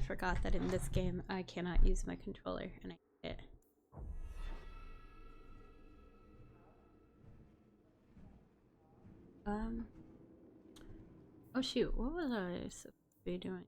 forgot that in this game I cannot use my controller, and I hate it. Oh shoot, what was I supposed to be doing?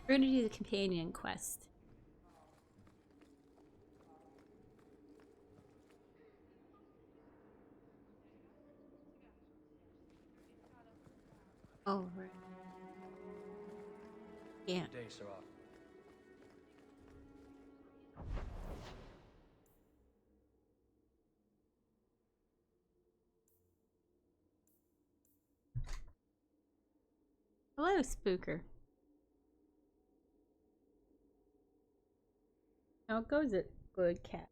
We're gonna do the companion quest. Oh, right. Yeah. Good day, Sirach. Hello, Spooker. How goes it, good cat?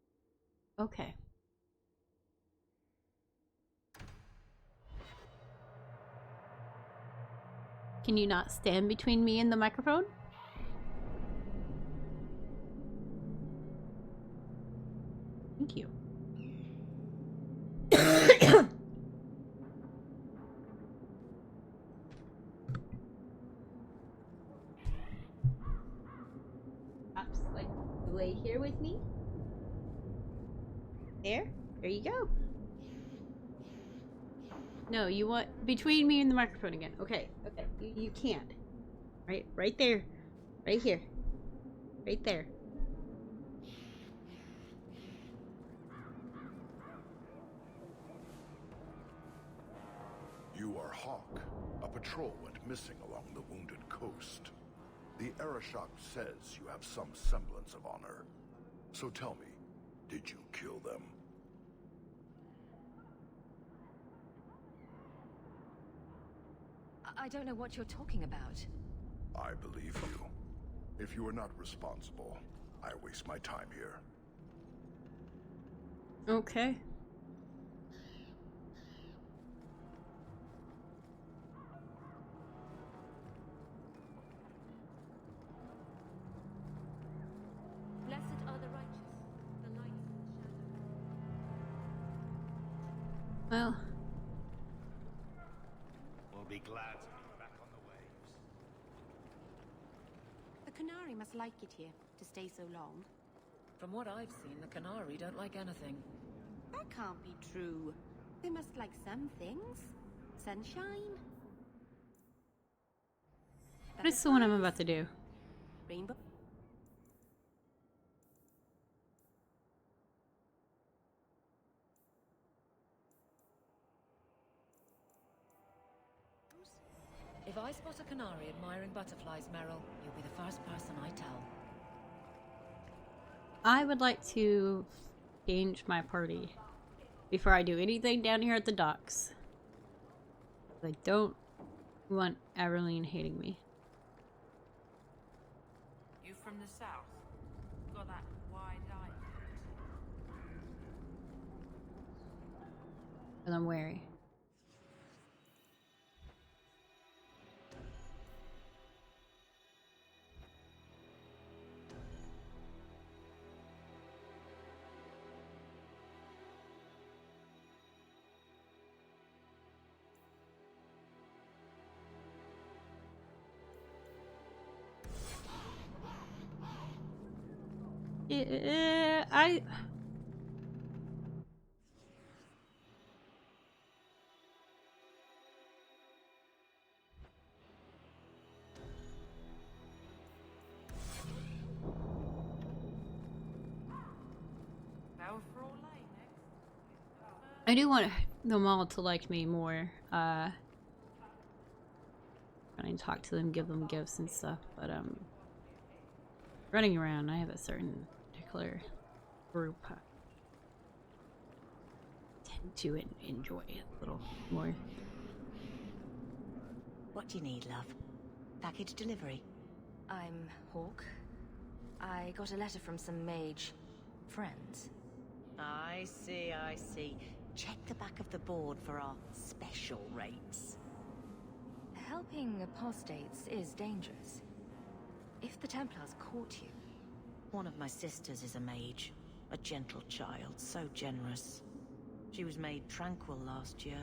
Okay. Can you not stand between me and the microphone? Thank you. Perhaps, like, lay here with me? There you go. No, you want between me and the microphone again. Okay. You can't. Right there. Right here. Right there. You are Hawk. A patrol went missing along the Wounded Coast. The Arishok says you have some semblance of honor. So tell me, did you kill them? I don't know what you're talking about. I believe you. If you are not responsible, I waste my time here. Okay. Blessed are the righteous, the light in the shadow. Well, We'll be glad to be back on the waves. The Qunari must like it here, to stay so long. From what I've seen, the Qunari don't like anything. That can't be true. They must like some things. Sunshine. what is the one I'm about to do? Rainbow. If I spot a Qunari admiring butterflies, Meryl, you'll be the first person I tell. I would like to change my party before I do anything down here at the docks. I don't want Aveline hating me. You from the south? Got that wide eye. Because I'm wary. I Balfour Lane next. I do want them all to like me more. Trying to talk to them, give them gifts and stuff, but running around, I have a certain particular group. to enjoy it a little more. What do you need, love? Package delivery? I'm Hawk. I got a letter from some mage friends. I see, I see. Check the back of the board for our special rates. Helping apostates is dangerous. If the Templars caught you... One of my sisters is a mage. A gentle child, so generous. She was made tranquil last year.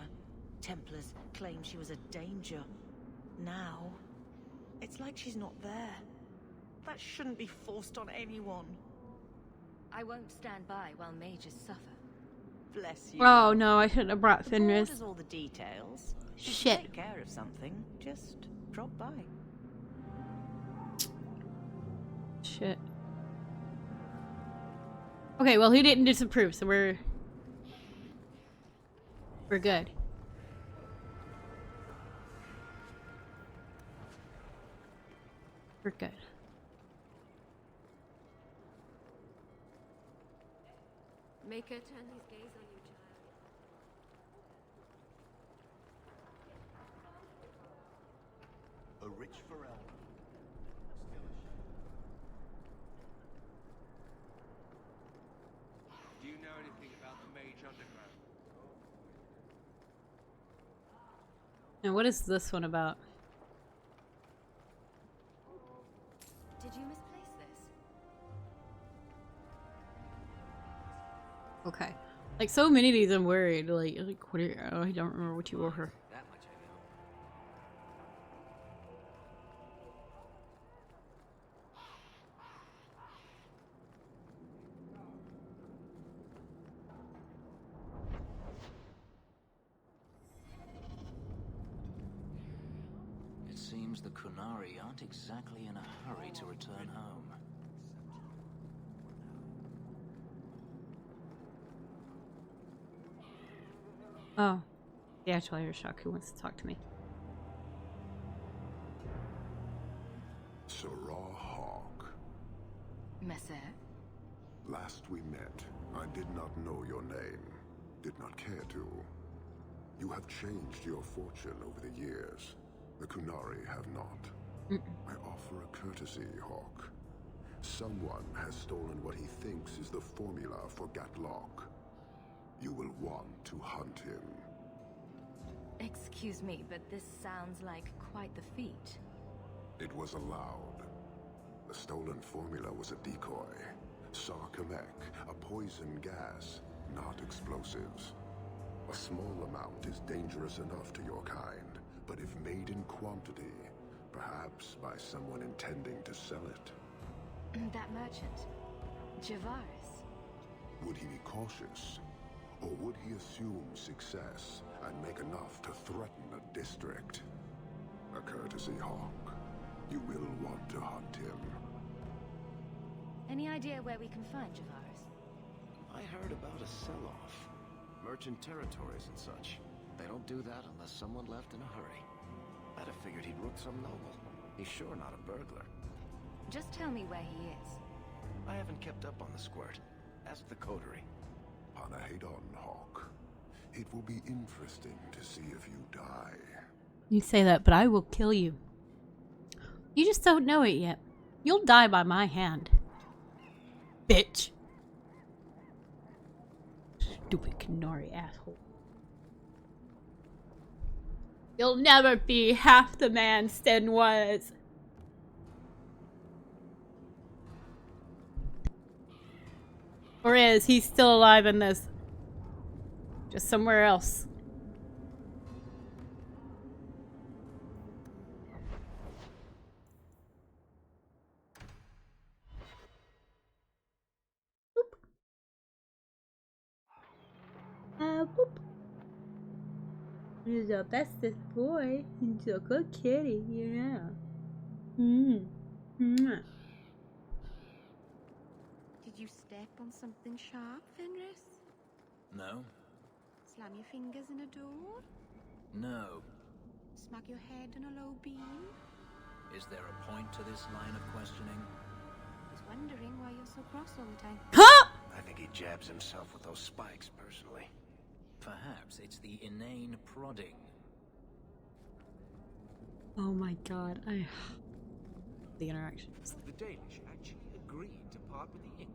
Templars claimed she was a danger. Now, it's like she's not there. That shouldn't be forced on anyone. I won't stand by while mages suffer. Bless you. Oh no, I shouldn't have brought The board Fenris. has all the details. If you Shit. take care of something, just drop by. Shit. Okay, well, he didn't disapprove, so we're good. We're good. Make her turn his gaze on you, child. A rich Pharrell. Do you know anything about the Mage Underground? And what is this one about? Did you misplace this? Okay. Like, so many of these I'm worried. Like what are you, oh, I don't remember what you were her. That much I know. It seems the Kunari aren't exactly in a hurry to return home. Oh. The actual Airshok who wants to talk to me. Sarah Hawk. Messer? Last we met, I did not know your name. Did not care to. You have changed your fortune over the years. The Kunari have not. I offer a courtesy, Hawk. Someone has stolen what he thinks is the formula for Gatlock. You will want to hunt him. Excuse me, but this sounds like quite the feat. It was allowed. The stolen formula was a decoy. Sarkamek, a poison gas, not explosives. A small amount is dangerous enough to your kind, but if made in quantity, perhaps by someone intending to sell it. That merchant, Javaris. Would he be cautious? Or would he assume success and make enough to threaten a district? A courtesy, Hawk. You will want to hunt him. Any idea where we can find Javaris? I heard about a sell-off. Merchant territories and such. They don't do that unless someone left in a hurry. I'd have figured he'd root some noble. He's sure not a burglar. Just tell me where he is. I haven't kept up on the squirt. Ask the coterie. Panahedon, Hawk. It will be interesting to see if you die. You say that, but I will kill you. You just don't know it yet. You'll die by my hand. Bitch. Stupid Kunari asshole. You'll never be half the man Sten was. Or is he still alive in this? Just somewhere else. Boop. Boop. He's the bestest boy. He's a good kitty, yeah. Mwah. Did you step on something sharp, Fenris? No? Slam your fingers in a door? No. Smack your head on a low beam? Is there a point to this line of questioning? Was wondering why you're so cross all the time. I think he jabs himself with those spikes, personally. Perhaps it's the inane prodding. Oh my god, the interactions. The Danish actually agreed to part with the ink?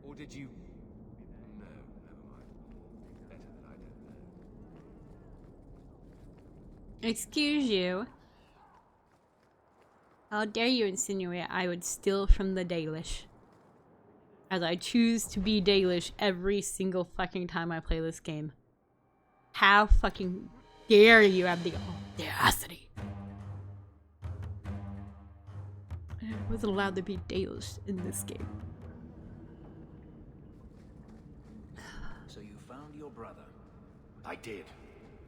Or did you... No, never mind. Better that I don't know. Excuse you. How dare you insinuate I would steal from the Dalish? As I choose to be Dalish every single fucking time I play this game. How fucking dare you have the audacity? I wasn't allowed to be Dalish in this game. So you found your brother? I did.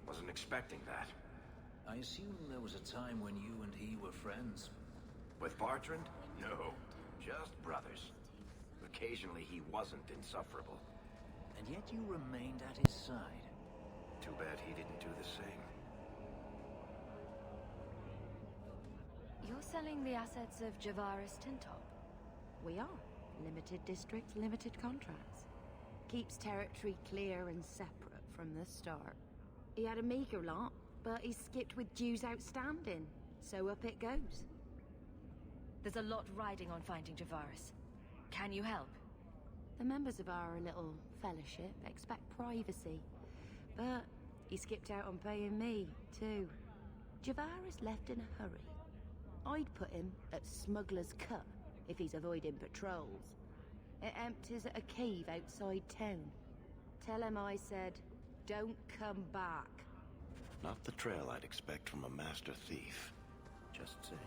Wasn't expecting that. I assume there was a time when you and he were friends. With Bartrand? No. Just brothers. Occasionally he wasn't insufferable. And yet you remained at his side. Too bad he didn't do the same. You're selling the assets of Javaris Tintop? We are. Limited districts, limited contracts. Keeps territory clear and separate from the start. He had a meager lot, but he skipped with dues outstanding. So up it goes. There's a lot riding on finding Javaris. Can you help? The members of our little fellowship expect privacy. But he skipped out on paying me, too. Javaris left in a hurry. I'd put him at Smuggler's Cut if he's avoiding patrols. It empties at a cave outside town. Tell him I said, don't come back. Not the trail I'd expect from a master thief. Just saying.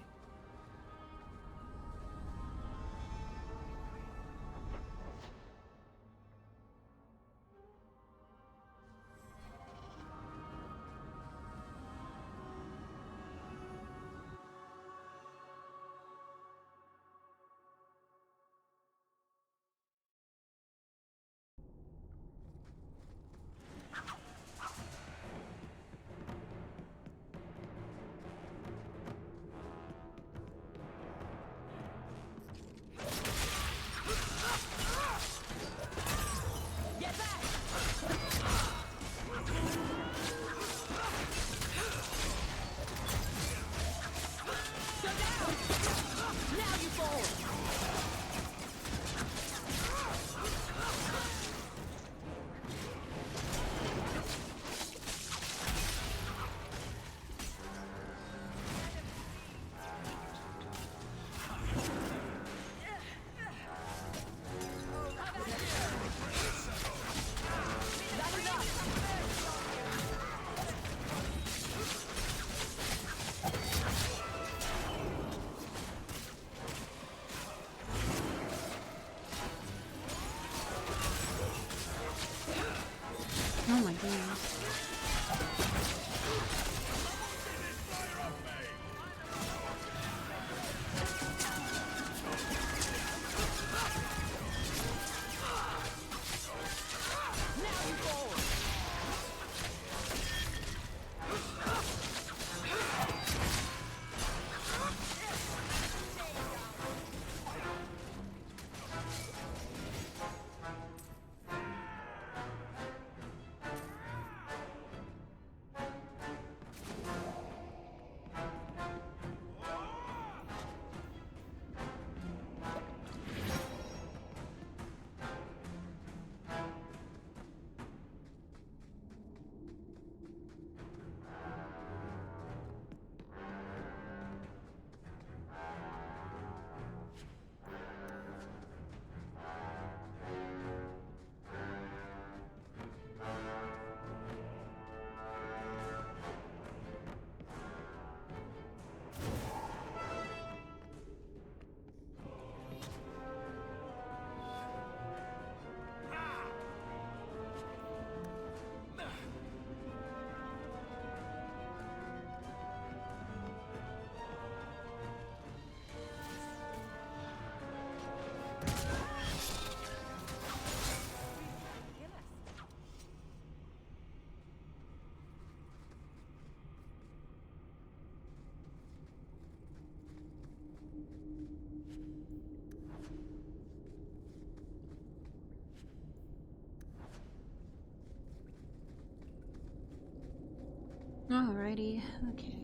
Alrighty, okay.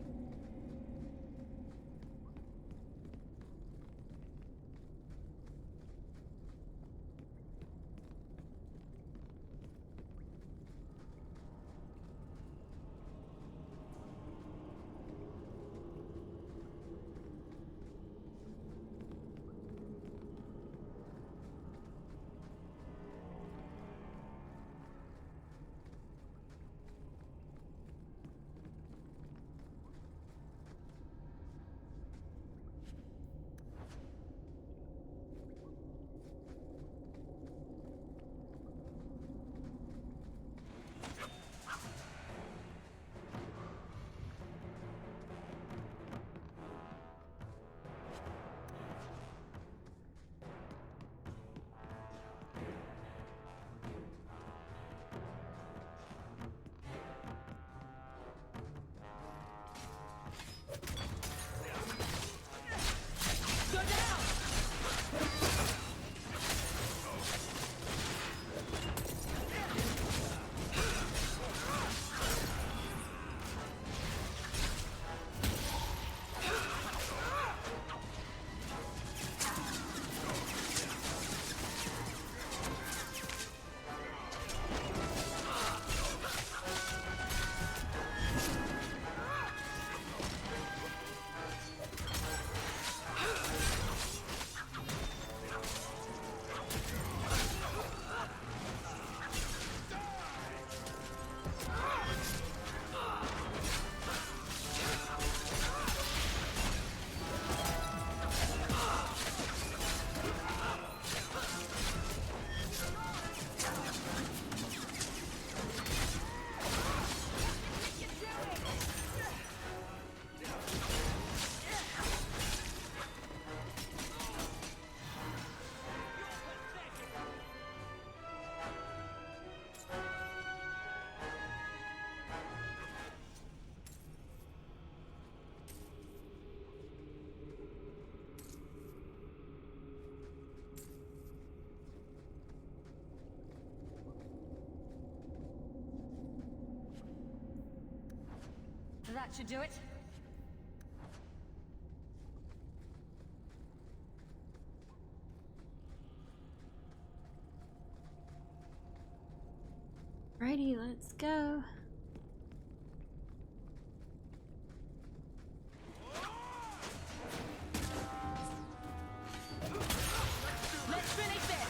That should do it. Righty, let's go. Let's finish this.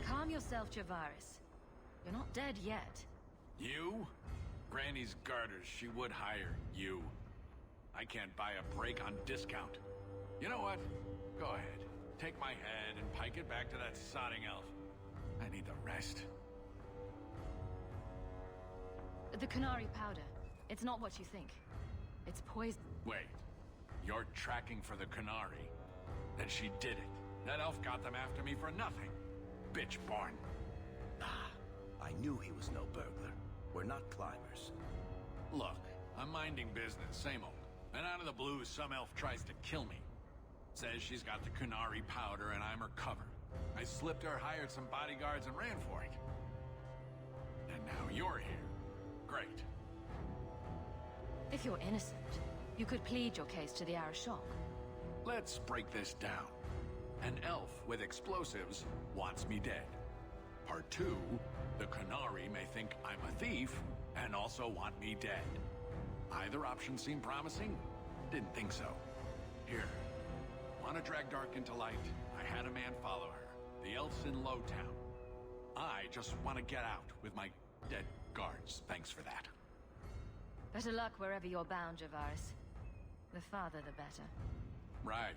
Calm yourself, Javaris. You're not dead yet. You? Granny's garters, she would hire you. I can't buy a break on discount. You know what? Go ahead. Take my head and pike it back to that sodding elf. I need the rest. The Kunari powder. It's not what you think. It's poison. Wait. You're tracking for the Kunari? Then she did it. That elf got them after me for nothing. Bitch born. I knew he was no burglar. We're not climbers. Look, I'm minding business, same old. And out of the blue, some elf tries to kill me. Says she's got the Kunari powder and I'm her cover. I slipped her, hired some bodyguards, and ran for it. And now you're here. Great. If you're innocent, you could plead your case to the Arashok. Let's break this down. An elf with explosives wants me dead. Part 2, the Kunari may think I'm a thief and also want me dead. Either option seemed promising? Didn't think so. Here. Want to drag Dark into light? I had a man follow her. The elf's in Lowtown. I just want to get out with my dead guards. Thanks for that. Better luck wherever you're bound, Javaris. The farther the better. Right.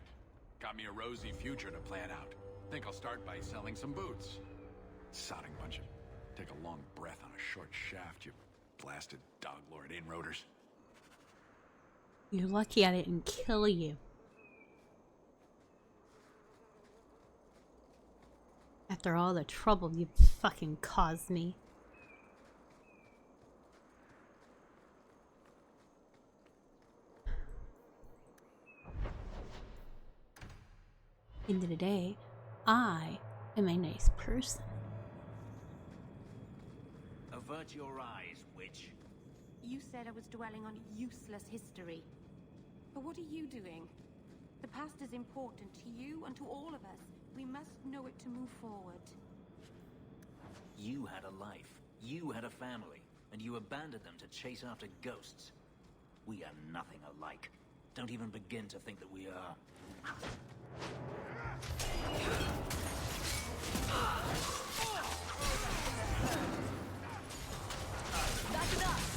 Got me a rosy future to plan out. Think I'll start by selling some boots. Sodding bunch of... Take a long breath on a short shaft, you blasted dog lord inroaders. You're lucky I didn't kill you. After all the trouble you fucking caused me. End of the day, I am a nice person. Avert your eyes, witch. You said I was dwelling on useless history. But what are you doing? The past is important to you and to all of us. We must know it to move forward. You had a life, you had a family, and you abandoned them to chase after ghosts. We are nothing alike. Don't even begin to think that we are. That's enough!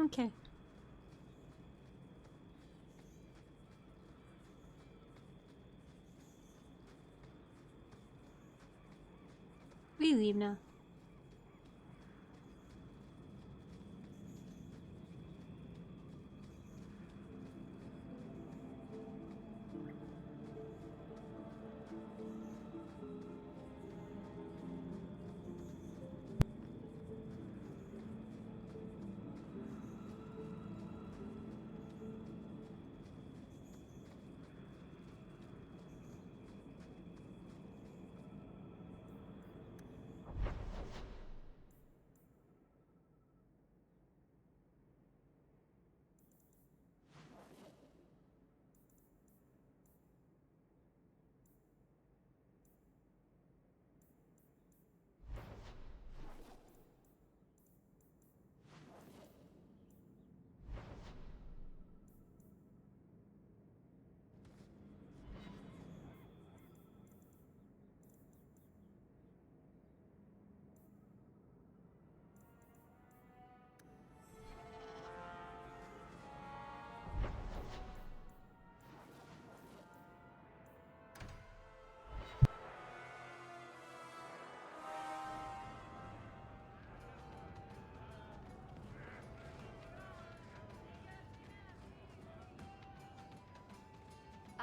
Okay. We leave now.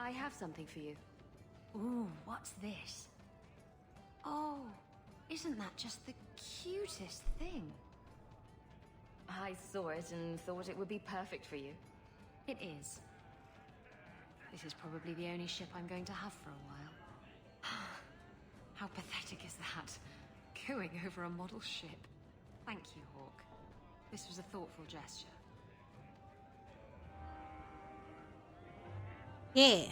I have something for you. Ooh, what's this? Oh, isn't that just the cutest thing? I saw it and thought it would be perfect for you. It is. This is probably the only ship I'm going to have for a while. How pathetic is that? Going over a model ship. Thank you, Hawk. This was a thoughtful gesture. Yeah.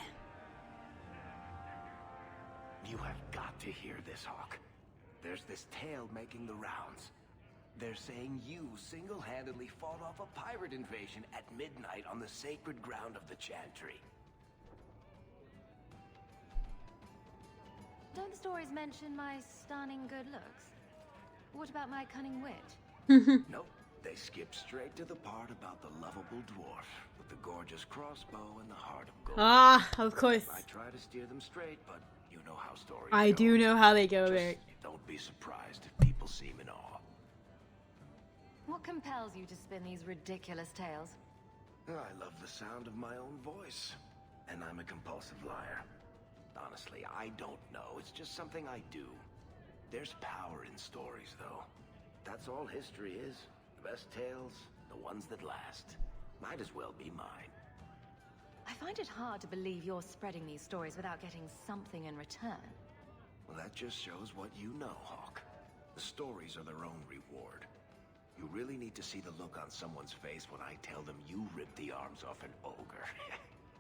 You have got to hear this, Hawk. There's this tale making the rounds. They're saying you single-handedly fought off a pirate invasion at midnight on the sacred ground of the Chantry. Don't the stories mention my stunning good looks? What about my cunning wit? Nope. They skip straight to the part about the lovable dwarf with the gorgeous crossbow and the heart of gold. Ah, of course. I try to steer them straight, but you know how stories I go. do know how they go, Just Eric. don't be surprised if people seem in awe. What compels you to spin these ridiculous tales? I love the sound of my own voice, and I'm a compulsive liar. Honestly, I don't know. It's just something I do. There's power in stories, though. That's all history is. The best tales, the ones that last. Might as well be mine. I find it hard to believe you're spreading these stories without getting something in return. Well, that just shows what you know, Hawk. The stories are their own reward. You really need to see the look on someone's face when I tell them you ripped the arms off an ogre.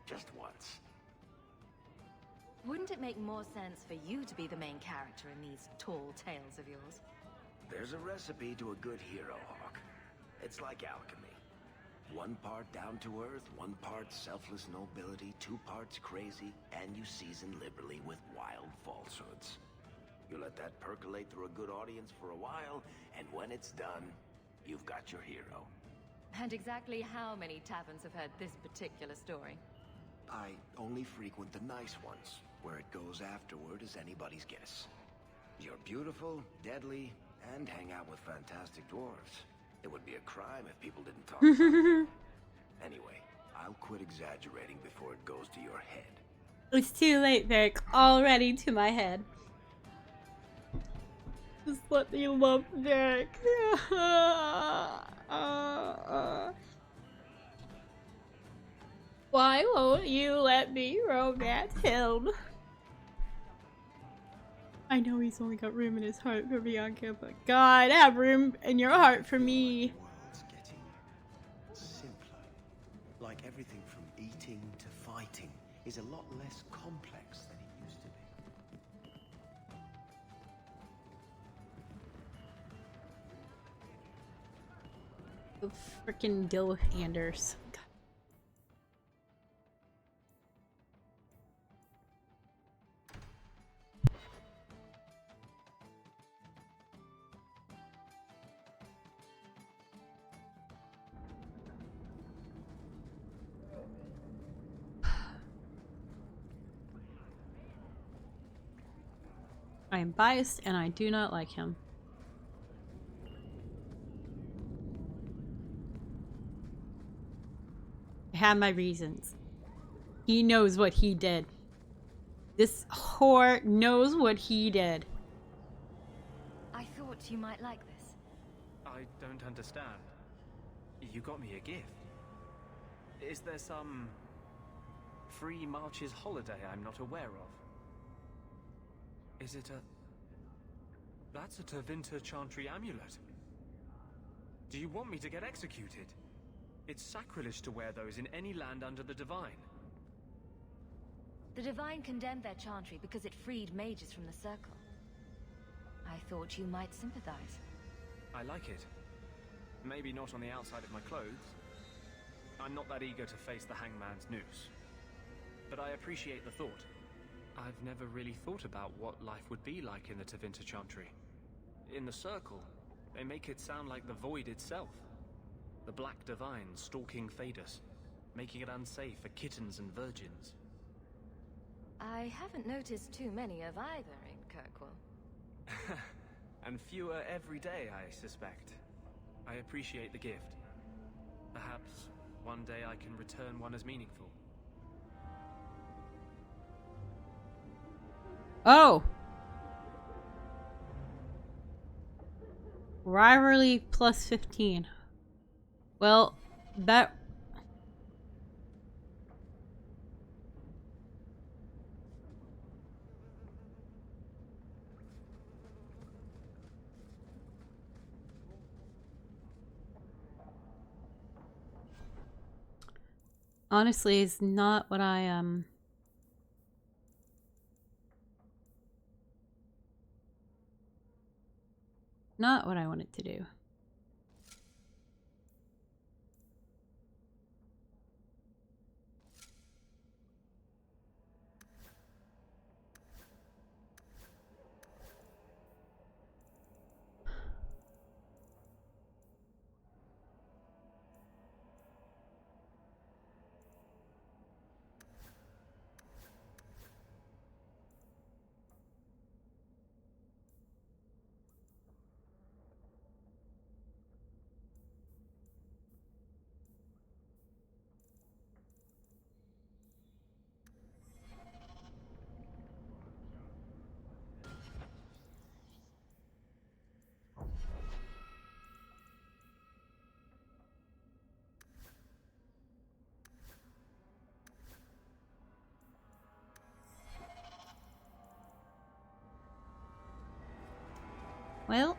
Just once. Wouldn't it make more sense for you to be the main character in these tall tales of yours? There's a recipe to a good hero, Hawk. It's like alchemy. One part down to earth, one part selfless nobility, 2 parts crazy, and you season liberally with wild falsehoods. You let that percolate through a good audience for a while, and when it's done, you've got your hero. And exactly how many taverns have heard this particular story? I only frequent the nice ones. Where it goes afterward is anybody's guess. You're beautiful, deadly, and hang out with fantastic dwarves. It would be a crime if people didn't talk about you. Anyway, I'll quit exaggerating before it goes to your head. It's too late, Vic. Already to my head. Just let me love Vic. Why won't you let me romance him? I know he's only got room in his heart for Bianca, but God, have room in your heart for me. The world's getting simpler. Like everything from eating to fighting is a lot less complex than it used to be. The frickin' Dill Anders. I am biased and I do not like him. I have my reasons. He knows what he did. This whore knows what he did. I thought you might like this. I don't understand. You got me a gift. Is there some free Marches holiday I'm not aware of? Is it a... That's a Tevinter Chantry amulet. Do you want me to get executed? It's sacrilege to wear those in any land under the Divine. The Divine condemned their chantry because it freed mages from the Circle. I thought you might sympathize. I like it. Maybe not on the outside of my clothes. I'm not that eager to face the Hangman's noose. But I appreciate the thought. I've never really thought about what life would be like in the Tevinter Chantry. In the Circle, they make it sound like the Void itself. The Black Divine stalking Thedas, making it unsafe for kittens and virgins. I haven't noticed too many of either in Kirkwall. And fewer every day, I suspect. I appreciate the gift. Perhaps one day I can return one as meaningful. Oh! Rivalry plus 15. Well, that... honestly, it's not what I, not what I wanted to do. Well,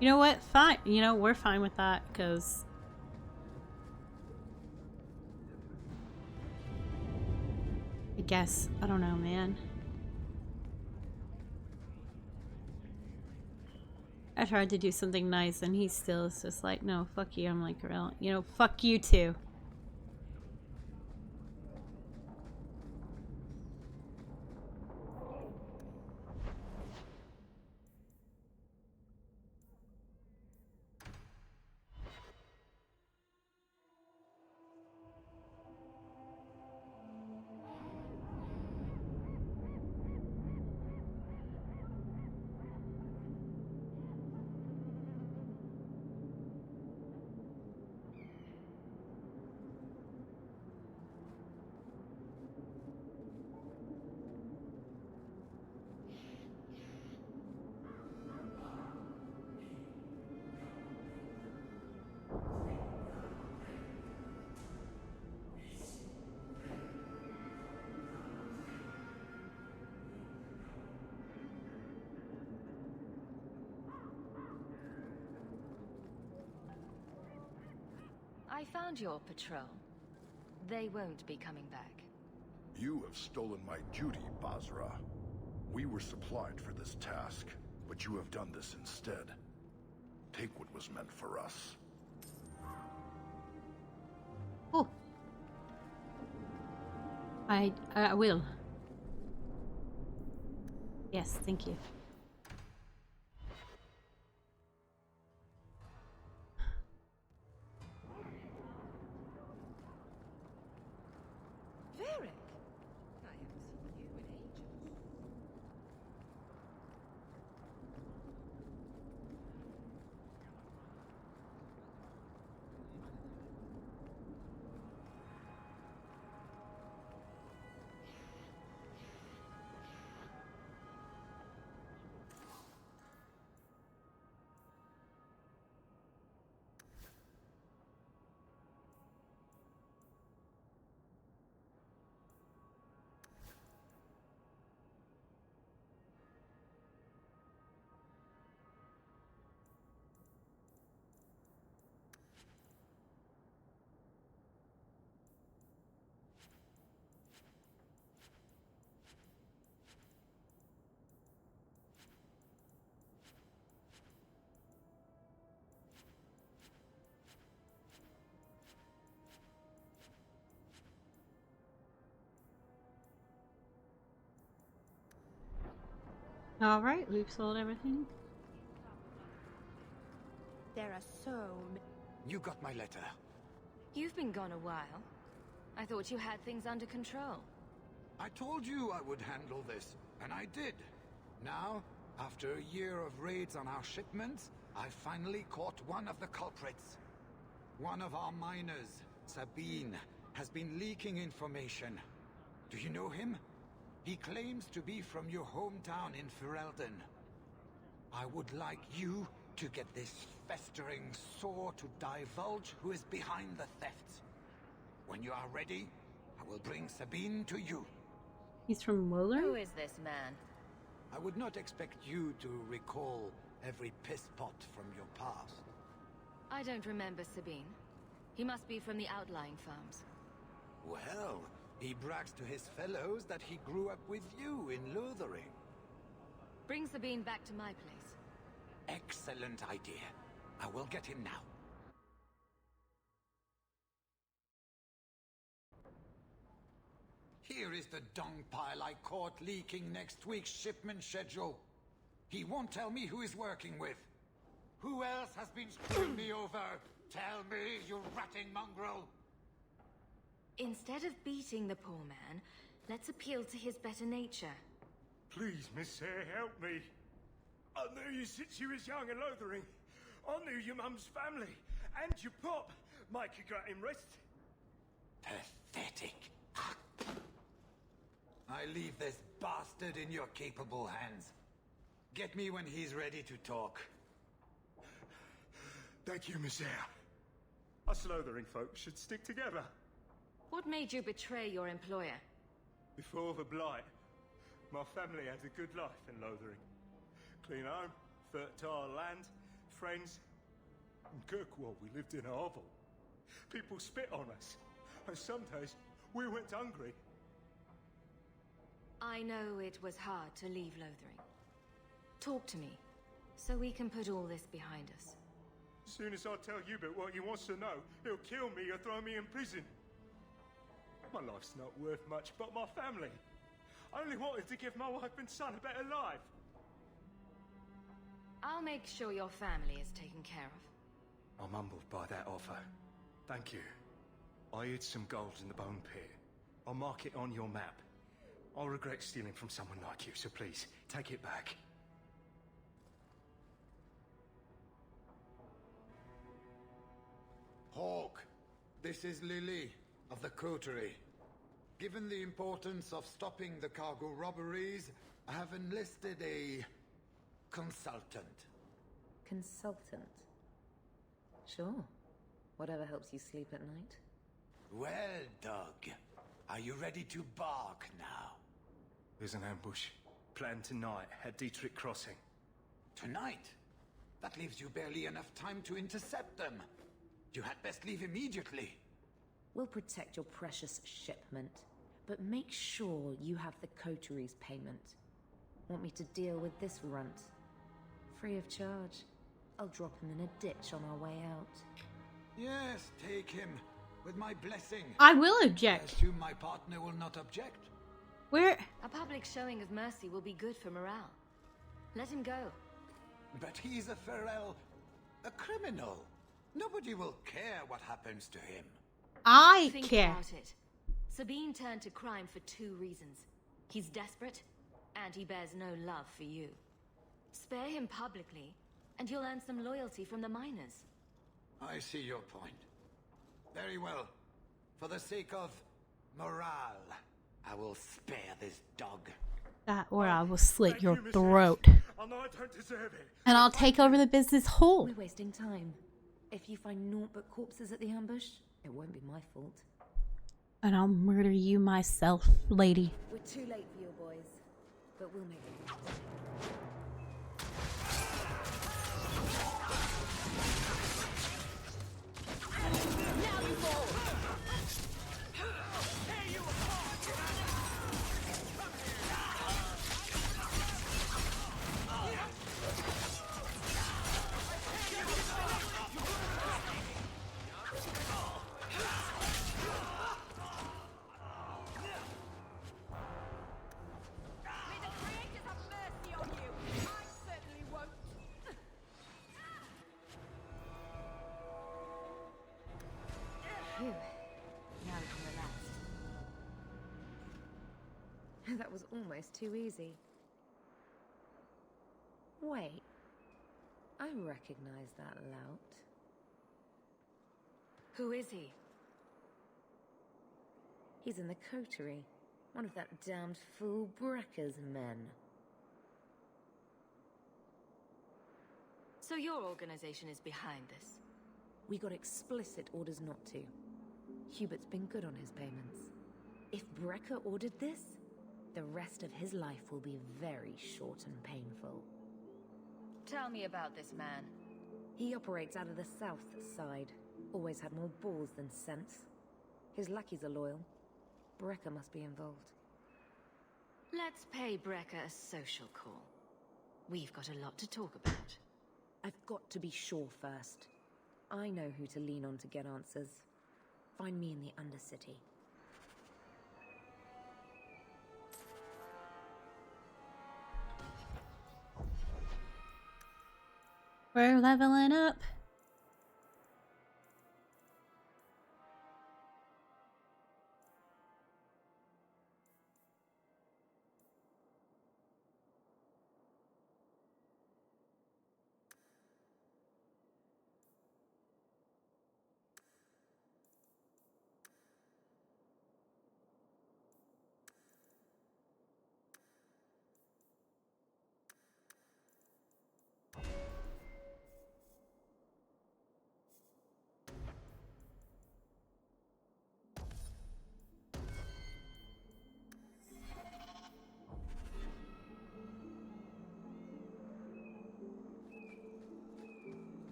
you know what? Fine. You know, we're fine with that, because... I guess. I don't know, man. I tried to do something nice, and he still is just like, no, fuck you. I'm like, real, you know, fuck you too. I found your patrol. They won't be coming back. You have stolen my duty, Basra. We were supplied for this task, but you have done this instead. Take what was meant for us. Oh. I will. Yes, thank you. Alright, we've sold everything. There are so many. You got my letter. You've been gone a while. I thought you had things under control. I told you I would handle this, and I did. Now, after a year of raids on our shipments, I finally caught one of the culprits. One of our miners, Sabine, has been leaking information. Do you know him? He claims to be from your hometown in Ferelden. I would like you to get this festering sore to divulge who is behind the thefts. When you are ready, I will bring Sabine to you. He's from Woolern? Who is this man? I would not expect you to recall every piss pot from your past. I don't remember Sabine. He must be from the outlying farms. Well, he brags to his fellows that he grew up with you in Lothering. Bring Sabine back to my place. Excellent idea. I will get him now. Here is the dung pile I caught leaking next week's shipment schedule. He won't tell me who he's working with. Who else has been screwing me over? Tell me, you ratting mongrel! Instead of beating the poor man, let's appeal to his better nature. Please, Miss Hare, help me. I knew you since you was young and Lothering. I knew your mum's family, and your pop. Mike you got him rest. Pathetic. I leave this bastard in your capable hands. Get me when he's ready to talk. Thank you, Miss Hare. Us Lothering folks should stick together. What made you betray your employer? Before the Blight, my family had a good life in Lothering. Clean home, fertile land, friends. In Kirkwall, we lived in a hovel. People spit on us, and some days we went hungry. I know it was hard to leave Lothering. Talk to me, so we can put all this behind us. As soon as I tell Hubert what he wants to know, he'll kill me or throw me in prison. My life's not worth much, but my family. I only wanted to give my wife and son a better life. I'll make sure your family is taken care of. I'm humbled by that offer. Thank you. I hid some gold in the bone pit. I'll mark it on your map. I'll regret stealing from someone like you, so please, take it back. Hawk, this is Lily of the Coterie. Given the importance of stopping the cargo robberies, I have enlisted a consultant. Consultant? Sure. Whatever helps you sleep at night. Well, Doug, are you ready to bark now? There's an ambush. Planned tonight at Dietrich Crossing. Tonight? That leaves you barely enough time to intercept them. You had best leave immediately. We'll protect your precious shipment, but make sure you have the coterie's payment. Want me to deal with this runt? Free of charge. I'll drop him in a ditch on our way out. Yes, take him. With my blessing. I will object. I assume my partner will not object. Where? A public showing of mercy will be good for morale. Let him go. But he's a Ferel, a criminal. Nobody will care what happens to him. I Think care. about it. Sabine turned to crime for 2 reasons. He's desperate, and he bears no love for you. Spare him publicly, and you'll earn some loyalty from the miners. I see your point. Very well. For the sake of morale, I will spare this dog. That or I will slit your throat. I know I don't deserve it. And I'll take over the business whole. We're wasting time. If you find naught but corpses at the ambush, it won't be my fault. And I'll murder you myself, lady. We're too late for your boys, but we'll make it. Now we can relax. That was almost too easy. Wait. I recognize that lout. Who is he? He's in the coterie. One of that damned fool Brekka's men. So your organization is behind this? We got explicit orders not to. Hubert's been good on his payments. If Brekka ordered this, the rest of his life will be very short and painful. Tell me about this man. He operates out of the south side. Always had more balls than sense. His lackeys are loyal. Brekka must be involved. Let's pay Brekka a social call. We've got a lot to talk about. I've got to be sure first. I know who to lean on to get answers. Find me in the Undercity. We're leveling up.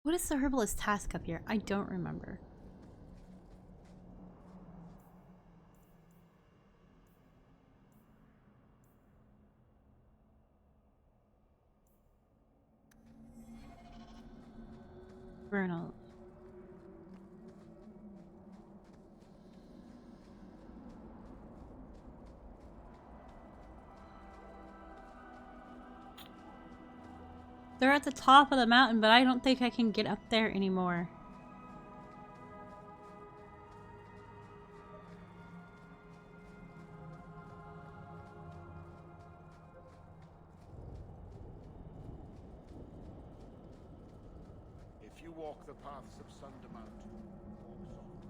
What is the herbalist task up here? I don't remember. Vernal. They're at the top of the mountain, but I don't think I can get up there anymore. If you walk the paths of Sundermount, walk softly.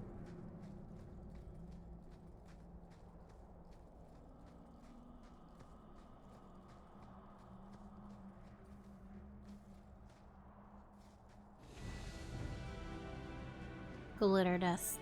Glitter dust.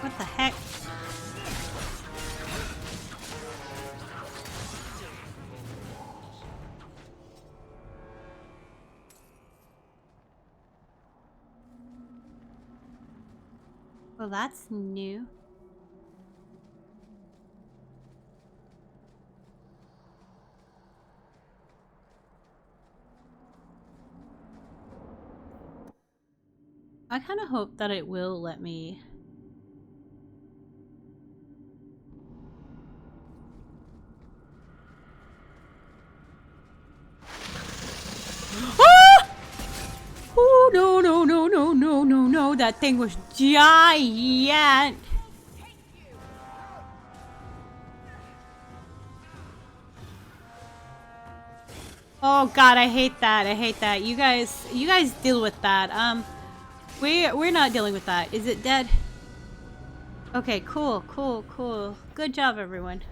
What the heck? Well, that's new. I kind of hope that it will let me. Oh, no, no, no, no, no, no, no. That thing was giant. Oh god, I hate that. I hate that. You guys deal with that. We're not dealing with that. Is it dead? Okay, cool, cool, cool. Good job, everyone.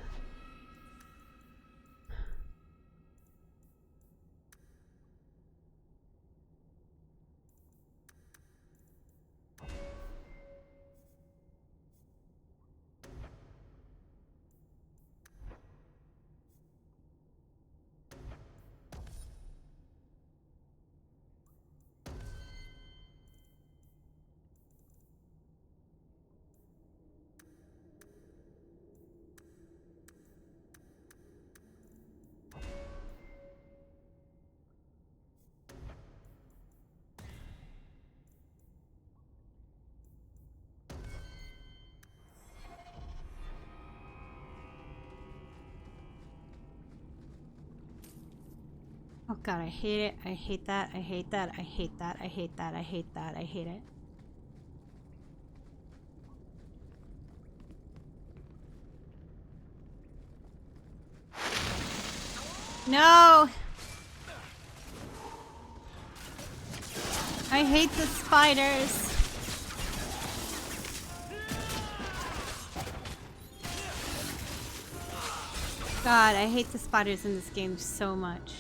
God, I hate it. I hate that. I hate that. I hate that. I hate that. I hate that. I hate it. No! I hate the spiders. God, I hate the spiders in this game so much.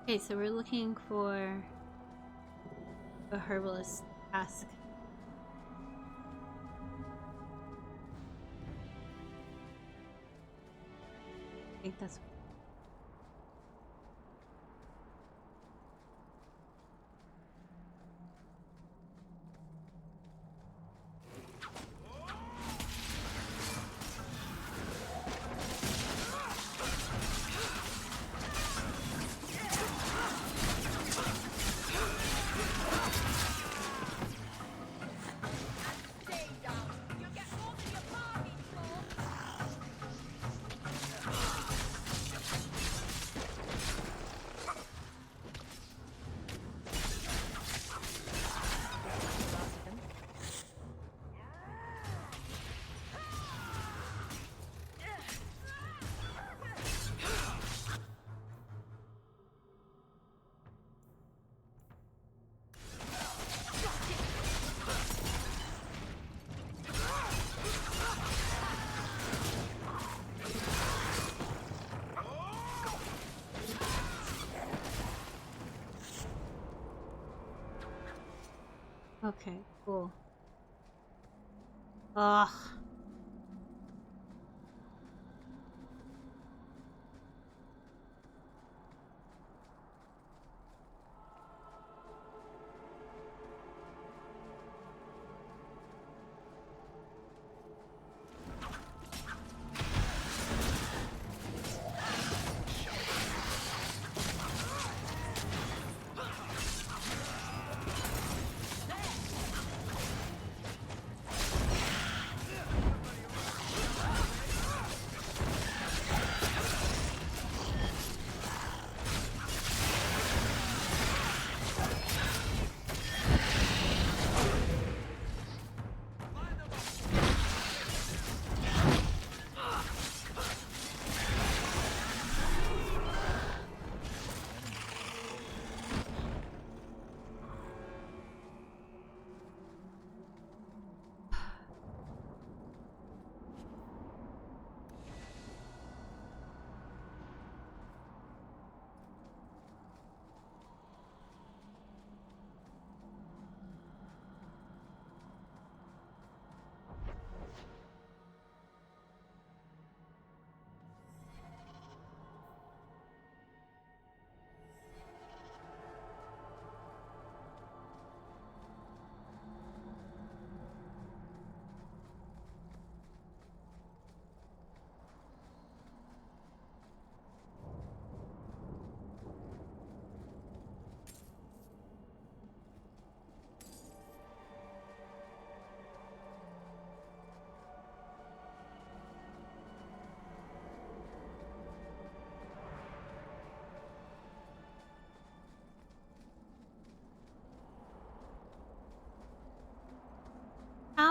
Okay, so we're looking for a herbalist task. I think that's... Okay, cool. Ugh.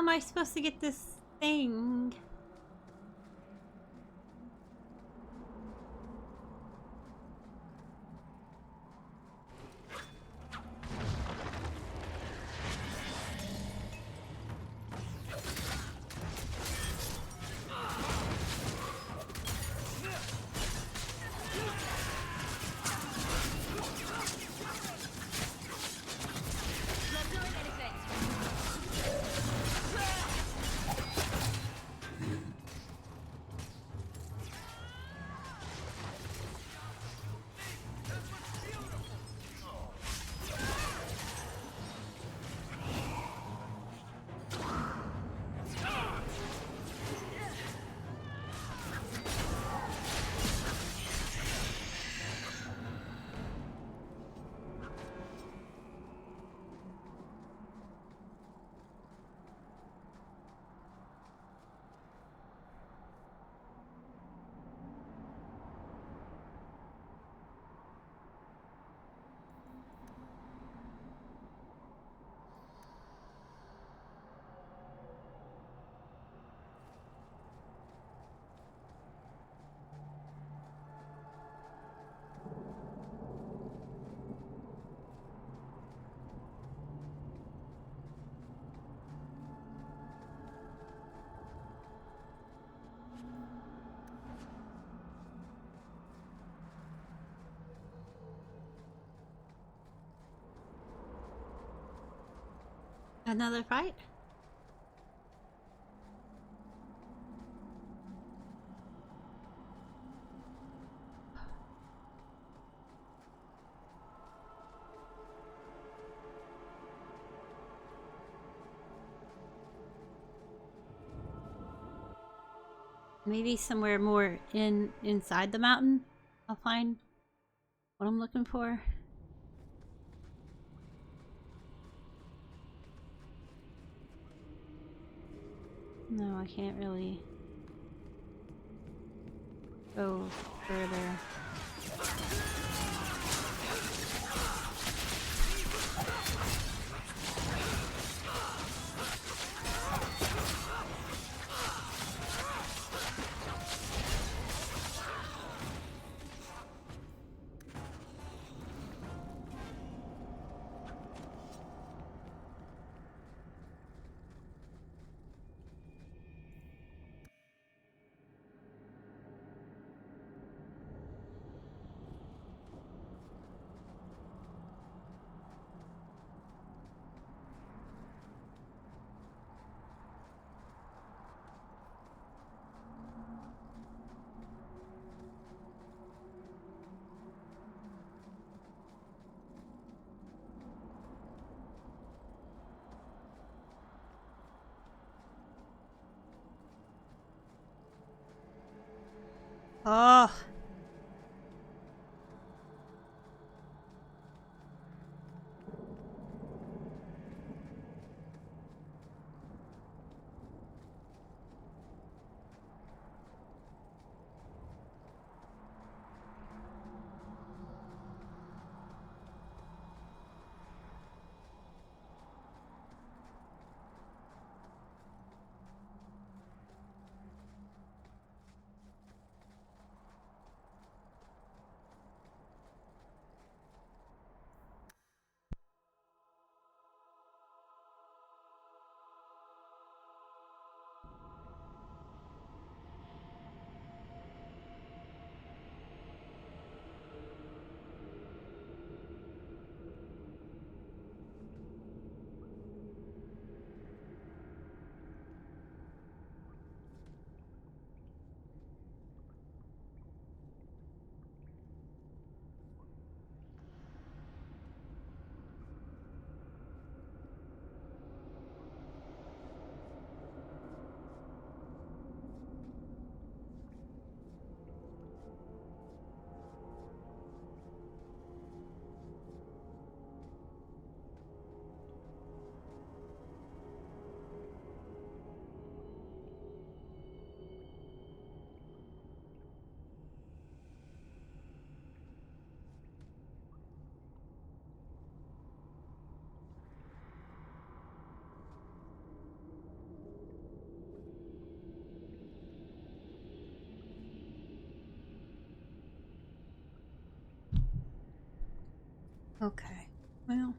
am I supposed to get this thing? Another fight? Maybe somewhere more inside the mountain I'll find what I'm looking for. No, I can't really go further. Oh. Okay, well.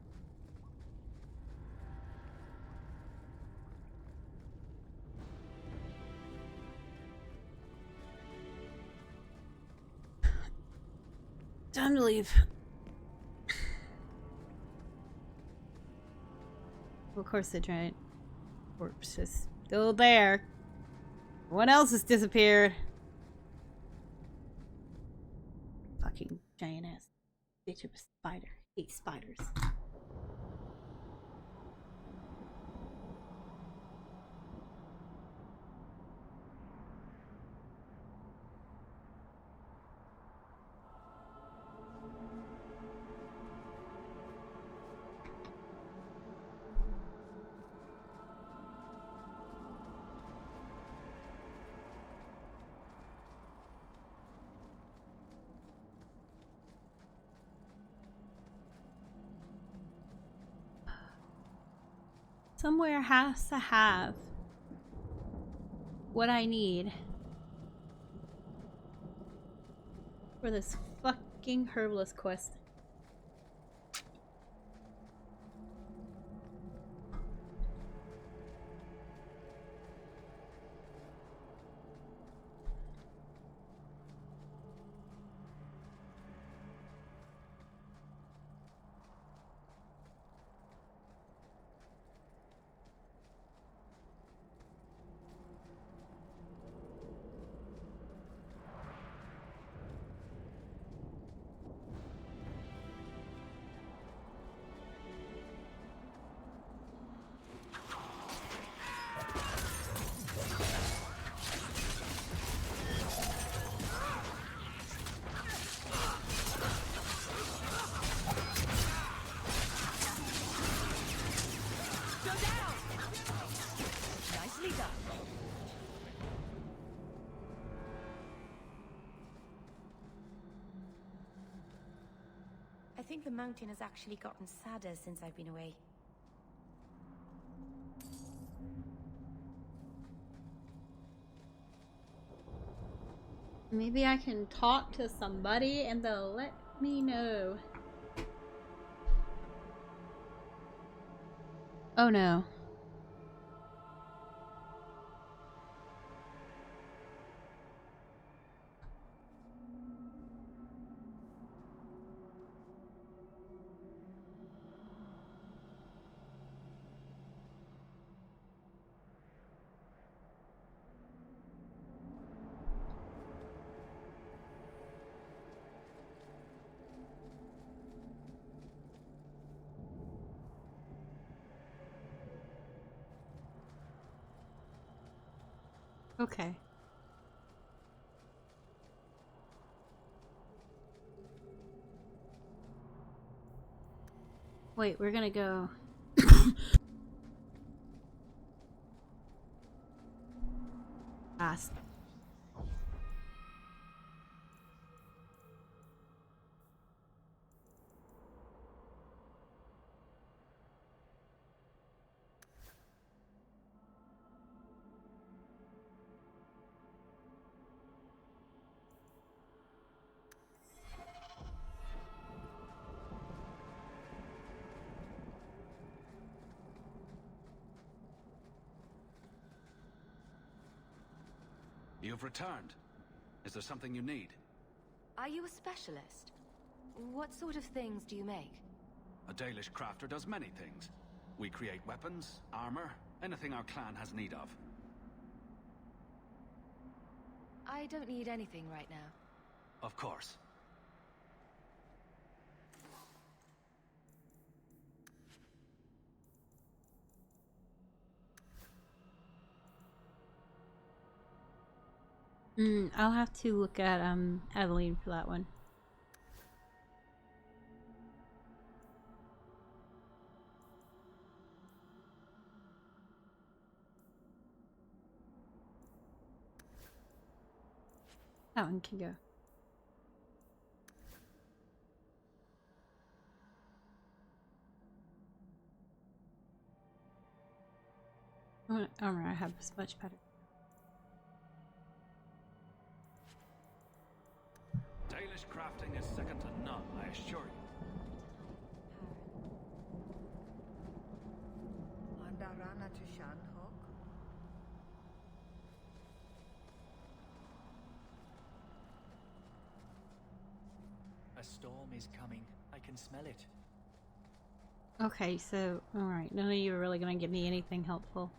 Time to leave. Of course, the giant corpse is still there. Everyone else has disappeared. Fucking giant ass bitch of a spider. Hate spiders. Somewhere has to have what I need for this fucking herbalist quest. I think the mountain has actually gotten sadder since I've been away. Maybe I can talk to somebody and they'll let me know. Oh no. Okay. Wait, we're gonna go. Fast. You've returned. Is there something you need? Are you a specialist? What sort of things do you make? A Dalish crafter does many things. We create weapons, armor, anything our clan has need of. I don't need anything right now. Of course. I'll have to look at Adeline for that one. That one can go. Armor I have is much better. Dalish crafting is second to none, I assure you. to Shan, Hawk? A storm is coming. I can smell it. Okay, so, alright, none of you are really gonna give me anything helpful.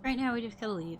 Right now, we just gotta leave.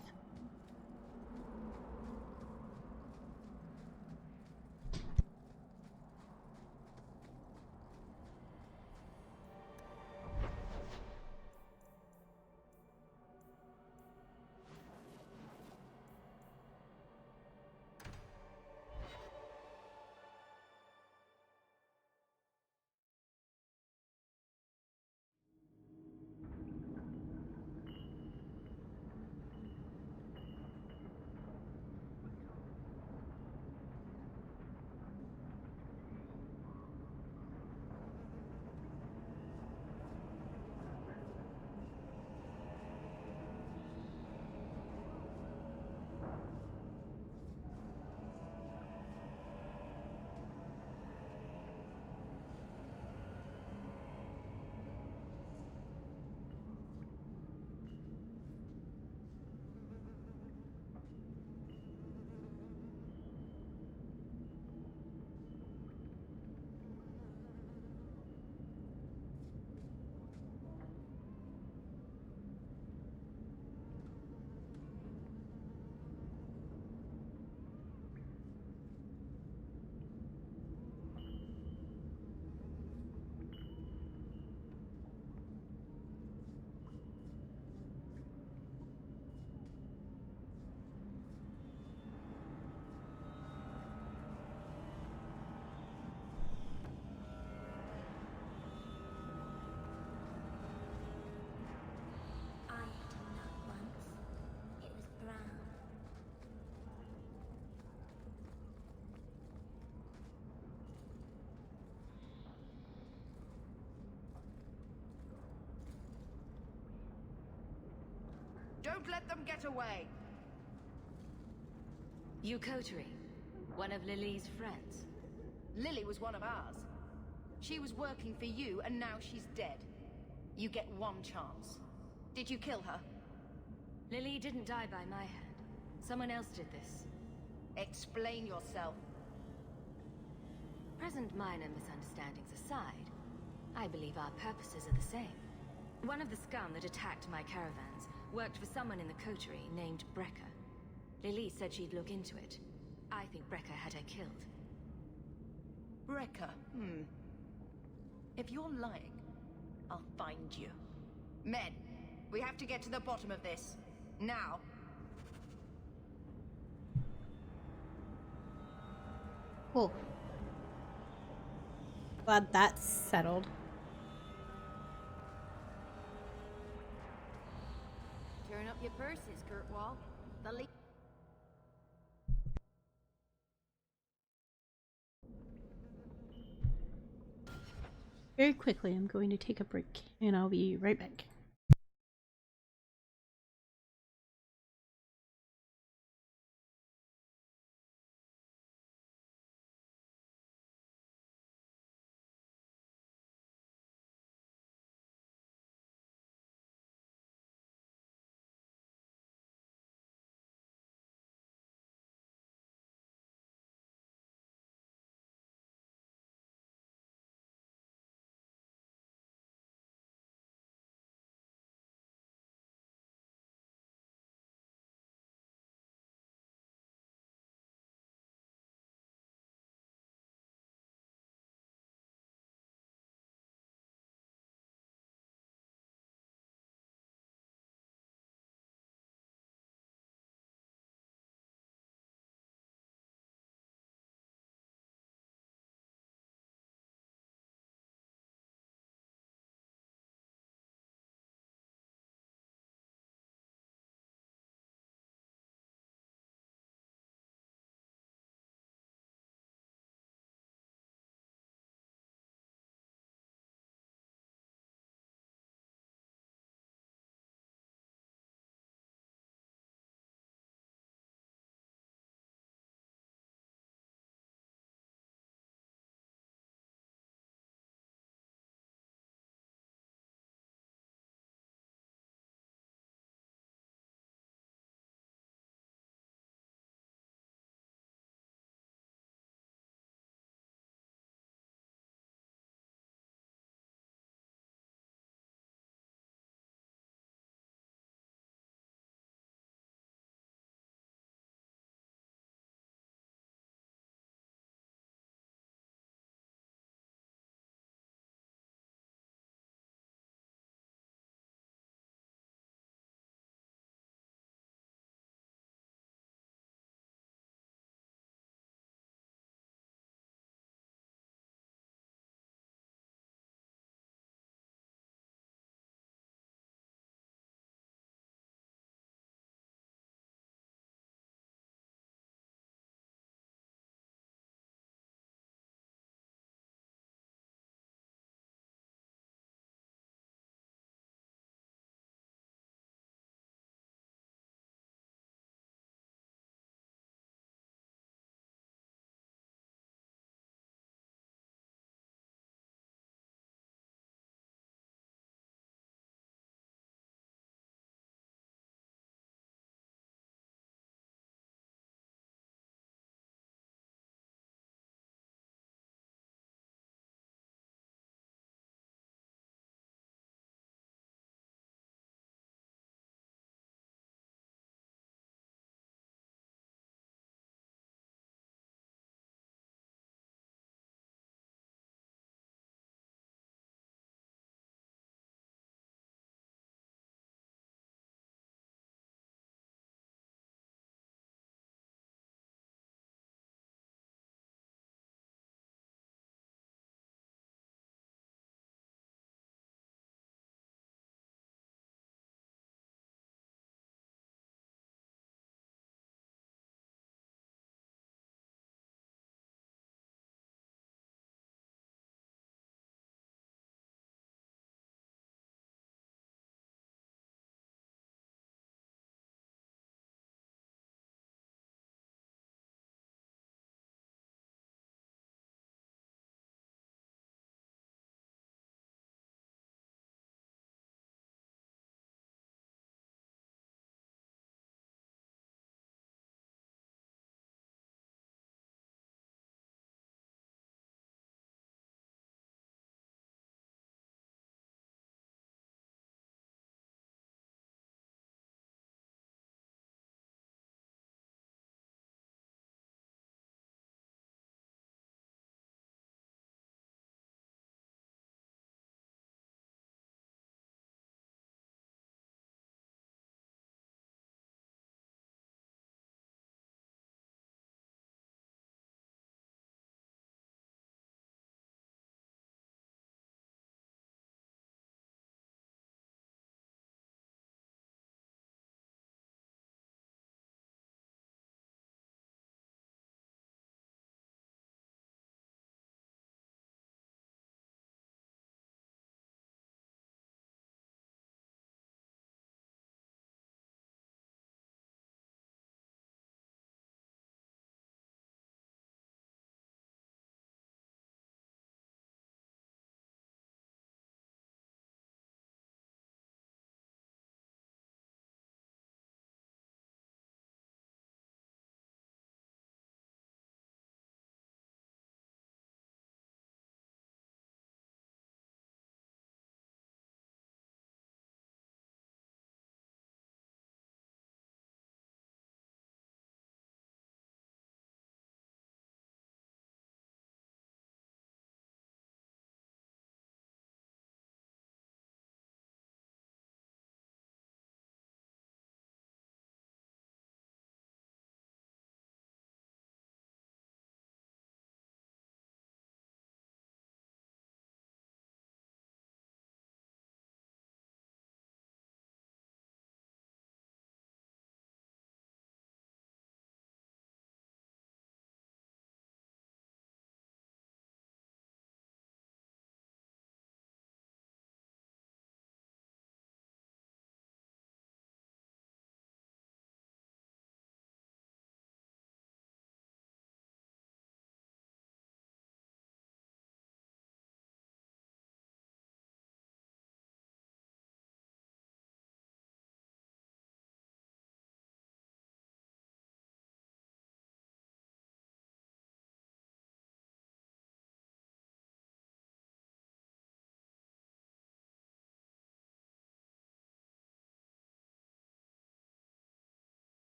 Don't let them get away! Yukotiri, one of Lily's friends. Lily was one of ours. She was working for you, and now she's dead. You get one chance. Did you kill her? Lily didn't die by my hand. Someone else did this. Explain yourself. Present minor misunderstandings aside, I believe our purposes are the same. One of the scum that attacked my caravans worked for someone in the coterie named Brecker. Lily said she'd look into it. I think Brecker had her killed. Brecker? If you're lying, I'll find you. Men, we have to get to the bottom of this. Now. Cool. Glad that's settled. Turn up your purses, Kurtwall. The Very quickly, I'm going to take a break, and I'll be right back.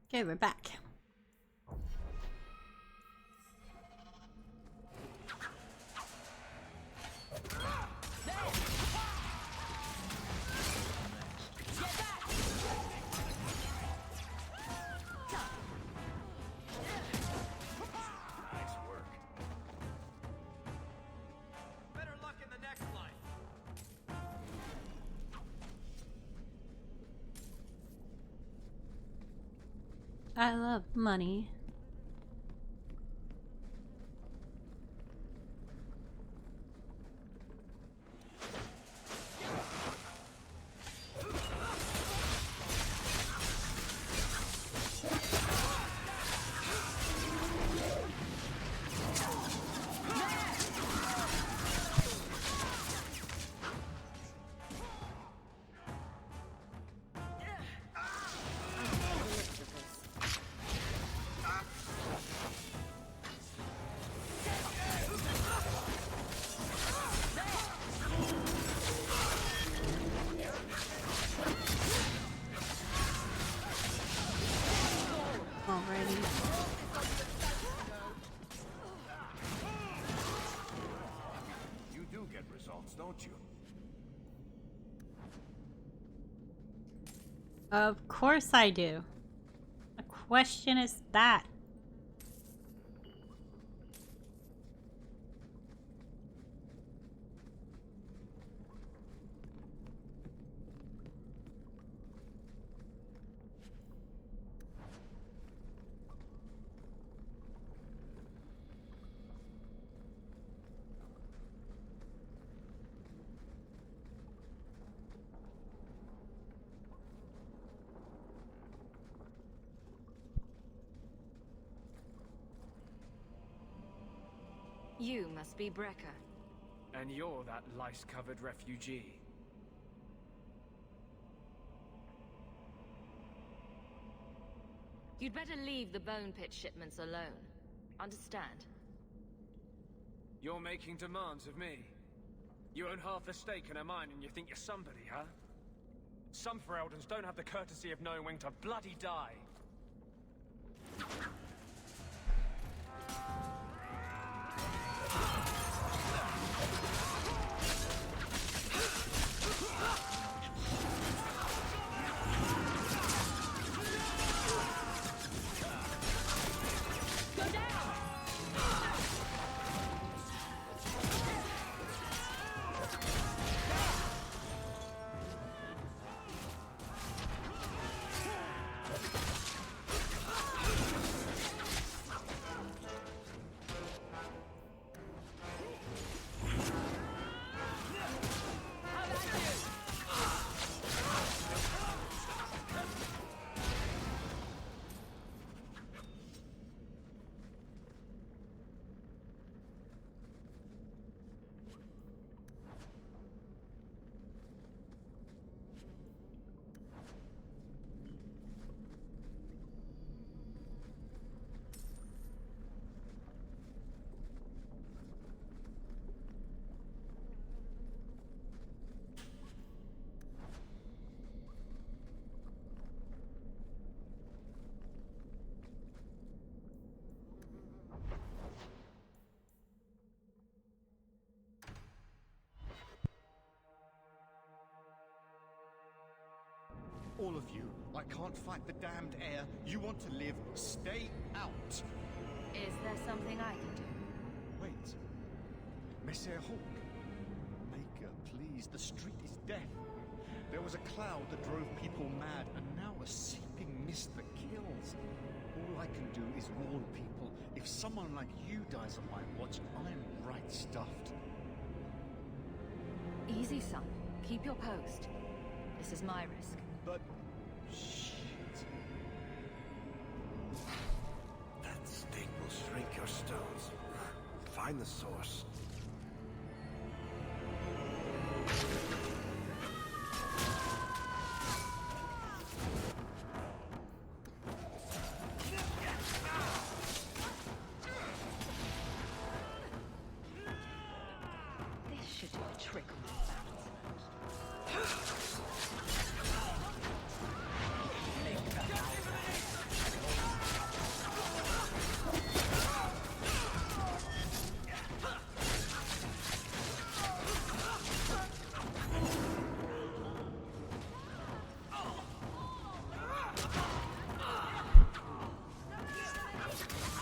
Okay, we're back. I love money. You do get results, don't you? Of course I do. The question is that. You must be Brecker. And you're that lice-covered refugee. You'd better leave the bone pit shipments alone. Understand? You're making demands of me. You own half the stake in a mine and you think you're somebody, huh? Some Fereldans don't have the courtesy of knowing when to bloody die. All of you, I can't fight the damned air. You want to live, stay out. Is there something I can do? Wait. Messere Hawk. Maker, please, the street is death. There was a cloud that drove people mad, and now a seeping mist that kills. All I can do is warn people. If someone like you dies on my watch, I'm right stuffed. Easy, son. Keep your post. This is my risk. But... shit. That stake will shrink your stones. Find the source. This should do a trick on the bounce.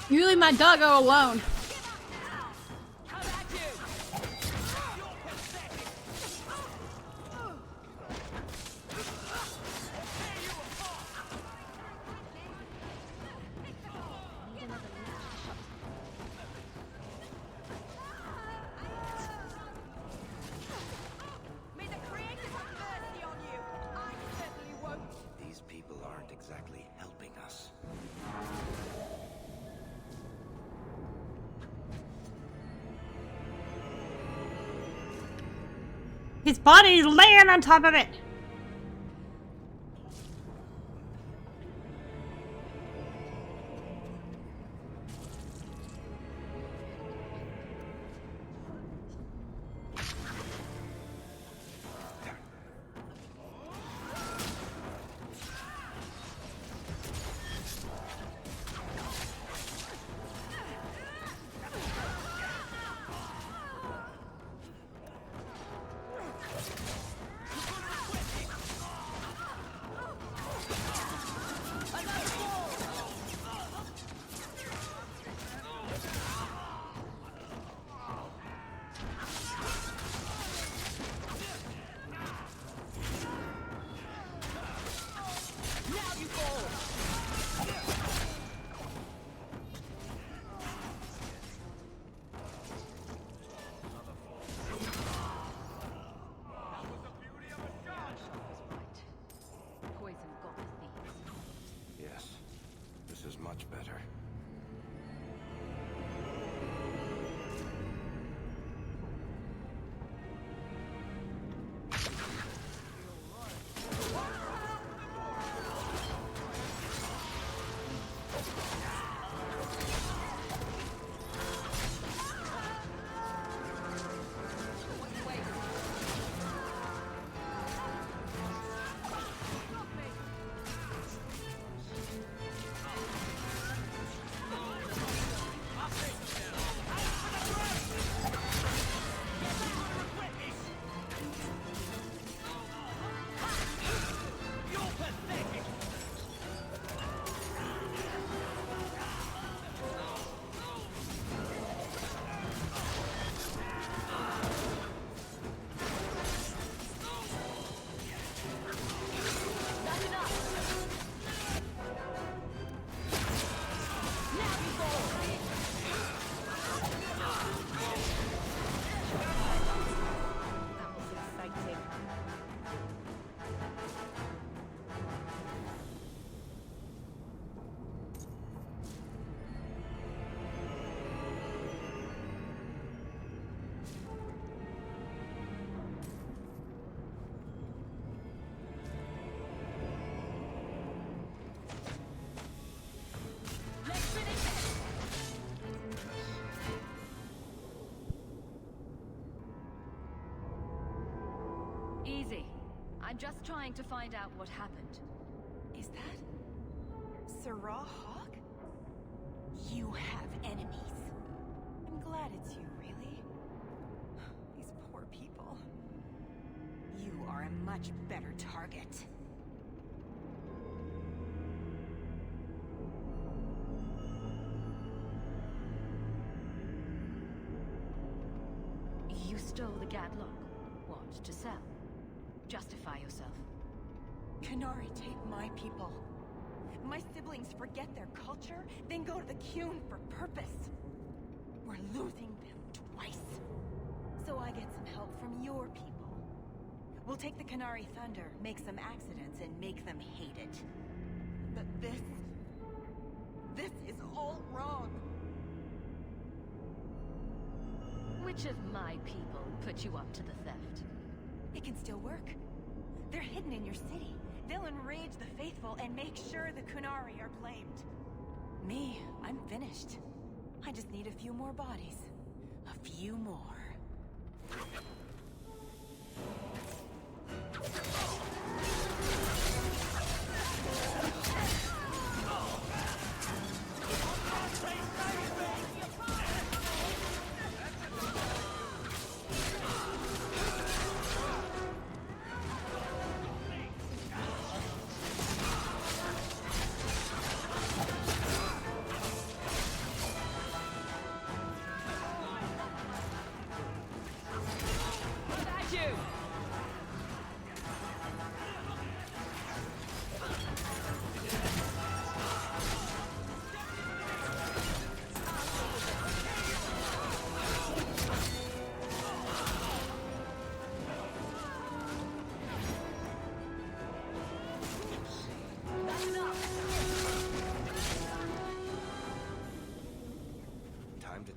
You leave my doggo alone. These people aren't exactly helping us. His body's laying on top of it. Poison got the thieves. Yes, this is much better. Easy. I'm just trying to find out what happened. Is that Sirrah Hawk? You have enemies. I'm glad it's you, really. These poor people. You are a much better target. You stole the Gadlock. What, to sell? Justify yourself. Khanari take my people. My siblings forget their culture, then go to the Qun for purpose. We're losing them twice. So I get some help from your people. We'll take the Khanari Thunder, make some accidents, and make them hate it. But this is all wrong. Which of my people put you up to the theft? It can still work. They're hidden in your city. They'll enrage the faithful and make sure the Khanari are blamed. Me, I'm finished. I just need a few more bodies. A few more.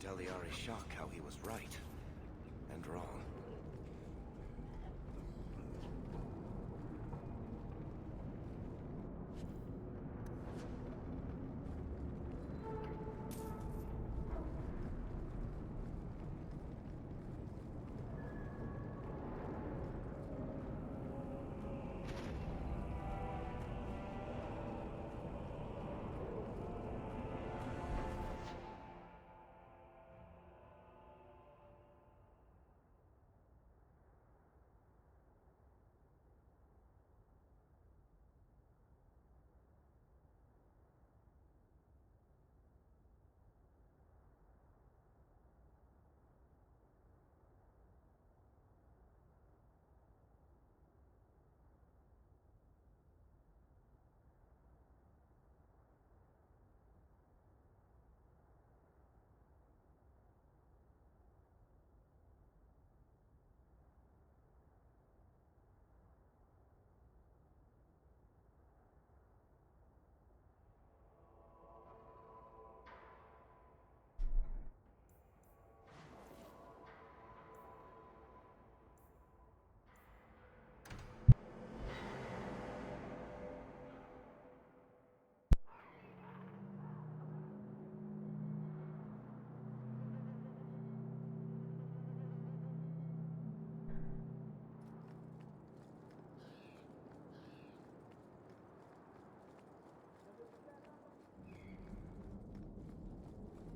Salieri Shock how he was right and wrong.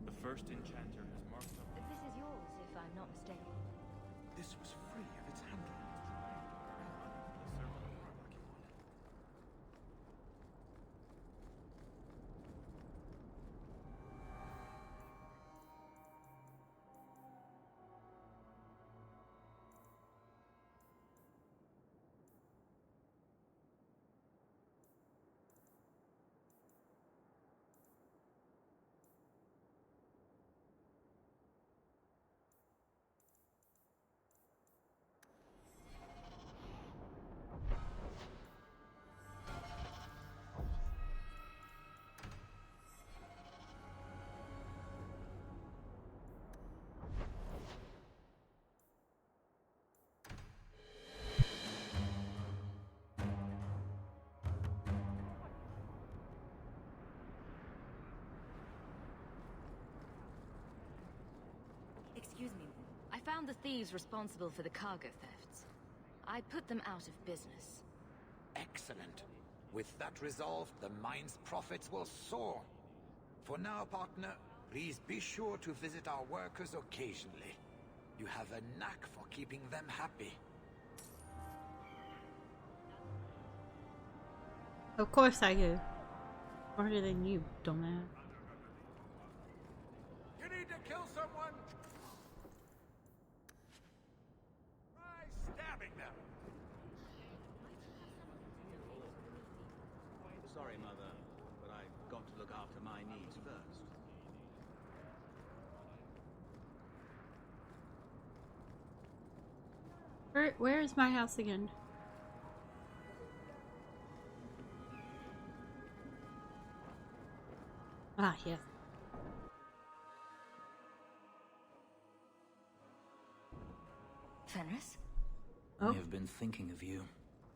The first enchanter has marked up. This is yours, if I'm not mistaken. This was free of its handling. Excuse me. I found the thieves responsible for the cargo thefts. I put them out of business. Excellent. With that resolved, the mine's profits will soar. For now, partner, please be sure to visit our workers occasionally. You have a knack for keeping them happy. Of course I do. Smarter than you, dumbass. You need to kill someone? Try stabbing them. Sorry, Mother, but I've got to look after my needs first. Where is my house again? Ah, yes. Fenris? I have been thinking of you.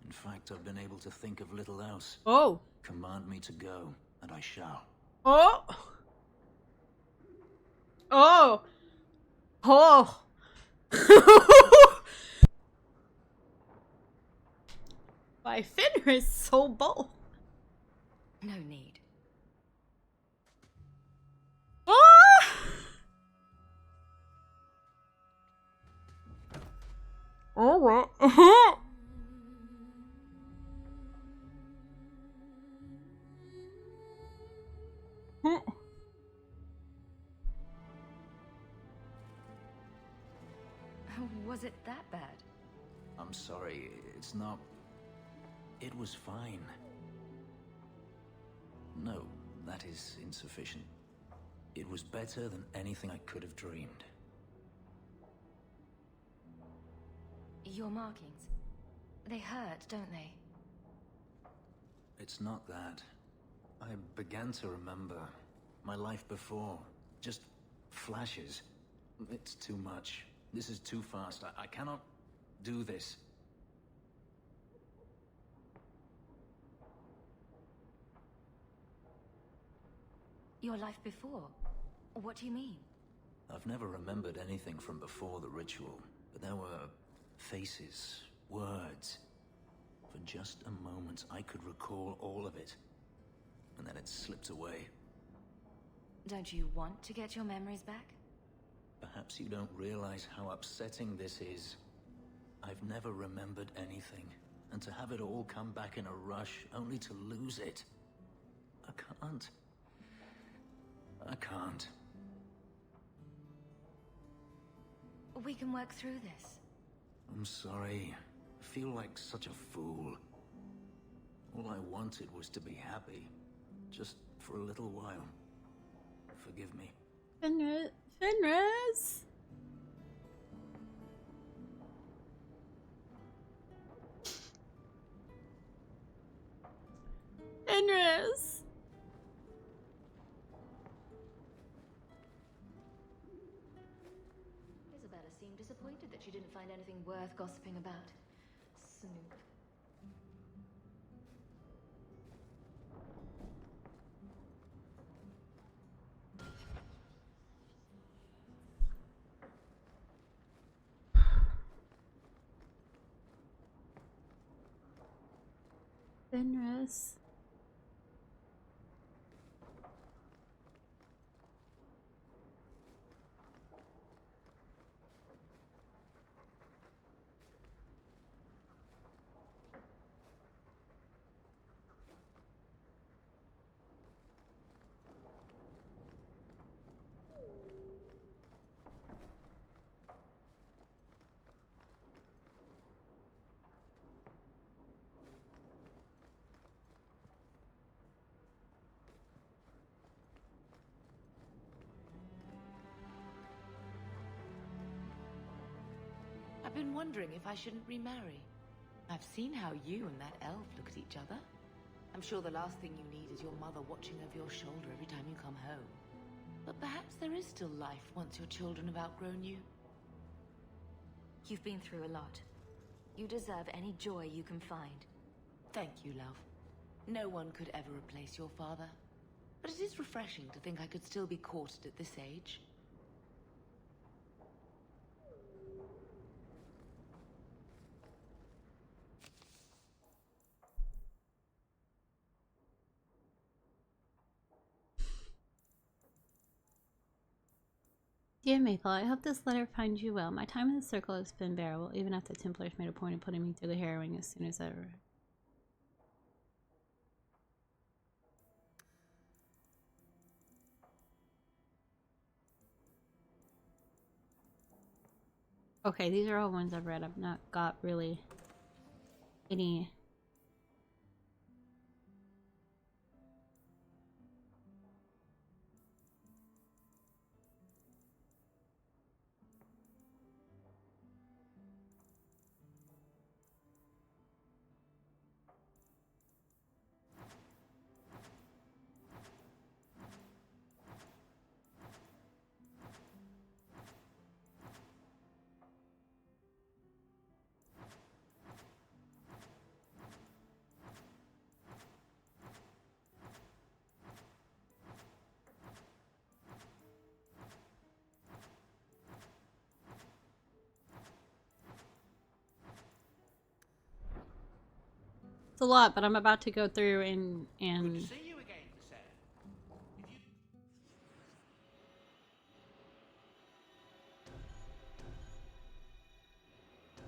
In fact, I've been able to think of little else. Oh. Command me to go, and I shall. Oh. Oh. Oh. Why, Fenris so bold. No need. Oh, what? Was it that bad? I'm sorry, it's not... It was fine. No, that is insufficient. It was better than anything I could have dreamed. Your markings. They hurt, don't they? It's not that. I began to remember my life before, just flashes. It's too much. This is too fast. I cannot do this. Your life before? What do you mean? I've never remembered anything from before the ritual, but there were faces, words. For just a moment, I could recall all of it, and then it slipped away. Don't you want to get your memories back? Perhaps you don't realize how upsetting this is. I've never remembered anything, and to have it all come back in a rush, only to lose it. I can't. I can't. We can work through this. I'm sorry. I feel like such a fool. All I wanted was to be happy. Just for a little while. Forgive me. Fenris! Fenris! Isabella seemed disappointed that she didn't find anything worth gossiping about. Snoop. Fenris. I've been wondering if I shouldn't remarry. I've seen how you and that elf look at each other. I'm sure the last thing you need is your mother watching over your shoulder every time you come home. But perhaps there is still life once your children have outgrown you. You've been through a lot. You deserve any joy you can find. Thank you, love. No one could ever replace your father. But it is refreshing to think I could still be courted at this age. Dear Maple, I hope this letter finds you well. My time in the circle has been bearable, even after the Templars made a point of putting me through the harrowing as soon as ever. Okay, these are all ones I've read. I've not got really any. It's a lot, but I'm about to go through and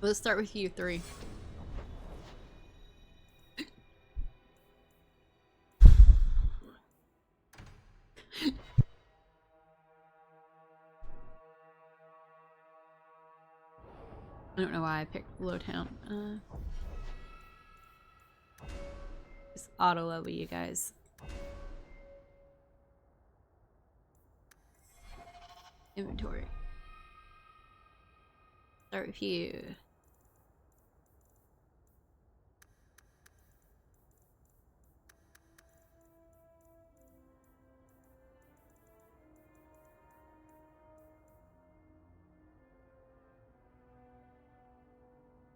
let's start with you three. I don't know why I picked Lowtown. Just auto level you guys. Inventory. Start with you.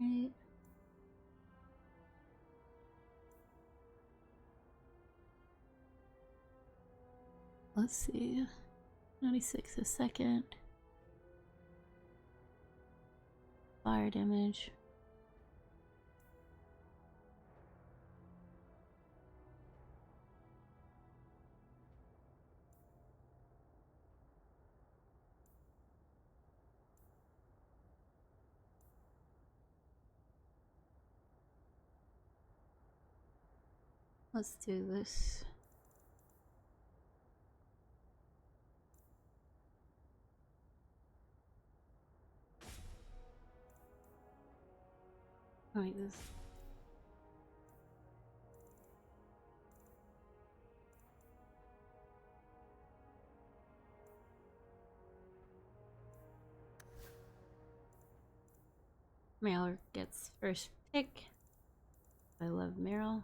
Right. Let's see. 96 a second. Fire damage. Let's do this. Like this. Meryl gets first pick. I love Meryl.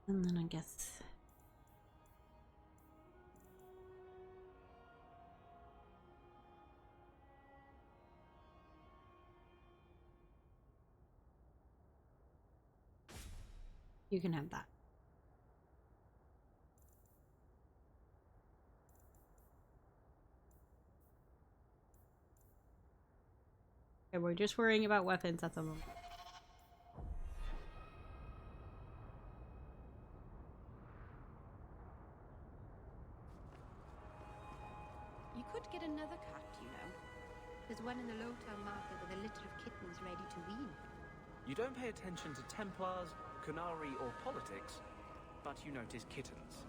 And then I guess you can have that. Okay, we're just worrying about weapons at the moment. You could get another cat, you know. There's one in the Lowtown market with a litter of kittens ready to wean. You don't pay attention to Templars, Qunari, or politics, but you notice kittens.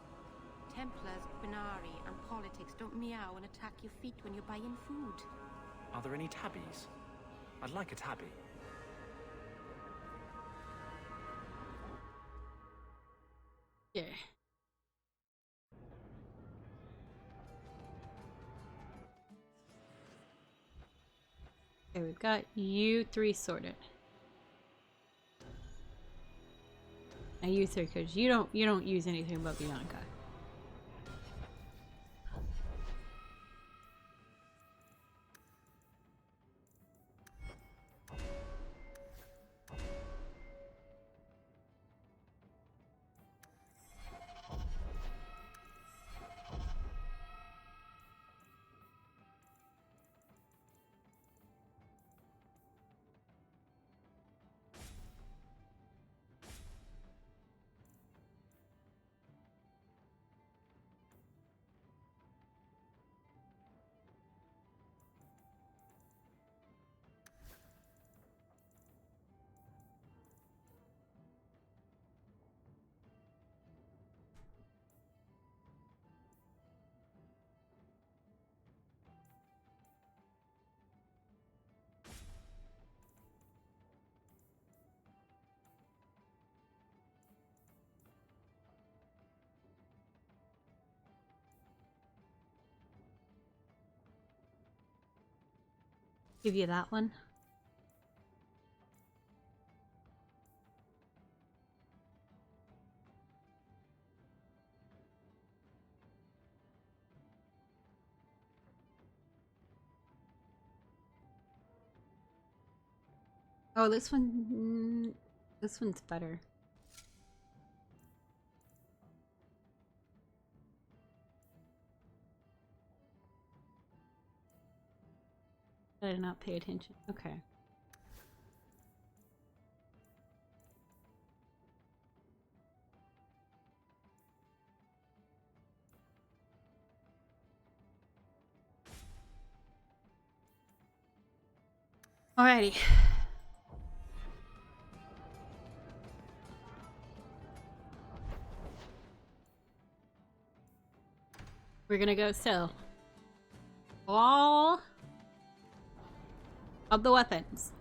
Templars, Qunari, and politics don't meow and attack your feet when you're buying food. Are there any tabbies? I'd like a tabby. Yeah. Okay, we've got you three sorted. Now you three, because you don't use anything but Bianca. Give you that one. Oh, this one. This one's better. I did not pay attention. Okay. Alrighty. We're gonna go sell all of the weapons.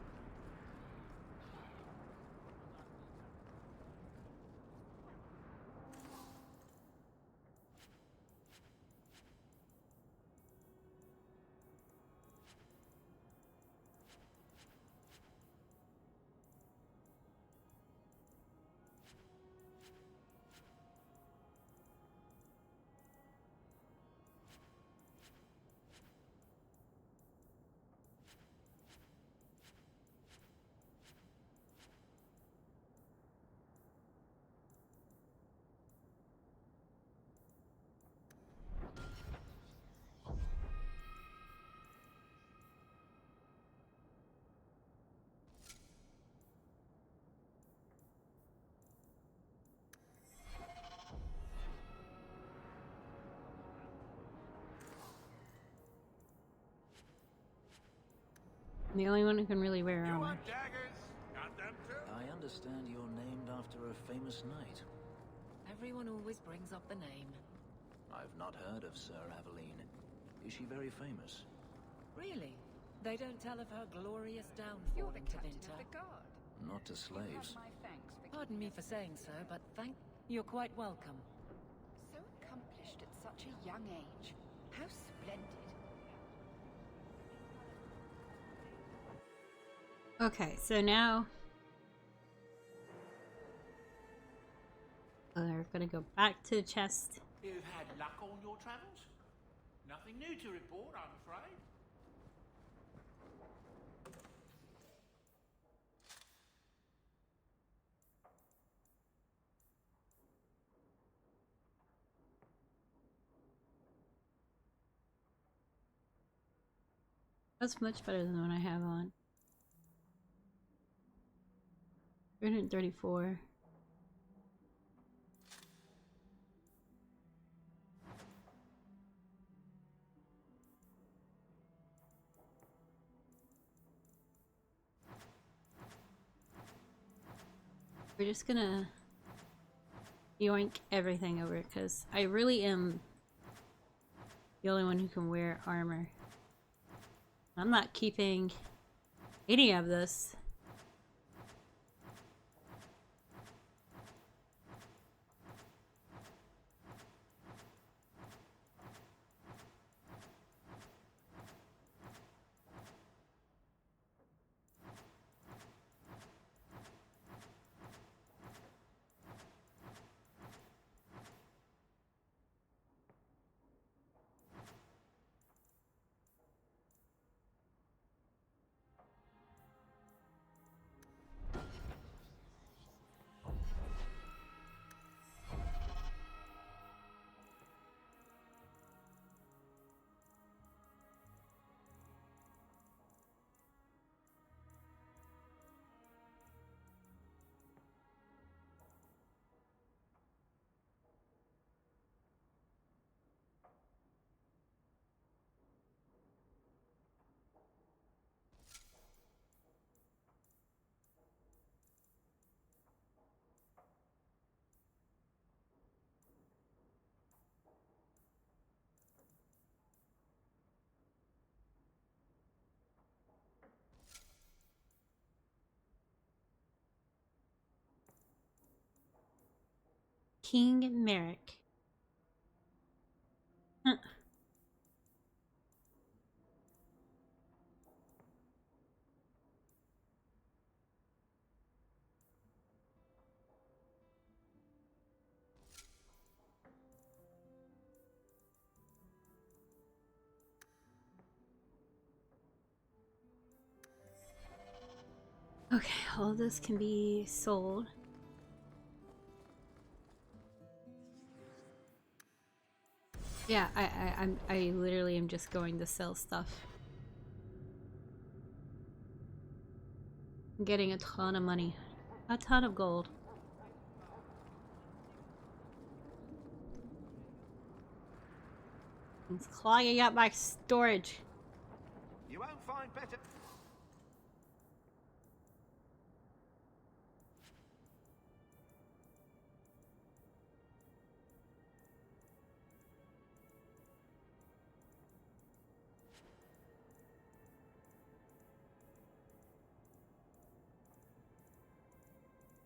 I'm the only one who can really wear armor. Daggers? Got them too? I understand you're named after a famous knight. Everyone always brings up the name. I've not heard of Sir Aveline. Is she very famous? Really? They don't tell of her glorious downfall in Tevinter. Not to slaves. Pardon me for saying so, but you're quite welcome. So accomplished at such a young age. How splendid. Okay, so now we're gonna go back to the chest. You've had luck on your travels? Nothing new to report, I'm afraid. That's much better than the one I have on. 334. We're just gonna yoink everything over it because I really am the only one who can wear armor. I'm not keeping any of this. King Merrick. Huh. Okay, all this can be sold. Yeah, I literally am just going to sell stuff. I'm getting a ton of money. A ton of gold. It's clogging up my storage. You won't find better.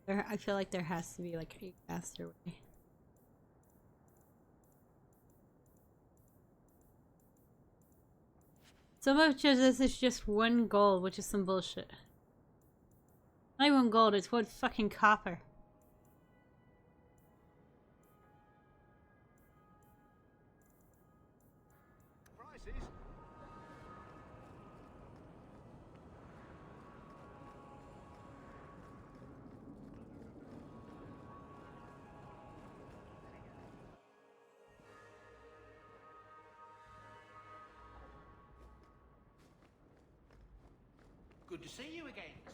I feel like there has to be like a faster way. So much of this is just one gold, which is some bullshit. Not even gold, it's one fucking copper. Prices. Good to see you again, sir.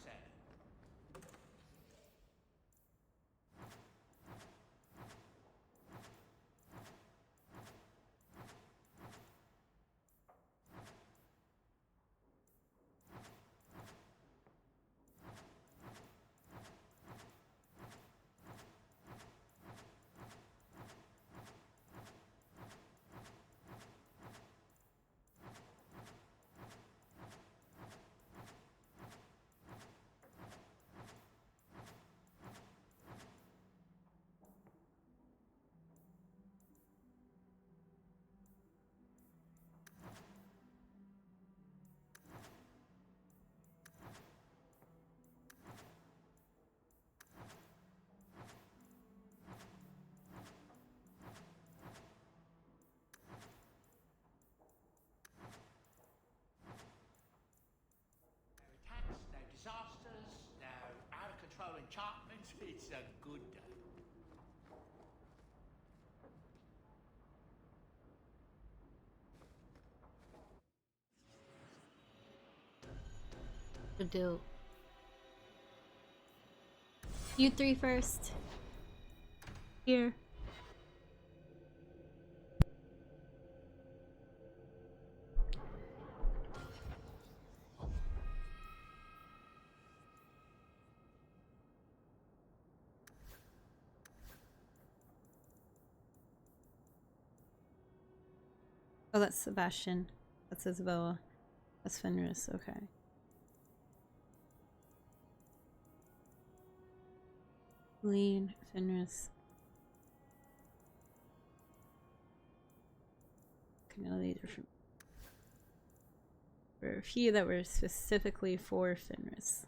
The deal. You three first. Here. Oh, that's Sebastian. That's Isabella. That's Fenris, okay. Lean, Fenris. Okay, now these are from... There were a few that were specifically for Fenris.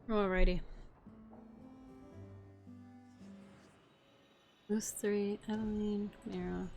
Alrighty. Those three, Evelyn, Mira.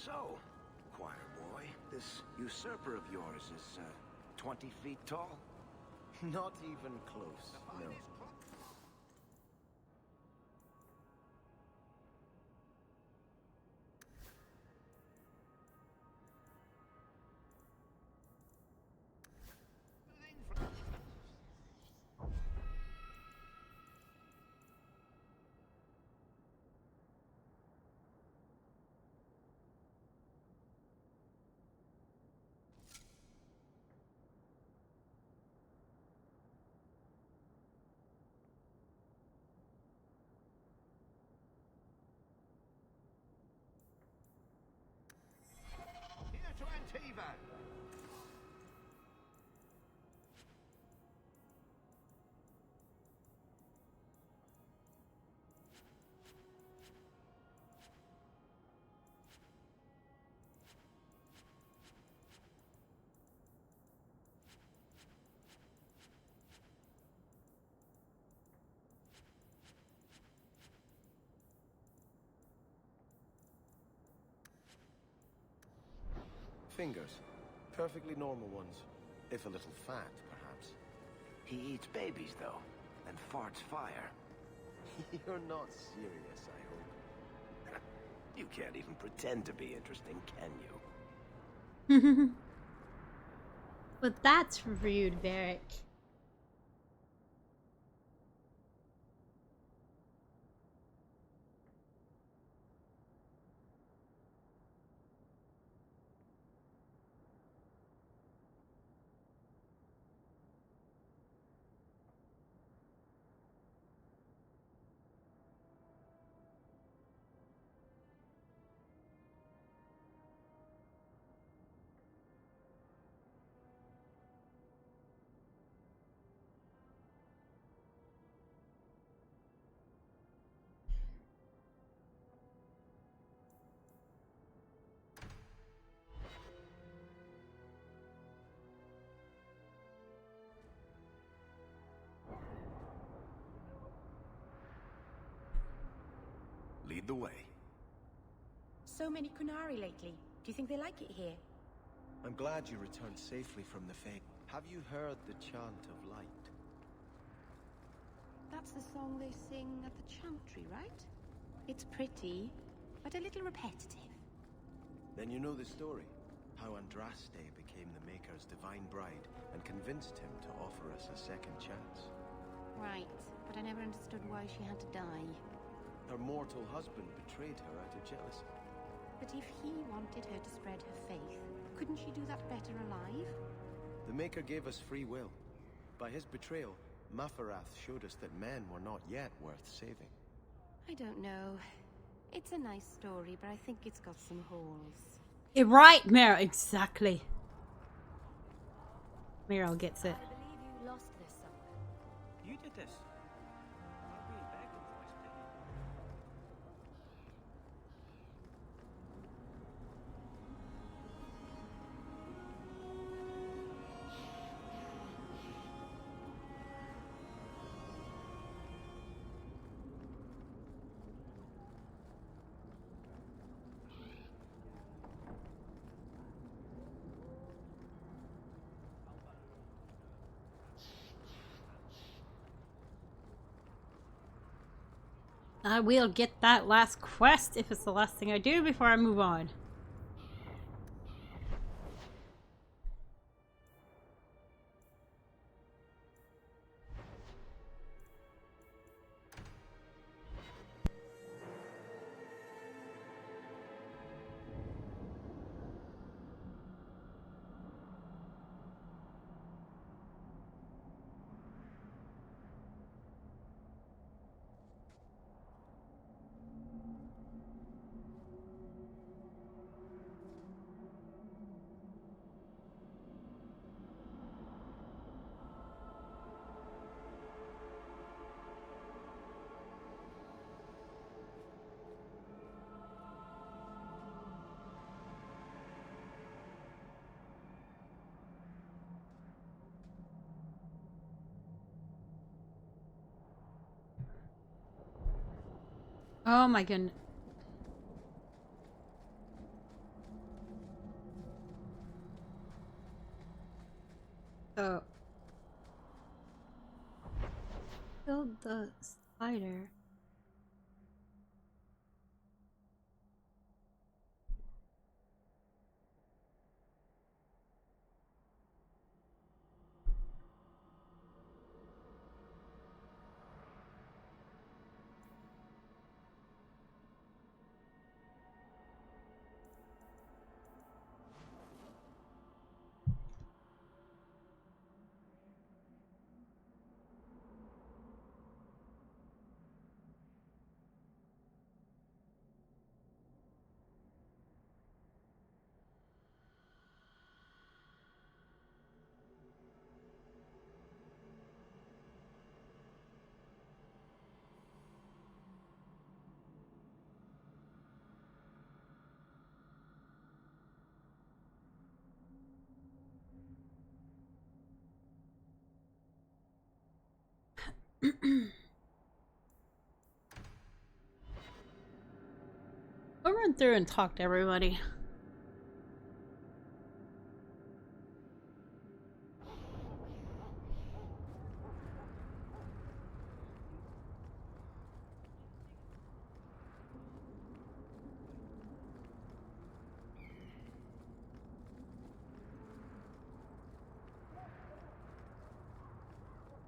So, choir boy, this usurper of yours is, 20 feet tall? Not even close, no. Here to Antiva! Fingers. Perfectly normal ones. If a little fat, perhaps. He eats babies, though, and farts fire. You're not serious, I hope. You can't even pretend to be interesting, can you? But that's rude, Varric. Lead the way. So many Kunari lately. Do you think they like it here? I'm glad you returned safely from the Fade. Have you heard the Chant of Light? That's the song they sing at the chantry, right? It's pretty, but a little repetitive. Then you know the story. How Andraste became the Maker's divine bride and convinced him to offer us a second chance. Right, but I never understood why she had to die. Her mortal husband betrayed her out of jealousy. But if he wanted her to spread her faith, couldn't she do that better alive? The Maker gave us free will. By his betrayal, Mafarath showed us that men were not yet worth saving. I don't know. It's a nice story, but I think it's got some holes. You're right, Meryl. Exactly. Meryl gets it. I believe you lost this somewhere. You did this. I'll be back with my spade. I will get that last quest if it's the last thing I do before I move on. Oh my goodness. Oh. Killed the spider. I'll run through and talk to everybody.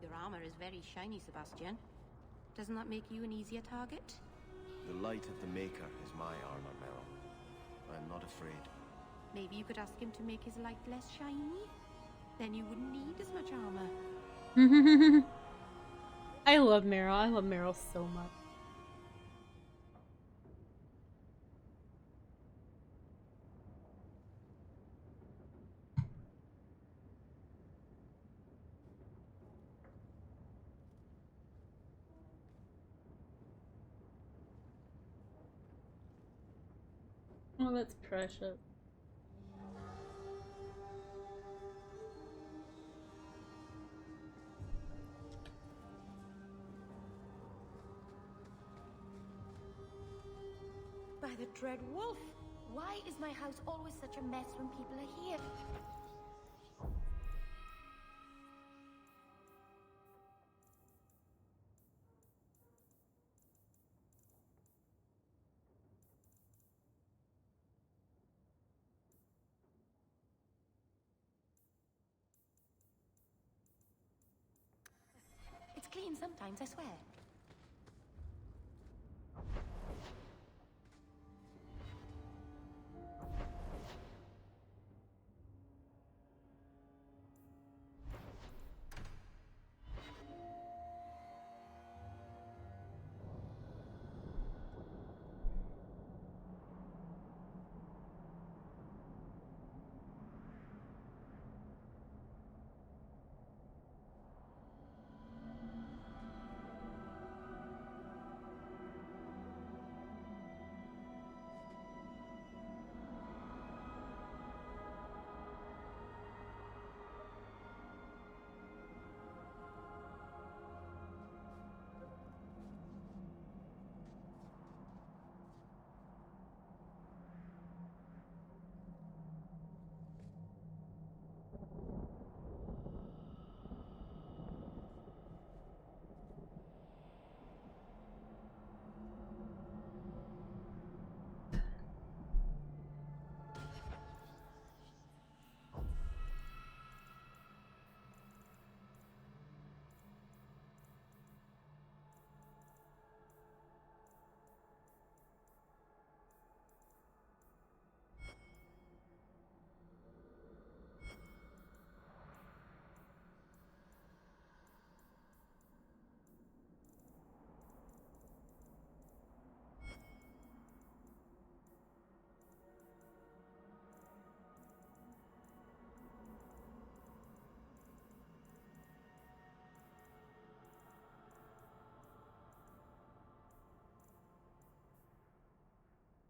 Your armor is very shiny, Sebastian. Doesn't that make you an easier target? The light of the Maker is my armor, Meryl. I'm not afraid. Maybe you could ask him to make his light less shiny? Then you wouldn't need as much armor. I love Meryl. I love Meryl so much. Oh, that's precious. By the Dread Wolf! Why is my house always such a mess when people are here? It's clean sometimes, I swear.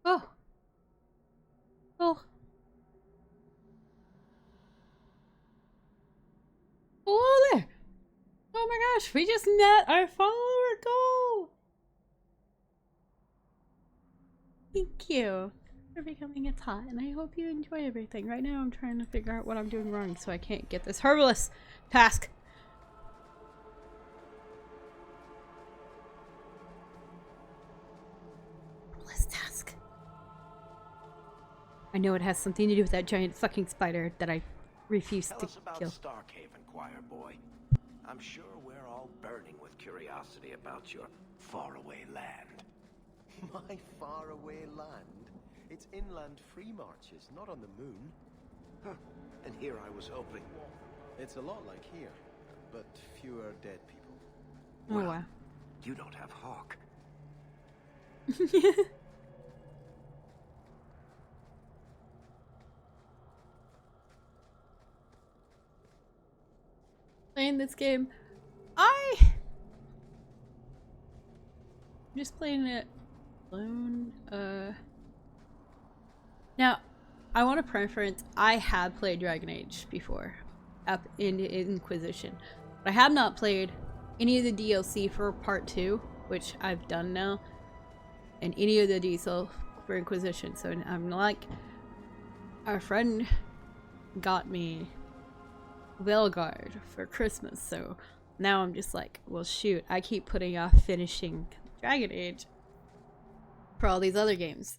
Oh. Oh. Oh, there. Oh my gosh, we just met our follower goal. Thank you. for becoming a tot, and I hope you enjoy everything. Right now I'm trying to figure out what I'm doing wrong so I can't get this herbalist task. Herbalist task. I know it has something to do with that giant fucking spider that I refuse Tell to us about kill. Starkhaven, choir boy. I'm sure we're all burning with curiosity about your faraway land. My faraway land? It's inland free marches, not on the moon. Huh. And here I was hoping. It's a lot like here, but fewer dead people. Oh wow. You don't have Hawk. Playing this game, I'm just playing it alone. Now, I want a preference. I have played Dragon Age before, up in Inquisition, but I have not played any of the DLC for Part 2, which I've done now, and any of the DLC for Inquisition. So I'm like, our friend got me Veilguard for Christmas, so now I'm just like, well shoot, I keep putting off finishing Dragon Age for all these other games.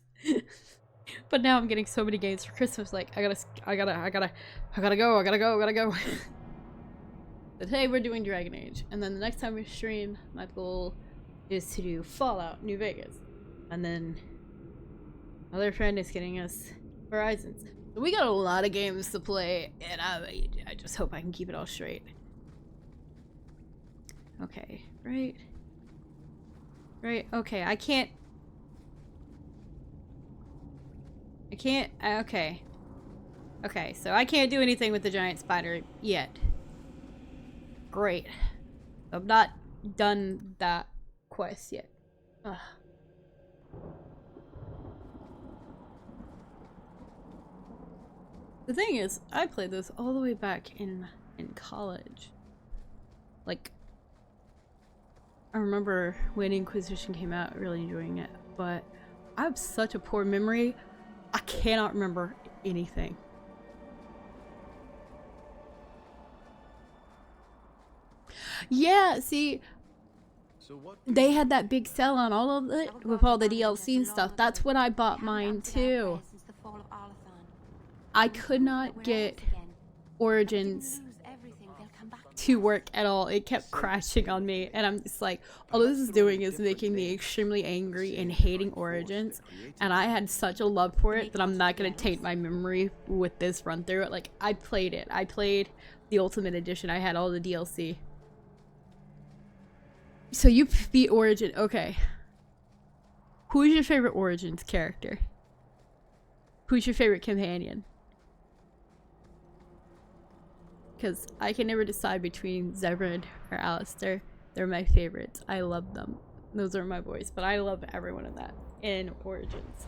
But now I'm getting so many games for Christmas, like I gotta go. But today we're doing Dragon Age, and then the next time we stream, my goal is to do Fallout New Vegas, and then my other friend is getting us Horizons. So we got a lot of games to play, and I just hope I can keep it all straight. Okay, right, okay, I can't, okay, so I can't do anything with the giant spider yet. Great. I've not done that quest yet. Ugh. The thing is, I played this all the way back in college. Like, I remember when Inquisition came out, really enjoying it, but I have such a poor memory, I cannot remember anything. Yeah, see, they had that big sale on all of it with all the DLC and stuff. That's when I bought mine too. I could not get Origins to work at all. It kept crashing on me, and I'm just like, all this is doing is making me extremely angry and hating Origins, and I had such a love for it that I'm not gonna taint my memory with this run through it. Like, I played it. I played the Ultimate Edition. I had all the DLC. So you beat Origin. Okay. Who's your favorite Origins character? Who's your favorite companion? Because I can never decide between Zevran or Alistair. They're my favorites. I love them. Those are my boys. But I love everyone in that. In Origins.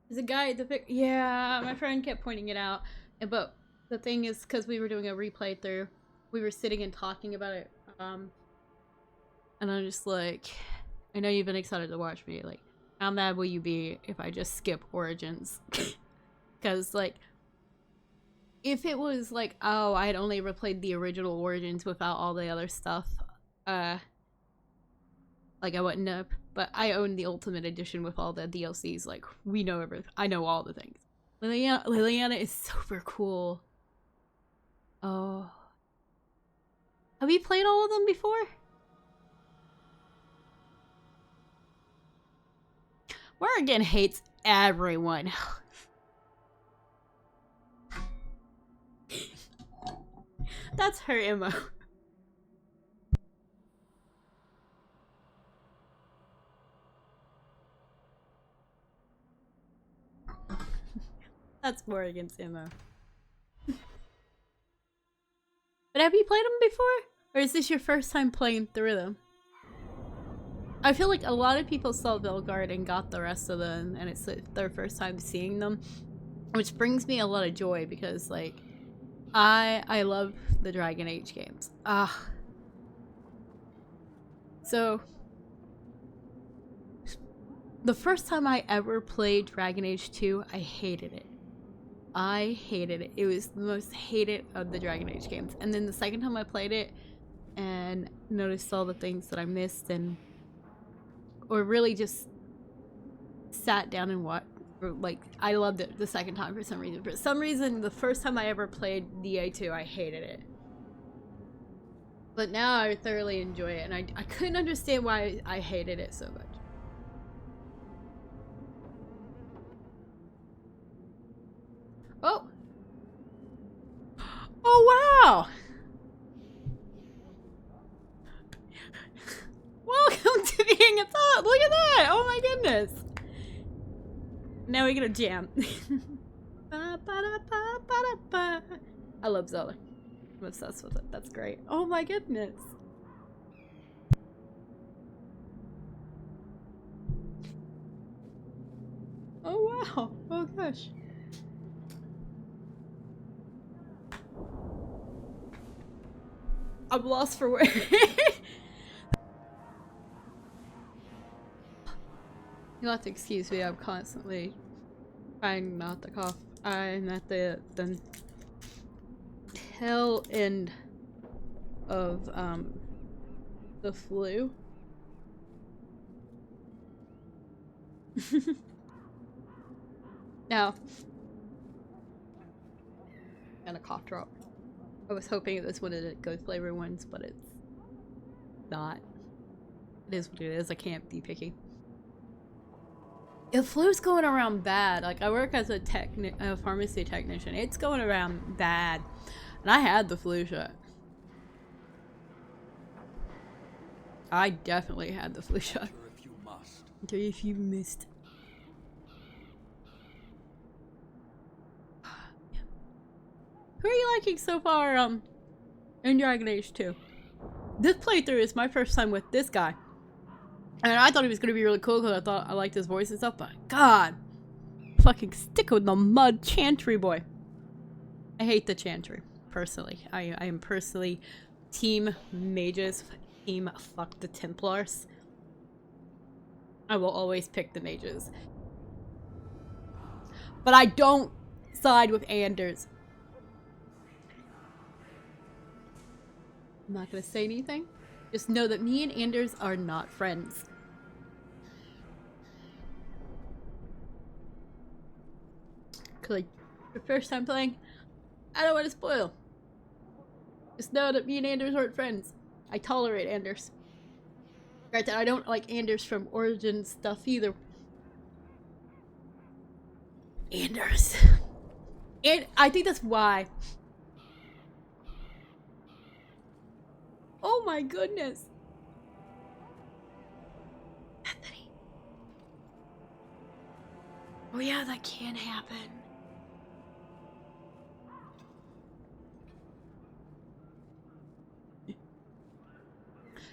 There's a guy at the pic. Yeah, my friend kept pointing it out. But the thing is, because we were doing a replay through, we were sitting and talking about it. And I'm just like, I know you've been excited to watch me. Like, how mad will you be if I just skip Origins? Because, like, if it was like, oh, I had only replayed the original Origins without all the other stuff, like, I wouldn't have. But I own the Ultimate Edition with all the DLCs. Like, we know everything. I know all the things. Liliana is super cool. Oh. Have you played all of them before? Morrigan hates everyone. That's her MO. That's Morrigan's MO. But have you played them before? Or is this your first time playing through them? I feel like a lot of people saw Veilguard and got the rest of them, and it's their first time seeing them, which brings me a lot of joy because, like, I love the Dragon Age games. So, the first time I ever played Dragon Age 2, I hated it. I hated it. It was the most hated of the Dragon Age games. And then the second time I played it and noticed all the things that I missed or really just sat down and watched, like, I loved it the second time for some reason. For some reason, the first time I ever played DA2, I hated it. But now I thoroughly enjoy it, and I couldn't understand why I hated it so much. Oh! Oh, wow! Welcome to being a thought! Look at that! Oh my goodness! Now we get a jam. I love Zelda. I'm obsessed with it. That's great. Oh my goodness. Oh wow. Oh gosh. I'm lost for words. You'll have to excuse me, I'm constantly trying not to cough. I'm at the tail end of the flu. Now, and a cough drop. I was hoping it was one of the good flavor ones, but it's not. It is what it is. I can't be picky. The flu's going around bad. Like, I work as a pharmacy technician. It's going around bad. And I had the flu shot. I definitely had the flu shot. If you missed. Who are you liking so far, in Dragon Age 2? This playthrough is my first time with this guy. And I thought he was gonna be really cool because I thought I liked his voice and stuff, but God, fucking stick with the mud Chantry boy. I hate the Chantry, personally. I am personally team mages, team fuck the Templars. I will always pick the mages. But I don't side with Anders. I'm not gonna say anything. Just know that me and Anders are not friends. Cause like, the first time playing, I don't want to spoil. Just know that me and Anders aren't friends. I tolerate Anders. Granted, I don't like Anders from Origin stuff either. Anders. And I think that's why. Oh my goodness. Anthony. Oh yeah, that can happen.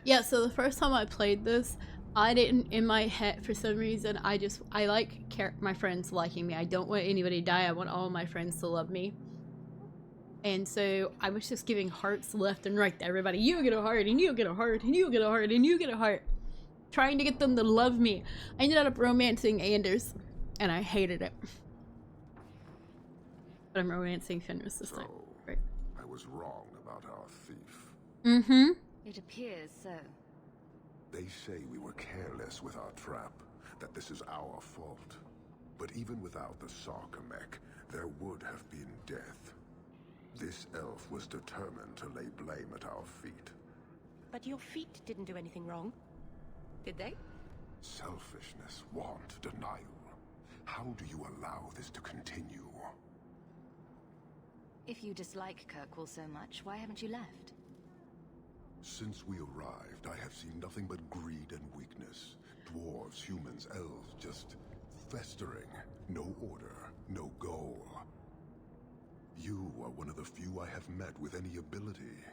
Yeah, so the first time I played this, I didn't, in my head, for some reason, I like my friends liking me. I don't want anybody to die. I want all my friends to love me. And so I was just giving hearts left and right to everybody. You get a heart, and you get a heart, and you get a heart, and you get a heart. Trying to get them to love me. I ended up romancing Anders, and I hated it. But I'm romancing Fenris this time. Right. I was wrong about our thief. Mm-hmm. It appears so. They say we were careless with our trap, that this is our fault. But even without the Sarkamech, there would have been death. This elf was determined to lay blame at our feet. But your feet didn't do anything wrong, did they? Selfishness, want, denial. How do you allow this to continue? If you dislike Kirkwall so much, why haven't you left? Since we arrived, I have seen nothing but greed and weakness. Dwarves, humans, elves, just festering. No order, no goal. You are one of the few I have met with any ability.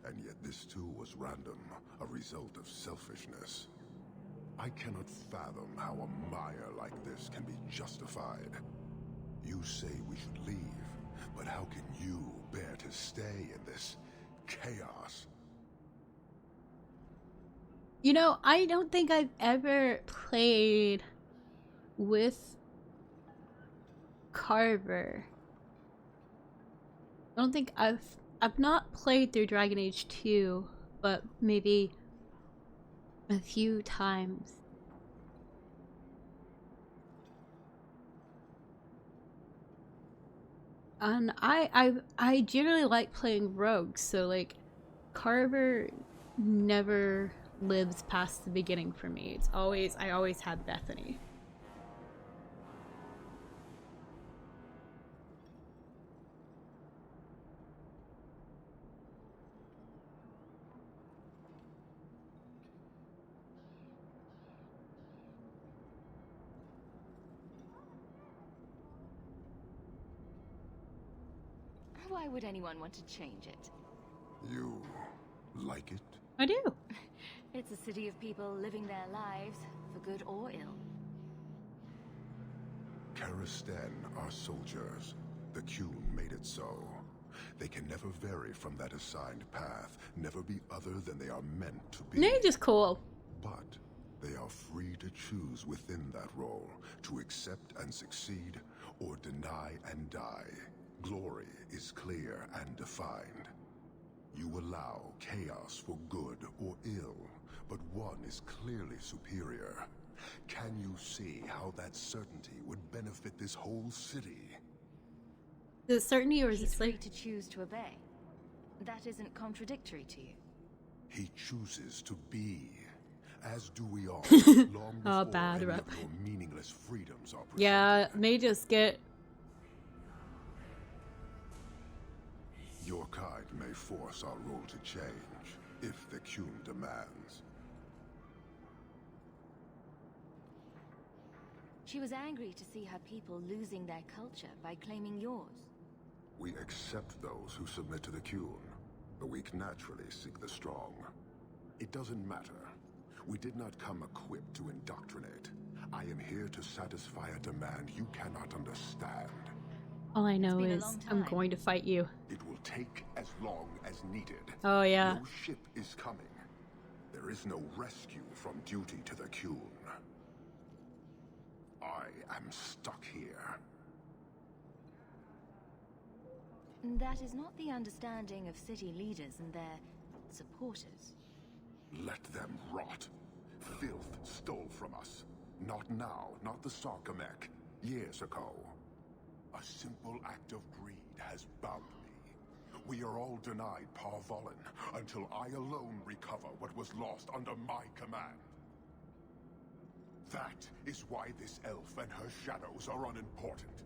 And yet this too was random, a result of selfishness. I cannot fathom how a mire like this can be justified. You say we should leave, but how can you bear to stay in this chaos? You know, I don't think I've ever played with Carver. I don't think I've not played through Dragon Age 2, but maybe a few times. And I generally like playing rogues, so like Carver never lives past the beginning for me. It's always, I always had Bethany. Why would anyone want to change it? You like it? I do. It's a city of people living their lives, for good or ill. Karistan are soldiers. The Qun made it so. They can never vary from that assigned path, never be other than they are meant to be. Nage is cool. But they are free to choose within that role, to accept and succeed, or deny and die. Glory is clear and defined. You allow chaos for good or ill, but one is clearly superior. Can you see how that certainty would benefit this whole city? Is it certainty or is He's it free like to choose to obey? That isn't contradictory to you. He chooses to be, as do we all, long before oh, bad any rep. of your meaningless freedoms are presented. Yeah, may just get. Your kind may force our role to change, if the Qun demands. She was angry to see her people losing their culture by claiming yours. We accept those who submit to the Qun. The weak naturally seek the strong. It doesn't matter. We did not come equipped to indoctrinate. I am here to satisfy a demand you cannot understand. All I know is I'm going to fight you. It will take as long as needed. Oh yeah. No ship is coming. There is no rescue from duty to the Qun. I am stuck here. That is not the understanding of city leaders and their supporters. Let them rot. Filth stole from us. Not now, not the Sarkamek. Years ago. A simple act of greed has bound me. We are all denied Parvolin until I alone recover what was lost under my command. That is why this elf and her shadows are unimportant.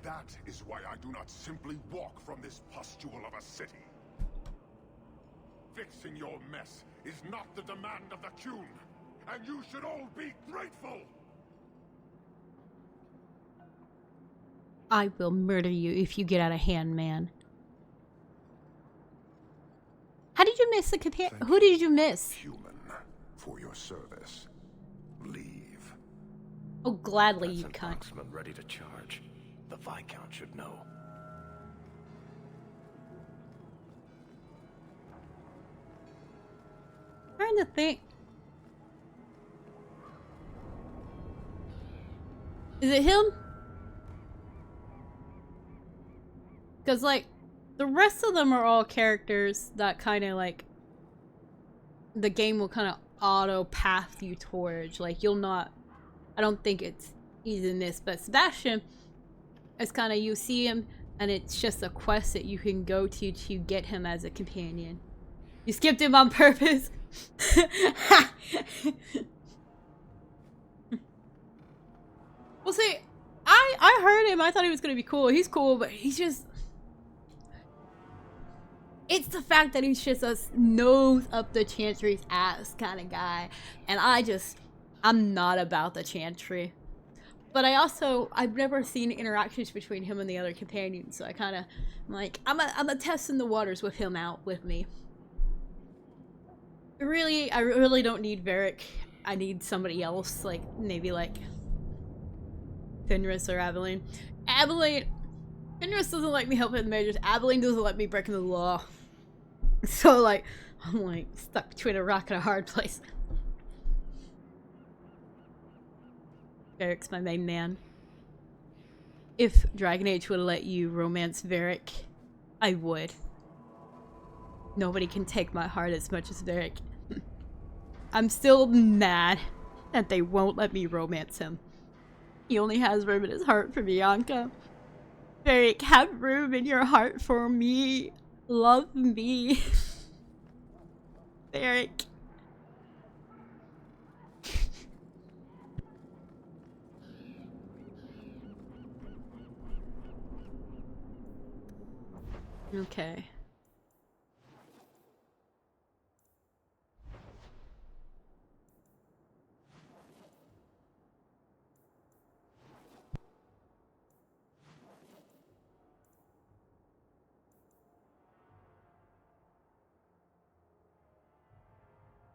That is why I do not simply walk from this pustule of a city. Fixing your mess is not the demand of the Qun, and you should all be grateful! I will murder you if you get out of hand, man. How did you miss the companion? Who did you miss? Human, for your service. Leave. Oh, gladly, That's you an cunt. Oxman ready to charge. The Viscount should know. Trying to think. Is it him? Because, like, the rest of them are all characters that kind of, like, the game will kind of auto path you towards. Like, you'll not, I don't think it's easy in this, but Sebastian, it's kind of, you see him, and it's just a quest that you can go to get him as a companion. You skipped him on purpose. Well, see, I heard him. I thought he was going to be cool. He's cool, but he's just... It's the fact that he's just a nose up the Chantry's ass kind of guy. And I'm not about the Chantry. But I've never seen interactions between him and the other companions. So I kind of, I'm a testing the waters with him out with me. I really don't need Varric. I need somebody else, like, maybe like Fenris or Aveline. Fenris doesn't let me help in the majors. Aveline doesn't let me break the law. So, like, I'm like stuck between a rock and a hard place. Varric's my main man. If Dragon Age would let you romance Varric, I would. Nobody can take my heart as much as Varric. I'm still mad that they won't let me romance him. He only has room in his heart for Bianca. Varric, have room in your heart for me. Love me. Varric. Okay.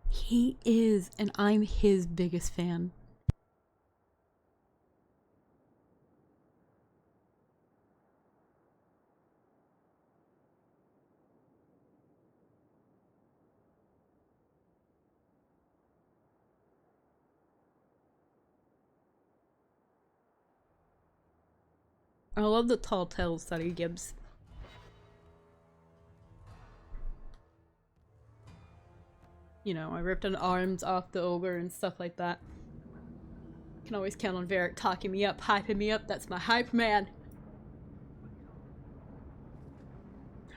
He is, and I'm his biggest fan. I love the tall tales that he gives. You know, I ripped an arms off the ogre and stuff like that. Can always count on Varric talking me up, hyping me up. That's my hype man.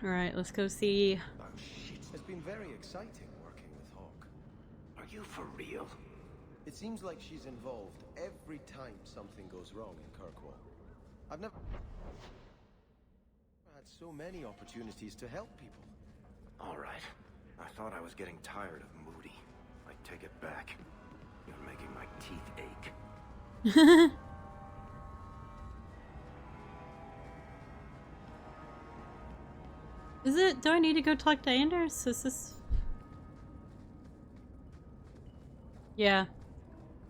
Alright, let's go see. Oh shit. It's been very exciting working with Hawke. Are you for real? It seems like she's involved every time something goes wrong in Kirkwall. I've never had so many opportunities to help people. All right. I thought I was getting tired of Moody. I take it back. You're making my teeth ache. Is it? Do I need to go talk to Anders? Is this? Yeah.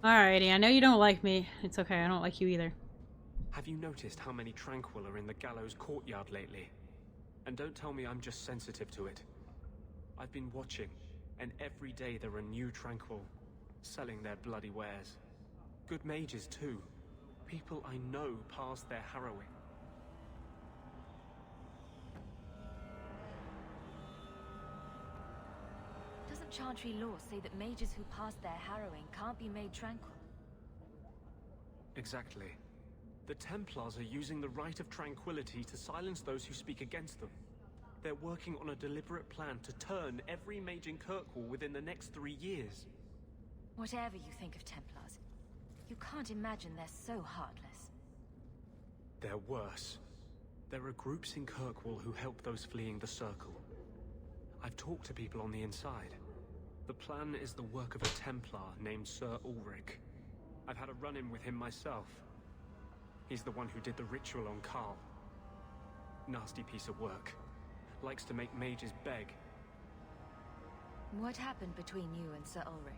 Alrighty, I know you don't like me. It's okay, I don't like you either. Have you noticed how many Tranquil are in the gallows courtyard lately? And don't tell me I'm just sensitive to it. I've been watching, and every day there are new Tranquil, selling their bloody wares. Good mages too. People I know past their harrowing. Doesn't Chantry law say that mages who pass their harrowing can't be made tranquil? Exactly. The Templars are using the right of tranquility to silence those who speak against them. They're working on a deliberate plan to turn every mage in Kirkwall within the next 3 years. Whatever you think of Templars, you can't imagine they're so heartless. They're worse. There are groups in Kirkwall who help those fleeing the Circle. I've talked to people on the inside. The plan is the work of a Templar named Sir Ulrich. I've had a run-in with him myself. He's the one who did the ritual on Karl. Nasty piece of work. Likes to make mages beg. What happened between you and Sir Ulrich?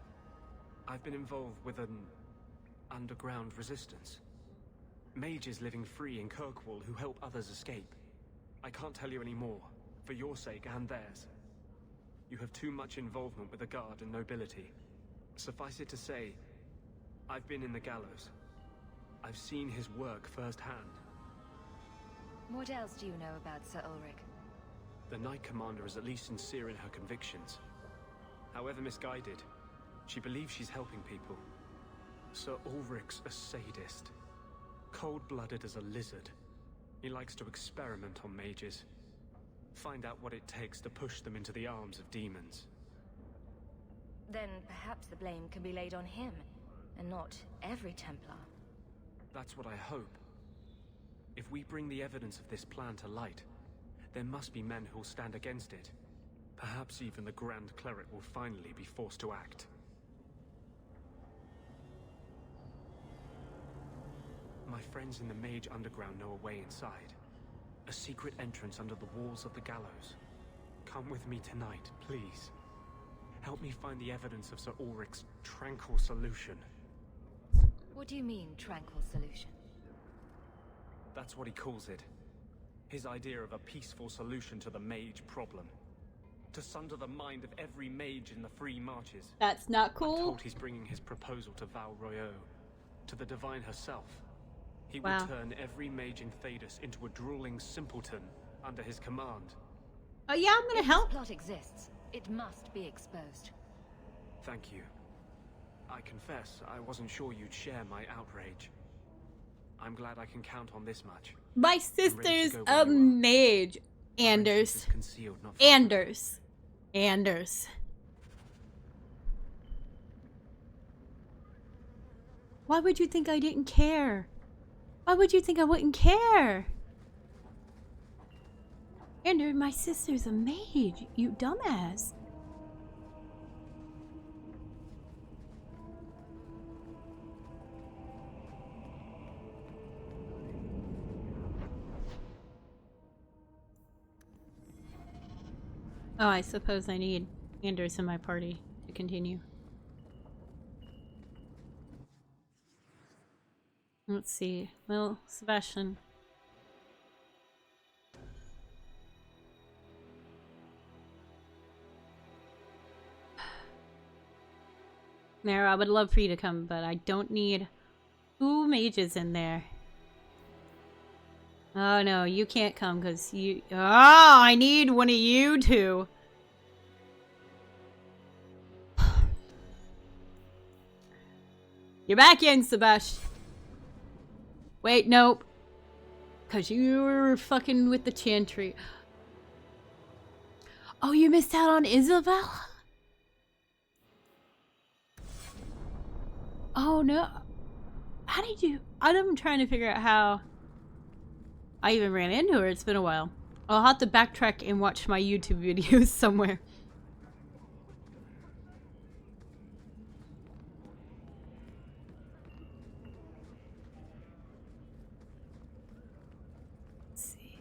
I've been involved with an underground resistance. Mages living free in Kirkwall who help others escape. I can't tell you any more, for your sake and theirs. You have too much involvement with the Guard and nobility. Suffice it to say, I've been in the gallows. I've seen his work firsthand. What else do you know about Sir Ulrich? The Knight Commander is at least sincere in her convictions. However misguided, she believes she's helping people. Sir Ulrich's a sadist. Cold-blooded as a lizard. He likes to experiment on mages. Find out what it takes to push them into the arms of demons. Then perhaps the blame can be laid on him, and not every Templar. That's what I hope. If we bring the evidence of this plan to light, there must be men who'll stand against it. Perhaps even the Grand Cleric will finally be forced to act. My friends in the Mage Underground know a way inside. A secret entrance under the walls of the gallows. Come with me tonight, please. Help me find the evidence of Sir Ulrich's tranquil solution. What do you mean, tranquil solution? That's what he calls it. His idea of a peaceful solution to the mage problem. To sunder the mind of every mage in the free marches. That's not cool. I'm told he's bringing his proposal to Val Royeaux. to the Divine herself. He Wow. will turn every mage in Thedas into a drooling simpleton under his command. Oh yeah, I'm gonna If help. this plot exists, it must be exposed. Thank you. I confess, I wasn't sure you'd share my outrage. I'm glad I can count on this much. My I'm ready to sister's go a where you are. mage. Our Anders. princess is concealed not far from Anders. Anders. Why would you think I didn't care? Why would you think I wouldn't care? Anders, my sister's a mage, you dumbass. Oh, I suppose I need Anders in my party to continue. Let's see. Well, Sebastian. Mara, I would love for you to come, but I don't need 2 mages in there. Oh no, you can't come because you... Oh, I need one of you two. You're back in, Sebastian. Wait, nope. Because you were fucking with the chantry. Oh, you missed out on Isabel? Oh no. How did you... I'm trying to figure out how I even ran into her. It's been a while. I'll have to backtrack and watch my YouTube videos somewhere. Let's see.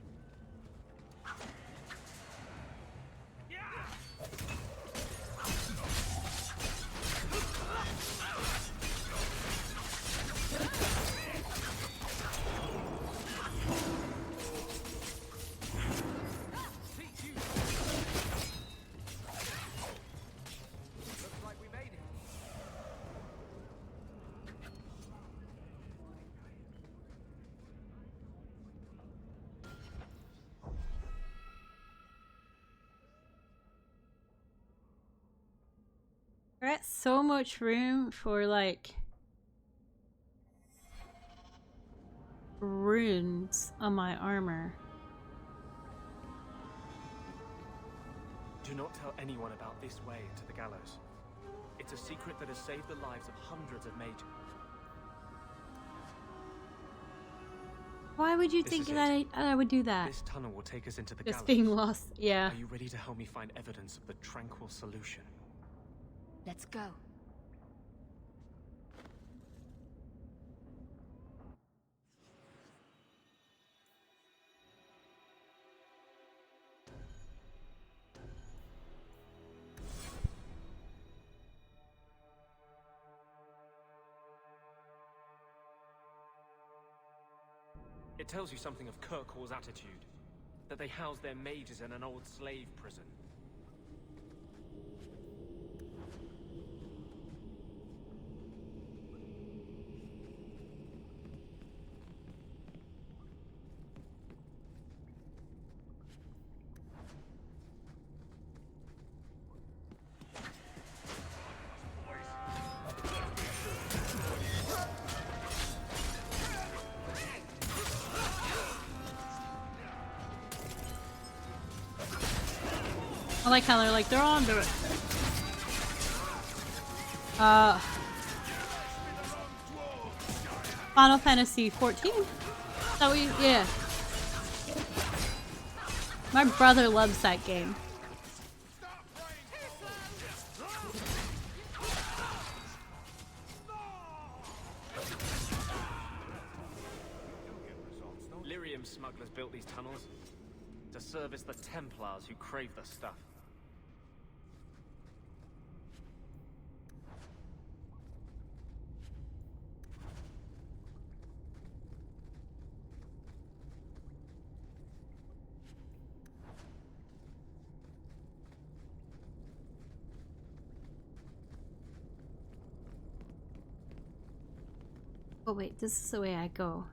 That's so much room for, like, runes on my armor. Do not tell anyone about this way to the gallows. It's a secret that has saved the lives of hundreds of mages. Why would you This think is that it. I would do that? This tunnel will take us into the Just gallows. being lost, yeah. Are you ready to help me find evidence of the tranquil solution? Let's go. It tells you something of Kirkwall's attitude. That they house their mages in an old slave prison. I like how they're like, they're on to it. Final Fantasy 14? So we, yeah. My brother loves that game. Lyrium smugglers built these tunnels to service the Templars who crave the stuff. Oh wait, this is the way I go.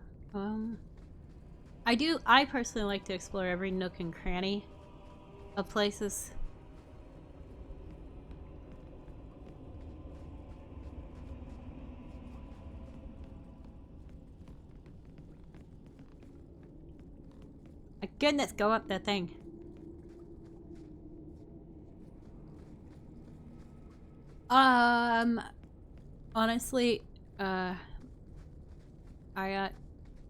I personally like to explore every nook and cranny of places. My goodness, go up that thing. Honestly, I got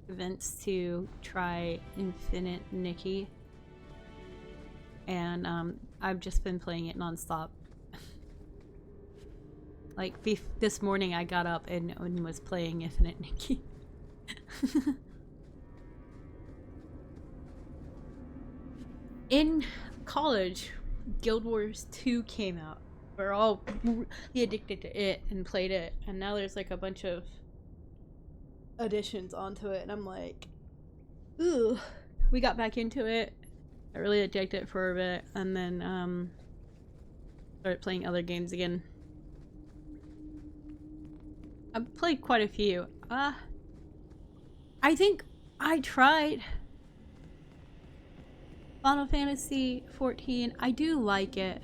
convinced to try Infinite Nikki, and I've just been playing it nonstop. Like this morning, I got up and was playing Infinite Nikki. In college, Guild Wars 2 came out. We're all really addicted to it and played it, and now there's like a bunch of additions onto it, and I'm like, ooh. We got back into it. I really addicted it for a bit, and then started playing other games again. I've played quite a few. I think I tried Final Fantasy 14. I do like it.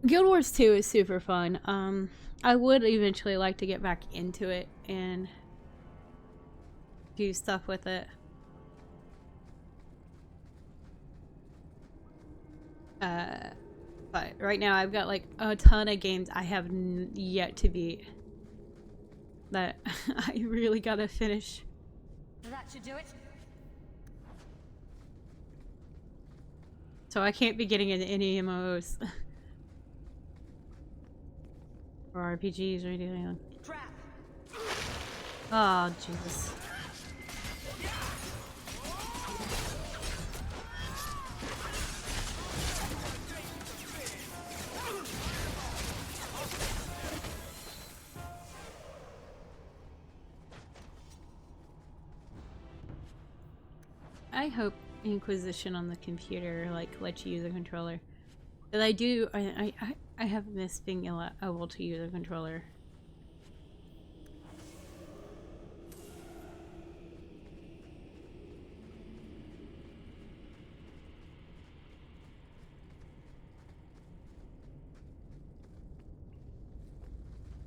Guild Wars 2 is super fun. I would eventually like to get back into it and do stuff with it. But right now I've got like a ton of games I have yet to beat that I really gotta finish. That should do it. So I can't be getting into any MMOs or RPGs or anything like that. Oh, Jesus. I hope Inquisition on the computer like lets you use a controller. But I have missed being able to use a controller.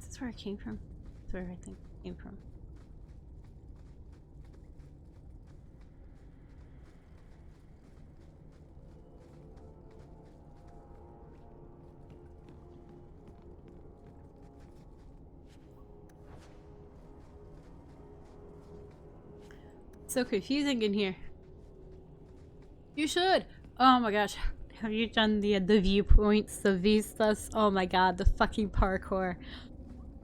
Is this where it came from? That's where I think it came from. So confusing in here. You should. Oh my gosh. Have you done the viewpoints, the vistas? Oh my god, the fucking parkour.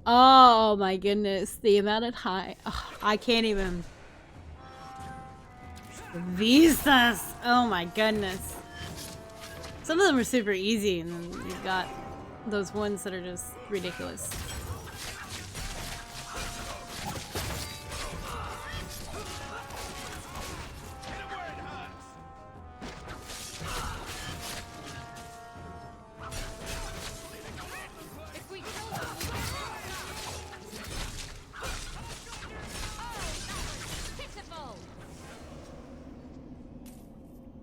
Oh my goodness, the amount of time. Oh, I can't even. Vistas. Oh my goodness. Some of them are super easy, and then you've got those ones that are just ridiculous.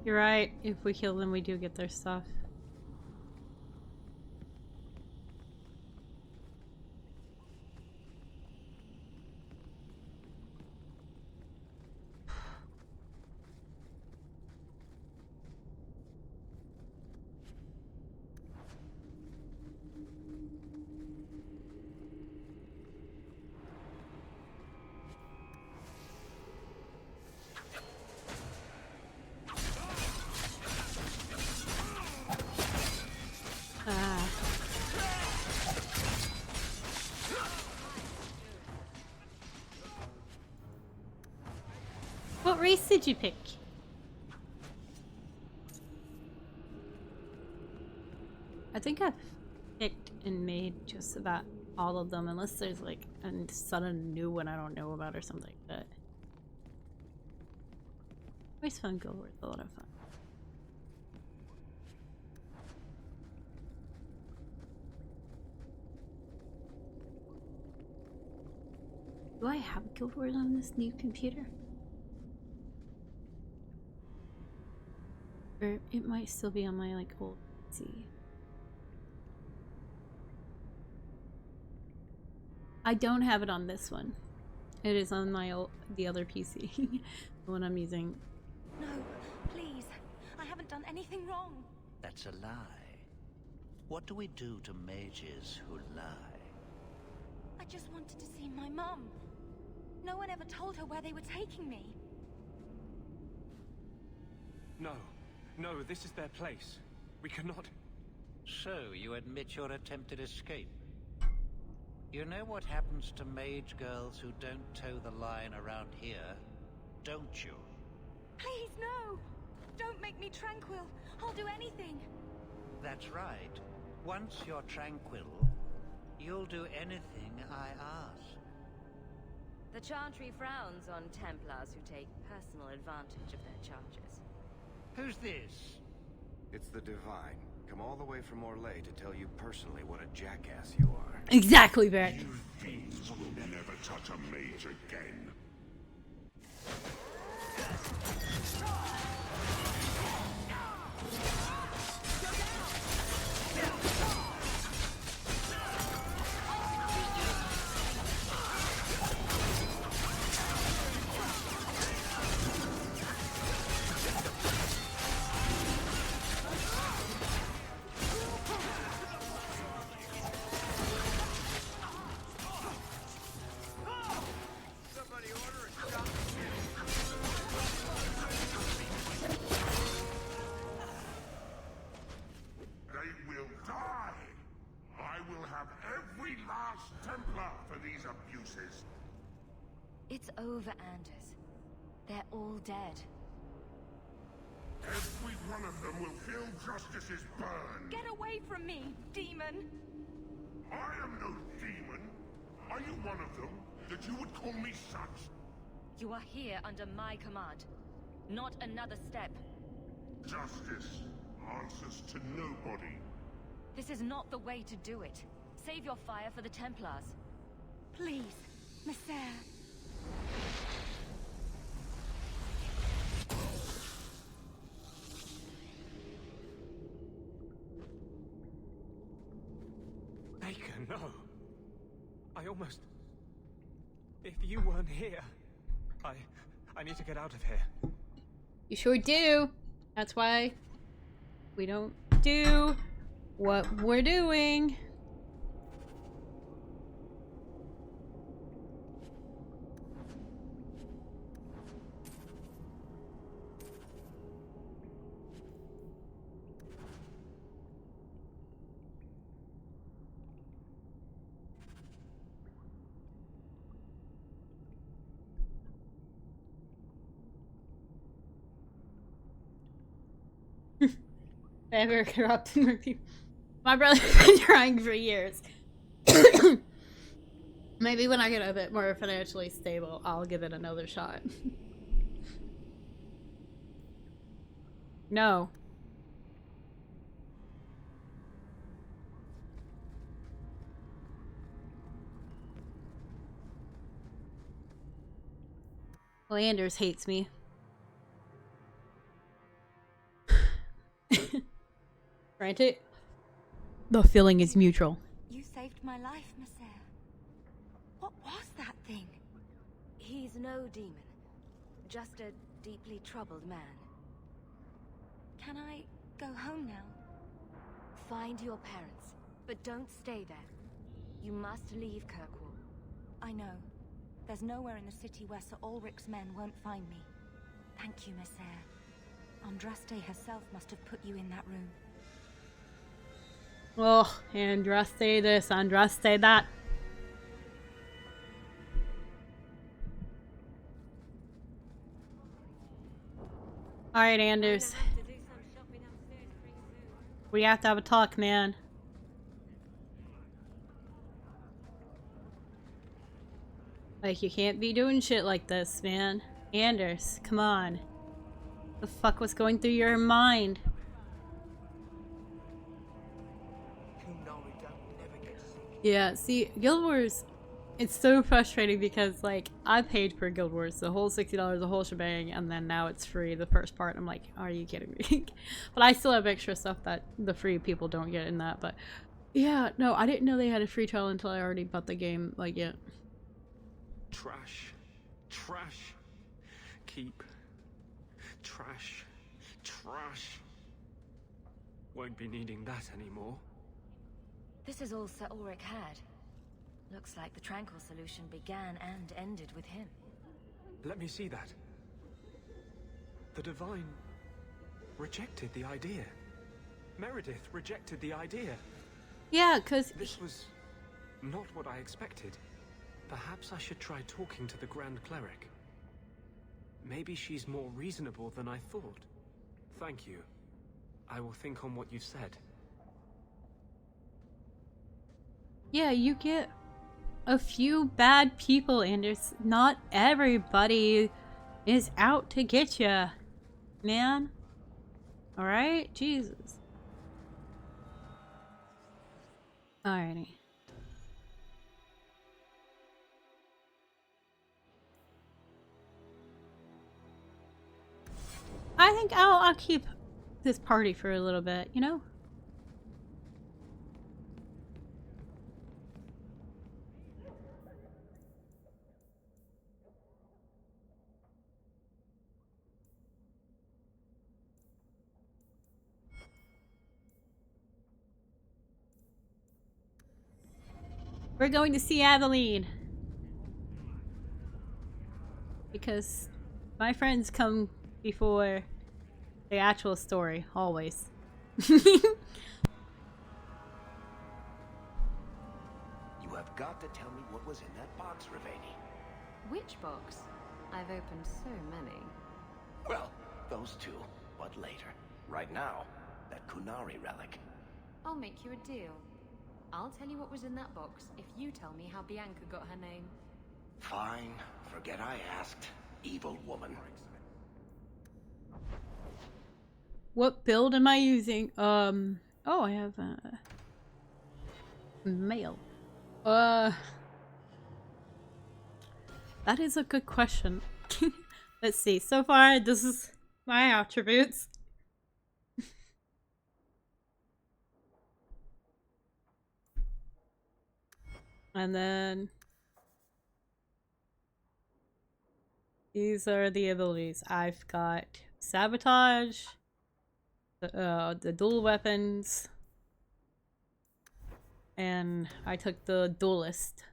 You're right. If we kill them, we do get their stuff. What race did you pick? I think I've picked and made just about all of them, unless there's like a sudden new one I don't know about or something. But always fun. Guild Wars, a lot of fun. Do I have Guild Wars on this new computer? Or it might still be on my like old PC. I don't have it on this one. It is on my the other PC, the one I'm using. No, please. I haven't done anything wrong. That's a lie. What do we do to mages who lie? I just wanted to see my mum. No one ever told her where they were taking me. No. No, this is their place. We cannot... So, you admit your attempted escape? You know what happens to mage girls who don't toe the line around here, don't you? Please, no! Don't make me tranquil. I'll do anything. That's right. Once you're tranquil, you'll do anything I ask. The Chantry frowns on Templars who take personal advantage of their charges. Who's this? It's the Divine. Come all the way from Orlais to tell you personally what a jackass you are. Exactly, Barrett. You fiends will never touch a mage again. It's over, Anders. They're all dead. Every one of them will feel justice's burn. Get away from me, demon! I am no demon. Are you one of them, that you would call me such? You are here under my command. Not another step. Justice answers to nobody. This is not the way to do it. Save your fire for the Templars. Please, Messer. Baker, no. I almost... If you weren't here, I need to get out of here. You sure do. That's why we don't do what we're doing. Ever corrupting review. My brother's been trying for years. Maybe when I get a bit more financially stable, I'll give it another shot. No. Landers hates me. Granted, the feeling is mutual. You saved my life, Messer. What was that thing? He's no demon. Just a deeply troubled man. Can I go home now? Find your parents, but don't stay there. You must leave Kirkwall. I know. There's nowhere in the city where Sir Ulrich's men won't find me. Thank you, Messer. Andraste herself must have put you in that room. Oh, Andraste this, Andraste that. Alright, Anders. We have to have a talk, man. Like, you can't be doing shit like this, man. Anders, come on. The fuck was going through your mind? Yeah, see, Guild Wars, It's so frustrating because, like, I paid for Guild Wars, the whole $60, the whole shebang, and then now it's free, the first part. I'm like, are you kidding me? But I still have extra stuff that the free people don't get in that, but yeah, no, I didn't know they had a free trial until I already bought the game, like, yeah. Trash. Trash. Keep. Trash. Trash. Won't be needing that anymore. This is all Sir Ulrich had. Looks like the Tranquil solution began and ended with him. Let me see that. The Divine rejected the idea. Meredith rejected the idea. Yeah, because this was not what I expected. Perhaps I should try talking to the Grand Cleric. Maybe she's more reasonable than I thought. Thank you. I will think on what you've said. Yeah, you get a few bad people, and it's not everybody is out to get you, man. Alright? Jesus. Alrighty. I think I'll keep this party for a little bit, you know? We're going to see Aveline. Because my friends come before the actual story, always. You have got to tell me what was in that box, Ravani. Which box? I've opened so many. Well, those two, but later. Right now, that Kunari relic. I'll make you a deal. I'll tell you what was in that box if you tell me how Bianca got her name. Fine. Forget I asked. Evil woman. What build am I using? Oh, I have mail. That is a good question. Let's see. So far, this is my attributes. And then these are the abilities. I've got sabotage, the dual weapons, and I took the duelist.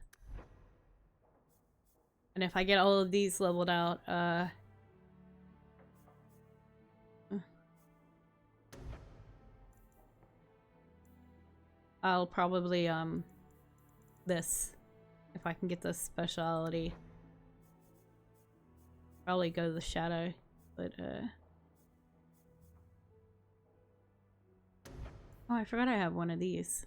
And if I get all of these leveled out, I'll probably this, if I can get the speciality, probably go to the shadow, but oh, I forgot I have one of these.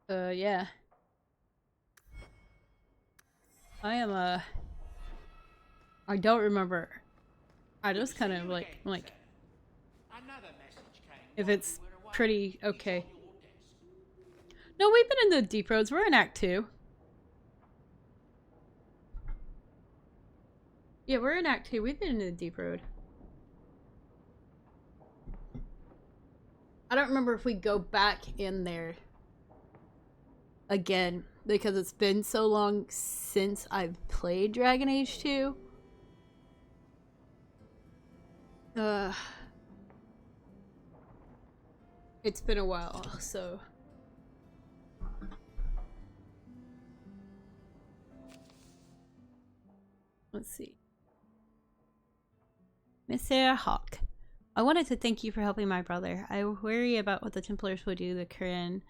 Yeah. I am I don't remember. I just kind of like if it's pretty okay. No, we've been in the Deep Roads. We're in Act 2. Yeah, we're in Act 2. We've been in the Deep Road. I don't remember if we go back in there again because it's been so long since I've played Dragon Age 2. It's been a while, so let's see. Mr. Hawk, I wanted to thank you for helping my brother. I worry about what the Templars will do to Kirin,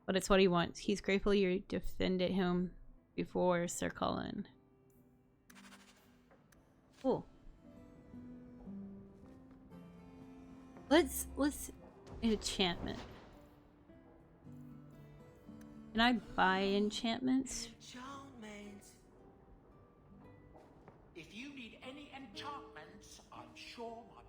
but it's what he wants. He's grateful you defended him before Sir Colin. Cool. Let's enchantment. Can I buy enchantments? If you need any enchantments, I'm sure my...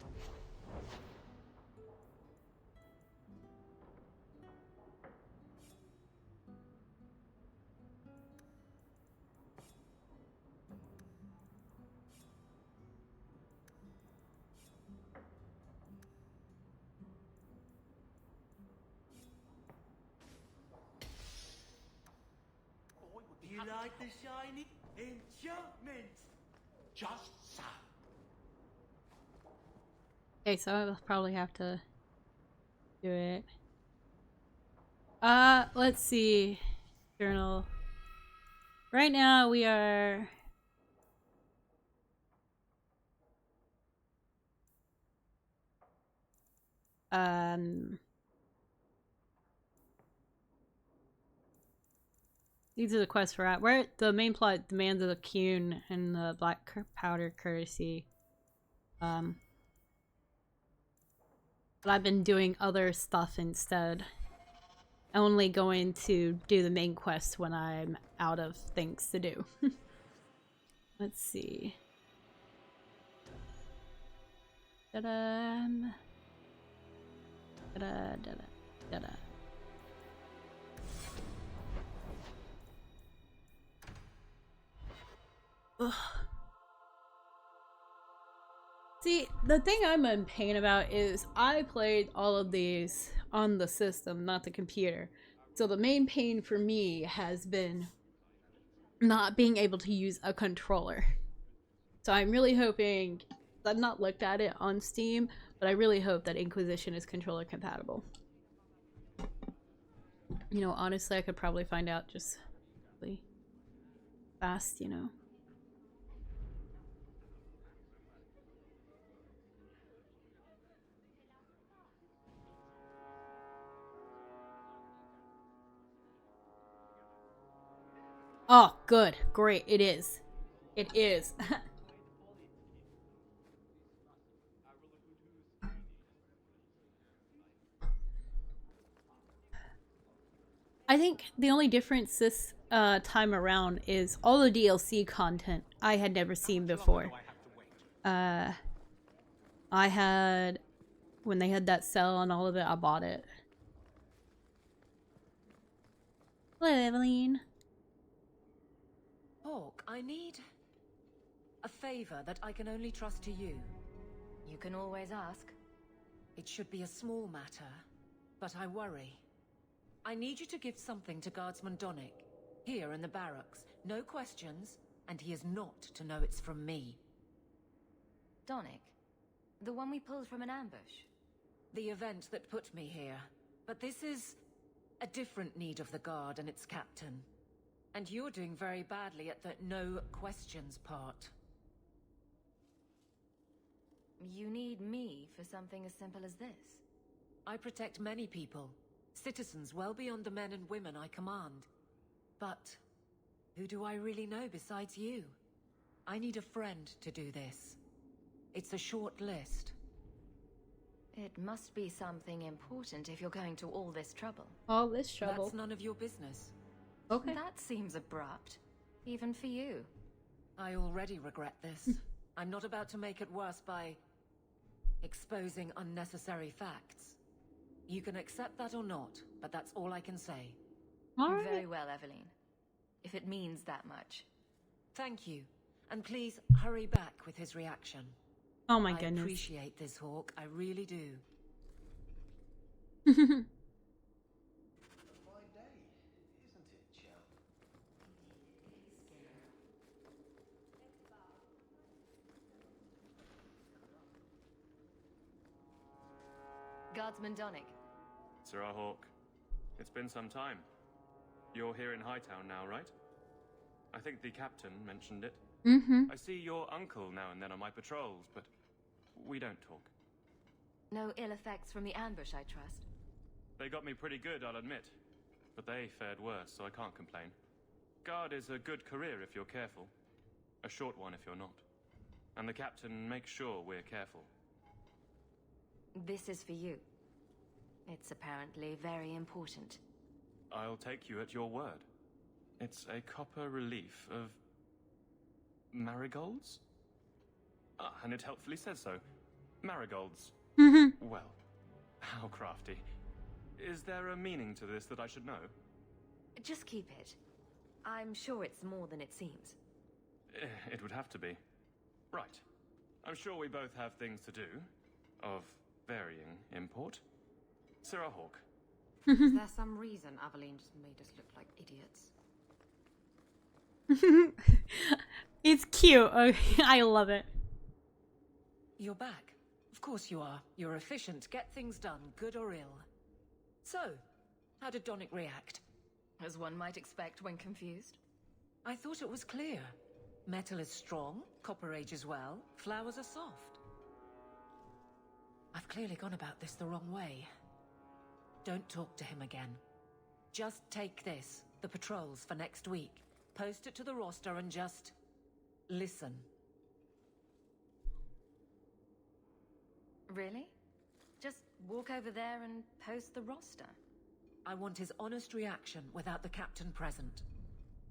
like the shiny enchantment. Just so. Okay, so I'll probably have to do it. Let's see. Journal. Right now we are... These are the quests we're at. We're at the main plot, Demands of the Qun and the Black Powder Courtesy. But I've been doing other stuff instead. Only going to do the main quest when I'm out of things to do. Let's see. Da-da. Da-da, da-da, da-da. Ugh. See, the thing I'm in pain about is I played all of these on the system, not the computer. So the main pain for me has been not being able to use a controller. So I'm really hoping, I've not looked at it on Steam, but I really hope that Inquisition is controller compatible. You know, honestly, I could probably find out just really fast, you know. Oh, good. Great. It is. It is. I think the only difference this time around is all the DLC content I had never seen before. I had... When they had that sale on all of it, I bought it. Hello, Evelyn. Hawk, I need a favor that I can only trust to you. You can always ask. It should be a small matter, but I worry. I need you to give something to Guardsman Donnic, here in the barracks. No questions, and he is not to know it's from me. Donnic? The one we pulled from an ambush? The event that put me here. But this is a different need of the Guard and its captain. And you're doing very badly at the no questions part. You need me for something as simple as this? I protect many people. Citizens well beyond the men and women I command. But who do I really know besides you? I need a friend to do this. It's a short list. It must be something important if you're going to all this trouble. All this trouble? That's none of your business. Okay. That seems abrupt. Even for you. I already regret this. I'm not about to make it worse by exposing unnecessary facts. You can accept that or not, but that's all I can say. All right. Very well, Evelyn. If it means that much. Thank you. And please hurry back with his reaction. Oh my goodness. I appreciate this, Hawk. I really do. Guardsman Donnic. Sirrah Hawk, it's been some time. You're here in Hightown now, right? I think the captain mentioned it. Mm-hmm. I see your uncle now and then on my patrols, but we don't talk. No ill effects from the ambush, I trust. They got me pretty good, I'll admit. But they fared worse, so I can't complain. Guard is a good career if you're careful. A short one if you're not. And the captain makes sure we're careful. This is for you. It's apparently very important. I'll take you at your word. It's a copper relief of... marigolds? Ah, and it helpfully says so. Marigolds. Well, how crafty. Is there a meaning to this that I should know? Just keep it. I'm sure it's more than it seems. It would have to be. Right. I'm sure we both have things to do. Of varying import. Sirrah Hawk. Is there some reason Aveline just made us look like idiots? Nothing. Nothing. Just keep it. I'm sure it's more than it seems. Just keep it. Just keep it. Just keep it. It's cute. Okay, I love it. You're back. Of course you are. You're efficient. Get things done, good or ill. So, how did Donick react? As one might expect when confused. I thought it was clear. Metal is strong, copper ages well, flowers are soft. I've clearly gone about this the wrong way. Don't talk to him again. Just take this, the patrols for next week. Post it to the roster and just... listen. Really? Just walk over there and post the roster? I want his honest reaction without the captain present.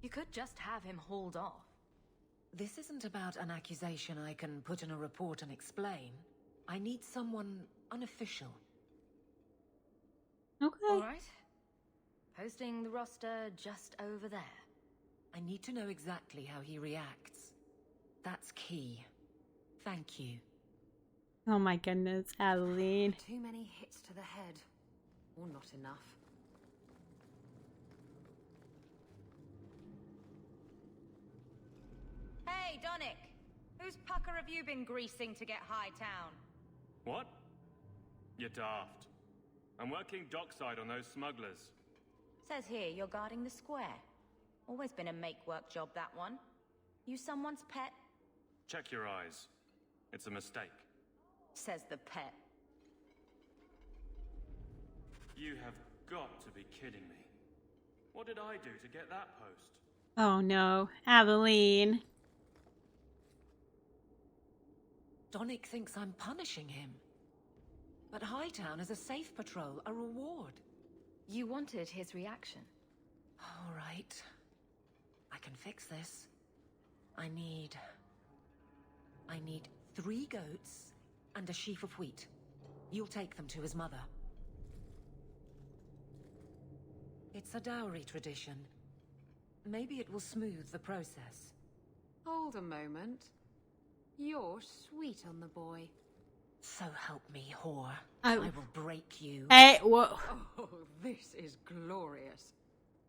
You could just have him hauled off. This isn't about an accusation I can put in a report and explain. I need someone unofficial. Okay. All right. Posting the roster just over there. I need to know exactly how he reacts. That's key. Thank you. Oh my goodness, Aveline. Too many hits to the head. Or not enough. Hey, Donick! Whose pucker have you been greasing to get Hightown? What? You're daft. I'm working dockside on those smugglers. Says here you're guarding the square. Always been a make-work job, that one. You someone's pet? Check your eyes. It's a mistake. Says the pet. You have got to be kidding me. What did I do to get that post? Oh no, Aveline. Donick thinks I'm punishing him. But Hightown is a safe patrol, a reward. You wanted his reaction. All right. I can fix this. I need 3 goats and a sheaf of wheat. You'll take them to his mother. It's a dowry tradition. Maybe it will smooth the process. Hold a moment. You're sweet on the boy. So help me, whore. I will break you. Hey, whoa. Oh, this is glorious.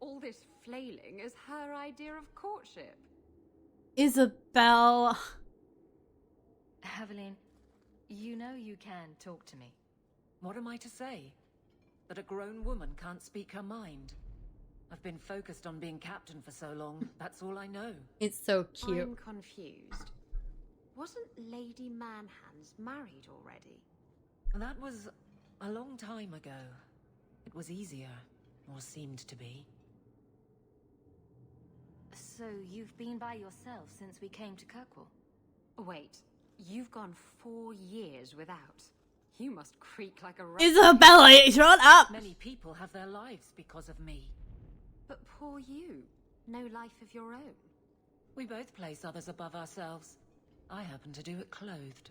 All this flailing is her idea of courtship. Isabel. Aveline, you know you can talk to me. What am I to say? That a grown woman can't speak her mind? I've been focused on being captain for so long, that's all I know. It's so cute. I'm confused. Wasn't Lady Manhands married already? That was a long time ago. It was easier, or seemed to be. So you've been by yourself since we came to Kirkwall? Wait, you've gone 4 years without. You must creak like a... Isabella, shut up! Many people have their lives because of me. But poor you. No life of your own. We both place others above ourselves. I happen to do it clothed.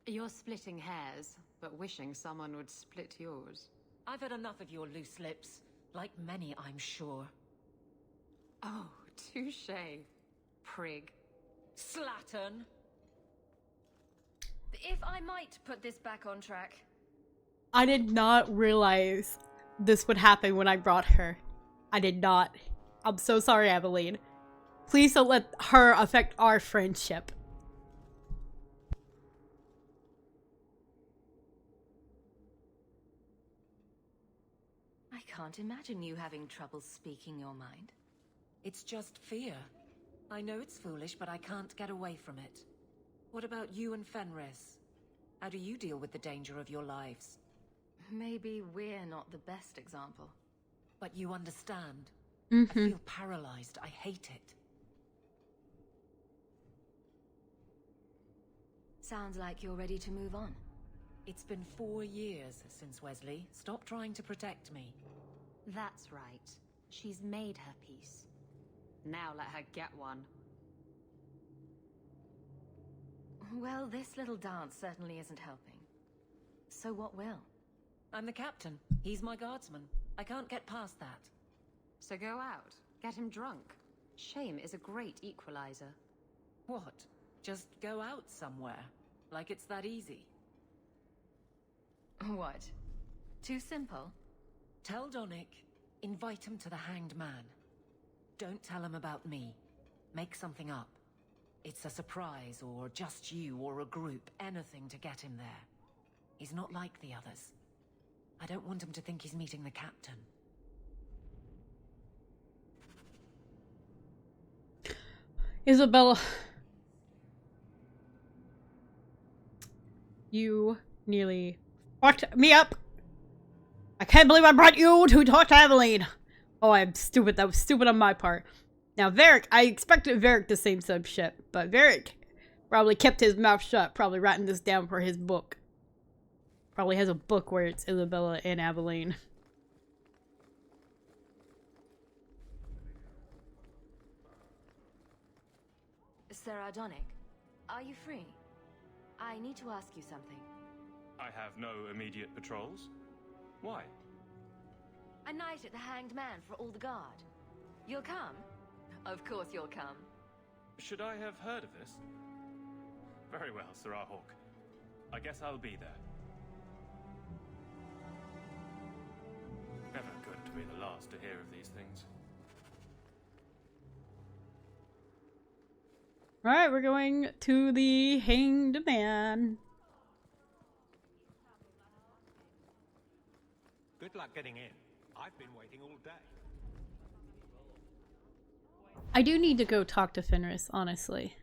You're splitting hairs, but wishing someone would split yours. I've had enough of your loose lips. Like many, I'm sure. Oh, touché. Prig. Slattern! If I might put this back on track. I did not realize this would happen when I brought her. I did not. I'm so sorry, Aveline. Please don't let her affect our friendship. I can't imagine you having trouble speaking your mind. It's just fear. I know it's foolish, but I can't get away from it. What about you and Fenris? How do you deal with the danger of your lives? Maybe we're not the best example. But you understand. Mm-hmm. I feel paralyzed. I hate it. Sounds like you're ready to move on. It's been 4 years since Wesley. Stop trying to protect me. That's right. She's made her peace. Now let her get one. Well, this little dance certainly isn't helping. So what will? I'm the captain. He's my guardsman. I can't get past that. So go out. Get him drunk. Shame is a great equalizer. What? Just go out somewhere? Like it's that easy? What? Too simple? Tell Donick, invite him to the Hanged Man. Don't tell him about me. Make something up. It's a surprise, or just you, or a group. Anything to get him there. He's not like the others. I don't want him to think he's meeting the captain. Isabella. You nearly fucked me up. I can't believe I brought you to talk to Aveline. Oh, I'm stupid. That was stupid on my part. Now, Varric, I expected Varric to say some shit, but Varric probably kept his mouth shut, probably writing this down for his book. Probably has a book where it's Isabella and Aveline. Sir Ardonic, are you free? I need to ask you something. I have no immediate patrols. Why? A night at the Hanged Man for all the guard. You'll come? Of course you'll come. Should I have heard of this? Very well, Sir Hawk. I guess I'll be there. Never good to be the last to hear of these things. Alright, we're going to the Hanged Man. Good luck getting in. I've been waiting all day. I do need to go talk to Fenris, honestly.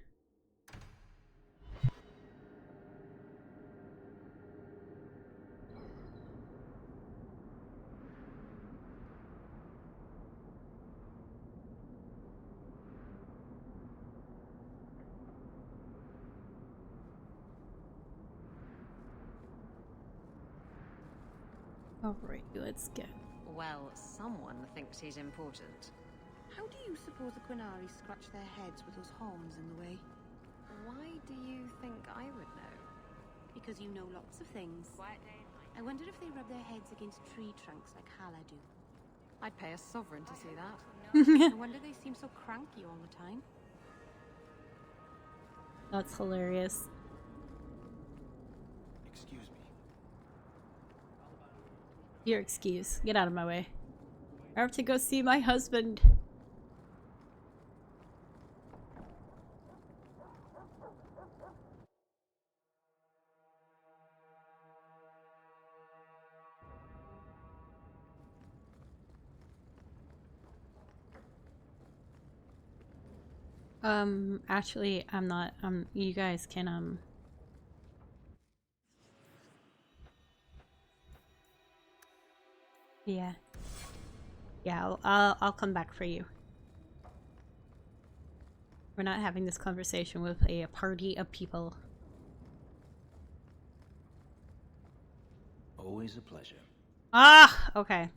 Alright, let's go. Well, someone thinks he's important. How do you suppose the Quinari scratch their heads with those horns in the way? Why do you think I would know? Because you know lots of things. I wonder if they rub their heads against tree trunks like Hala do. I'd pay a sovereign to see that. I wonder they seem so cranky all the time. That's hilarious. Excuse me. Your excuse. Get out of my way. I have to go see my husband. Actually, I'm not, you guys can, yeah. Yeah, I'll come back for you. We're not having this conversation with a party of people. Always a pleasure. Ah, okay.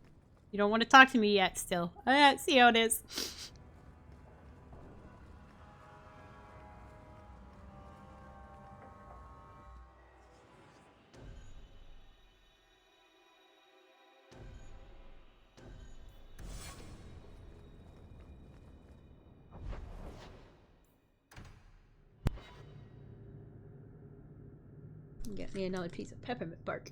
You don't want to talk to me yet still. See how it is. Get me another piece of peppermint bark.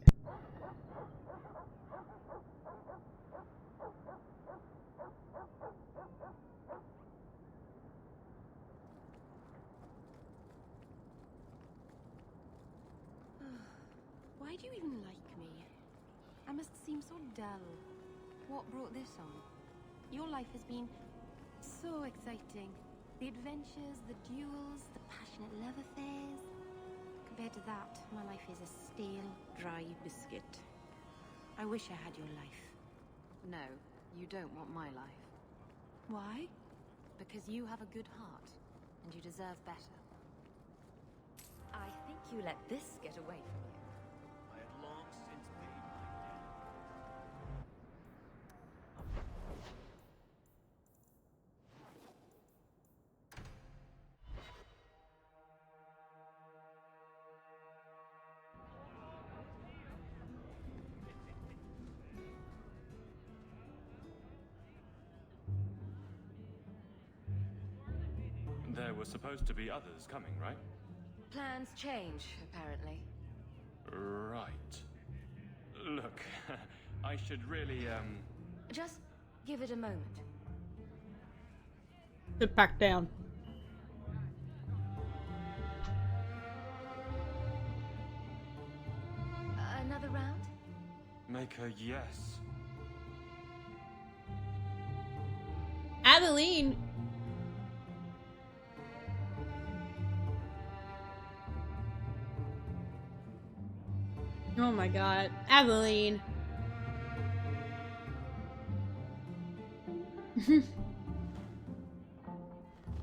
Why do you even like me? I must seem so dull. What brought this on? Your life has been so exciting. The adventures, the duels, the passionate love affairs. Compared to that, my life is a stale, dry biscuit. I wish I had your life. No, you don't want my life. Why? Because you have a good heart, and you deserve better. I think you let this get away from you. I had long since paid my There were supposed to be others coming, right? Plans change, apparently. Right. Look, I should really, Just give it a moment. Sit back down. Another round? Make a yes. Aveline. Oh my god. Aveline.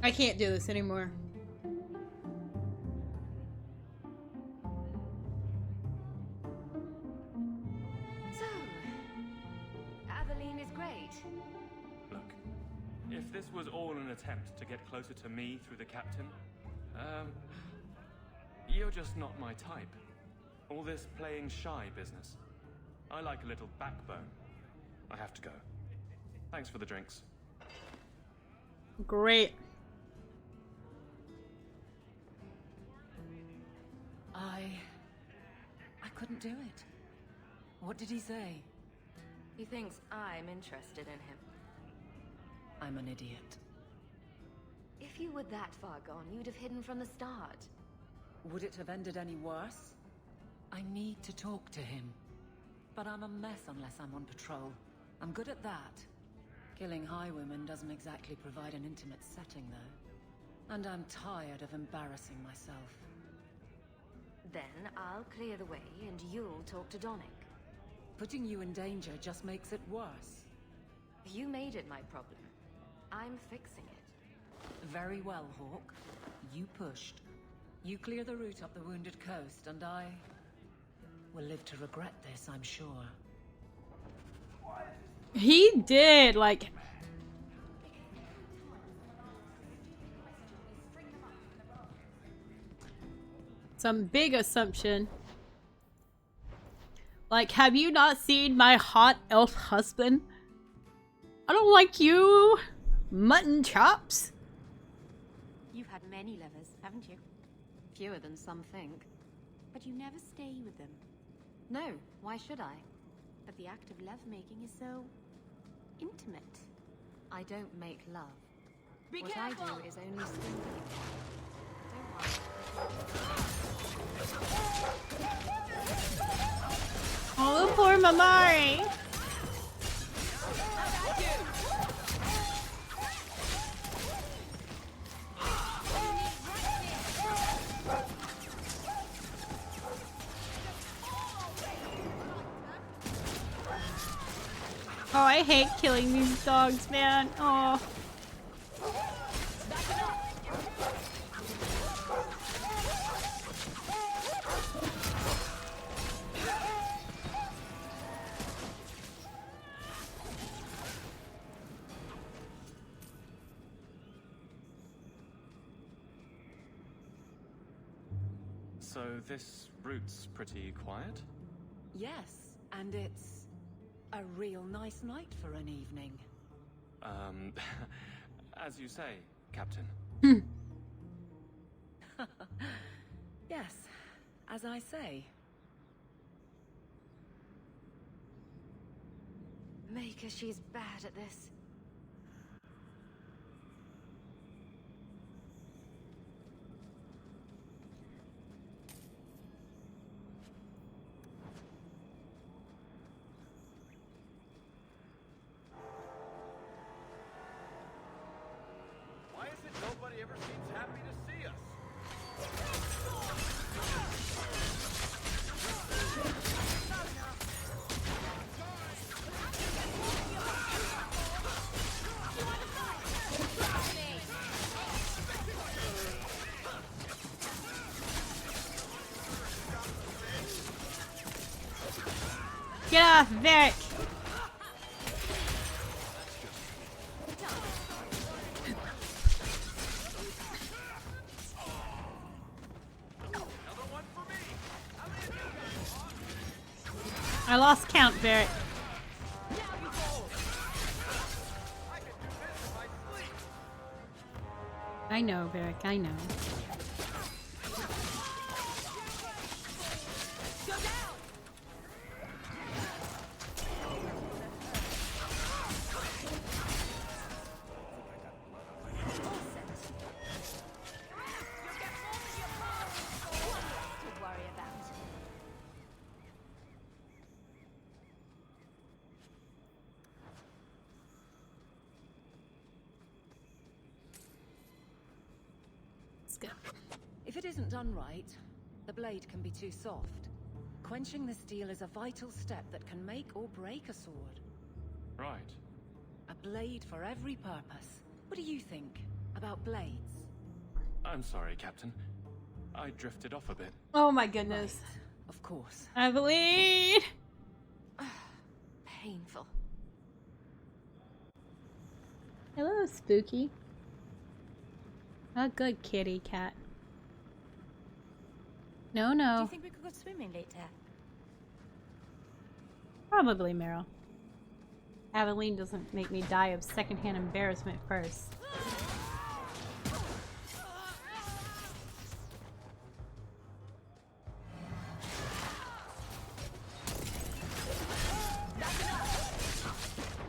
I can't do this anymore. So, Aveline is great. Look, if this was all an attempt to get closer to me through the captain, you're just not my type. All this playing shy business. I like a little backbone. I have to go. Thanks for the drinks. Great. I couldn't do it. What did he say? He thinks I'm interested in him. I'm an idiot. If you were that far gone, you'd have hidden from the start. Would it have ended any worse? I need to talk to him. But I'm a mess unless I'm on patrol. I'm good at that. Killing highwaymen doesn't exactly provide an intimate setting, though. And I'm tired of embarrassing myself. Then I'll clear the way and you'll talk to Donick. Putting you in danger just makes it worse. You made it my problem. I'm fixing it. Very well, Hawk. You pushed. You clear the route up the Wounded Coast, and I will live to regret this, I'm sure. He did, like... some big assumption. Like, have you not seen my hot elf husband? I don't like you, mutton chops. You've had many lovers, haven't you? Fewer than some think. But you never stay with them. No, why should I? But the act of lovemaking is so... intimate. I don't make love. What I do is only sting you. Don't worry. Oh, poor Mamari. Oh, I hate killing these dogs, man. Oh. So this route's pretty quiet? Yes, and it's a real nice night for an evening. As you say, Captain. Yes, as I say. Make her, she's bad at this. Why is it nobody ever seems happy to see us? Get off, Varric! I lost count, Varric. I know, Varric, I know. If it isn't done right, the blade can be too soft. Quenching the steel is a vital step that can make or break a sword. Right. A blade for every purpose. What do you think about blades? I'm sorry, Captain. I drifted off a bit. Oh my goodness. Right. Of course. Aveline! Painful. Hello, Spooky. A good kitty cat. No, Do no. you think we could go swimming later? Probably, Meryl. Aveline doesn't make me die of secondhand embarrassment first.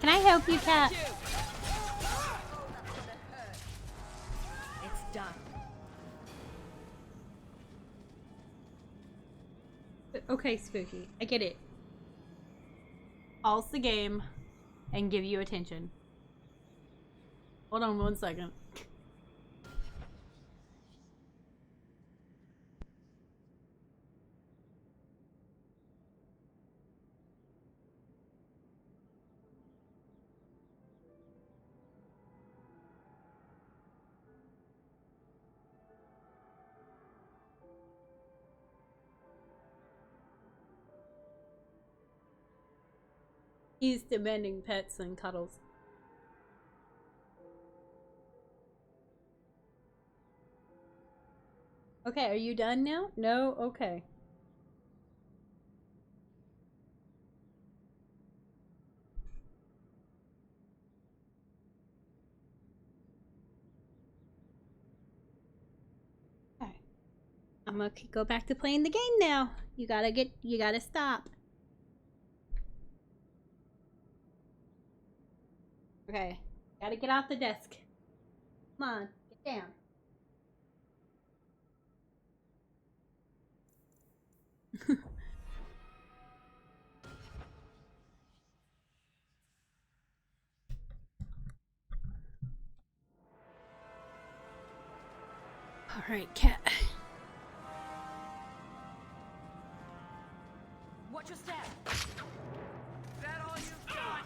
Can I help you, cat? It's done. Okay, Spooky. I get it. Pause the game and give you attention. Hold on 1 second. He's demanding pets and cuddles. Okay, are you done now? No? Okay. Okay. I'm gonna go back to playing the game now. You gotta stop. Okay, gotta get off the desk. Come on, get down. All right, cat. Watch your step. Is that all you've got?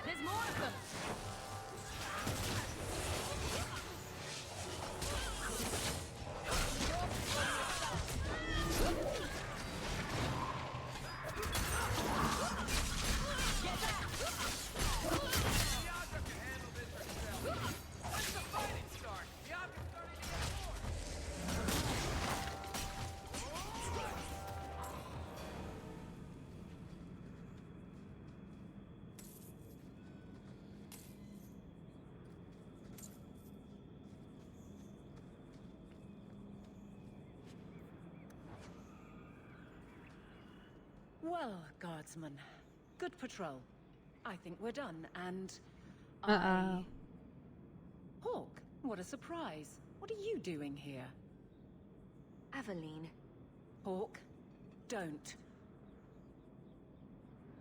There's more of them. Well, guardsman, good patrol. I think we're done, and Hawk, what a surprise. What are you doing here? Aveline. Hawk, don't.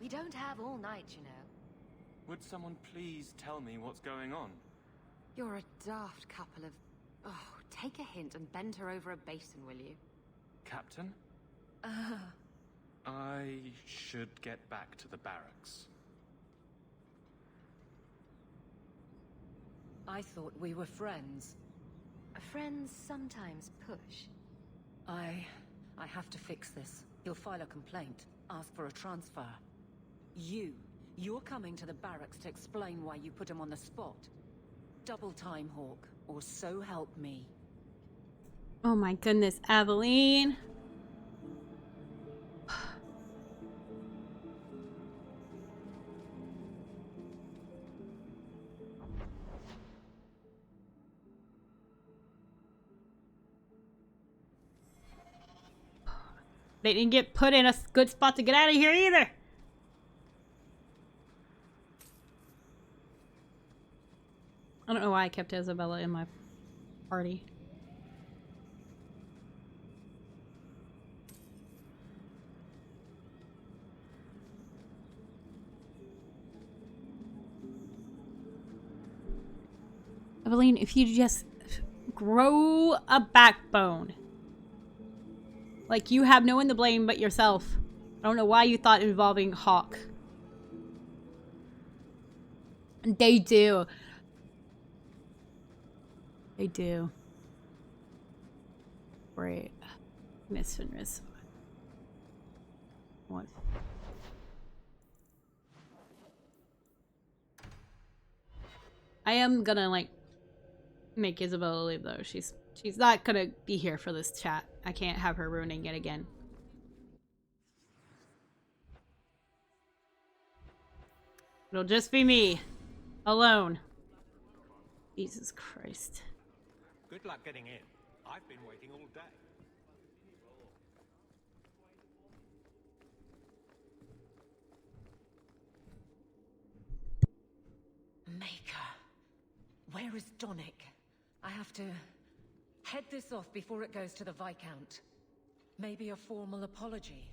We don't have all night, you know. Would someone please tell me what's going on? You're a daft couple of... Oh, take a hint and bend her over a basin, will you? Captain? I should get back to the barracks. I thought we were friends. Friends sometimes push. I have to fix this. He'll file a complaint, ask for a transfer. You're coming to the barracks to explain why you put him on the spot. Double time, Hawk, or so help me. Oh my goodness, Aveline. They didn't get put in a good spot to get out of here either. don't know why I kept Isabella in my party. Evelyn, if you just grow a backbone. Like, you have no one to blame but yourself. I don't know why you thought involving Hawke. They do. They do. Great. Miss Fenris. What? I am gonna, like, make Isabella leave, though. She's not gonna be here for this chat. I can't have her ruining it again. It'll just be me. Alone. Jesus Christ. Good luck getting in. I've been waiting all day. Maker. Where is Donnic? I have to head this off before it goes to the Viscount. Maybe a formal apology.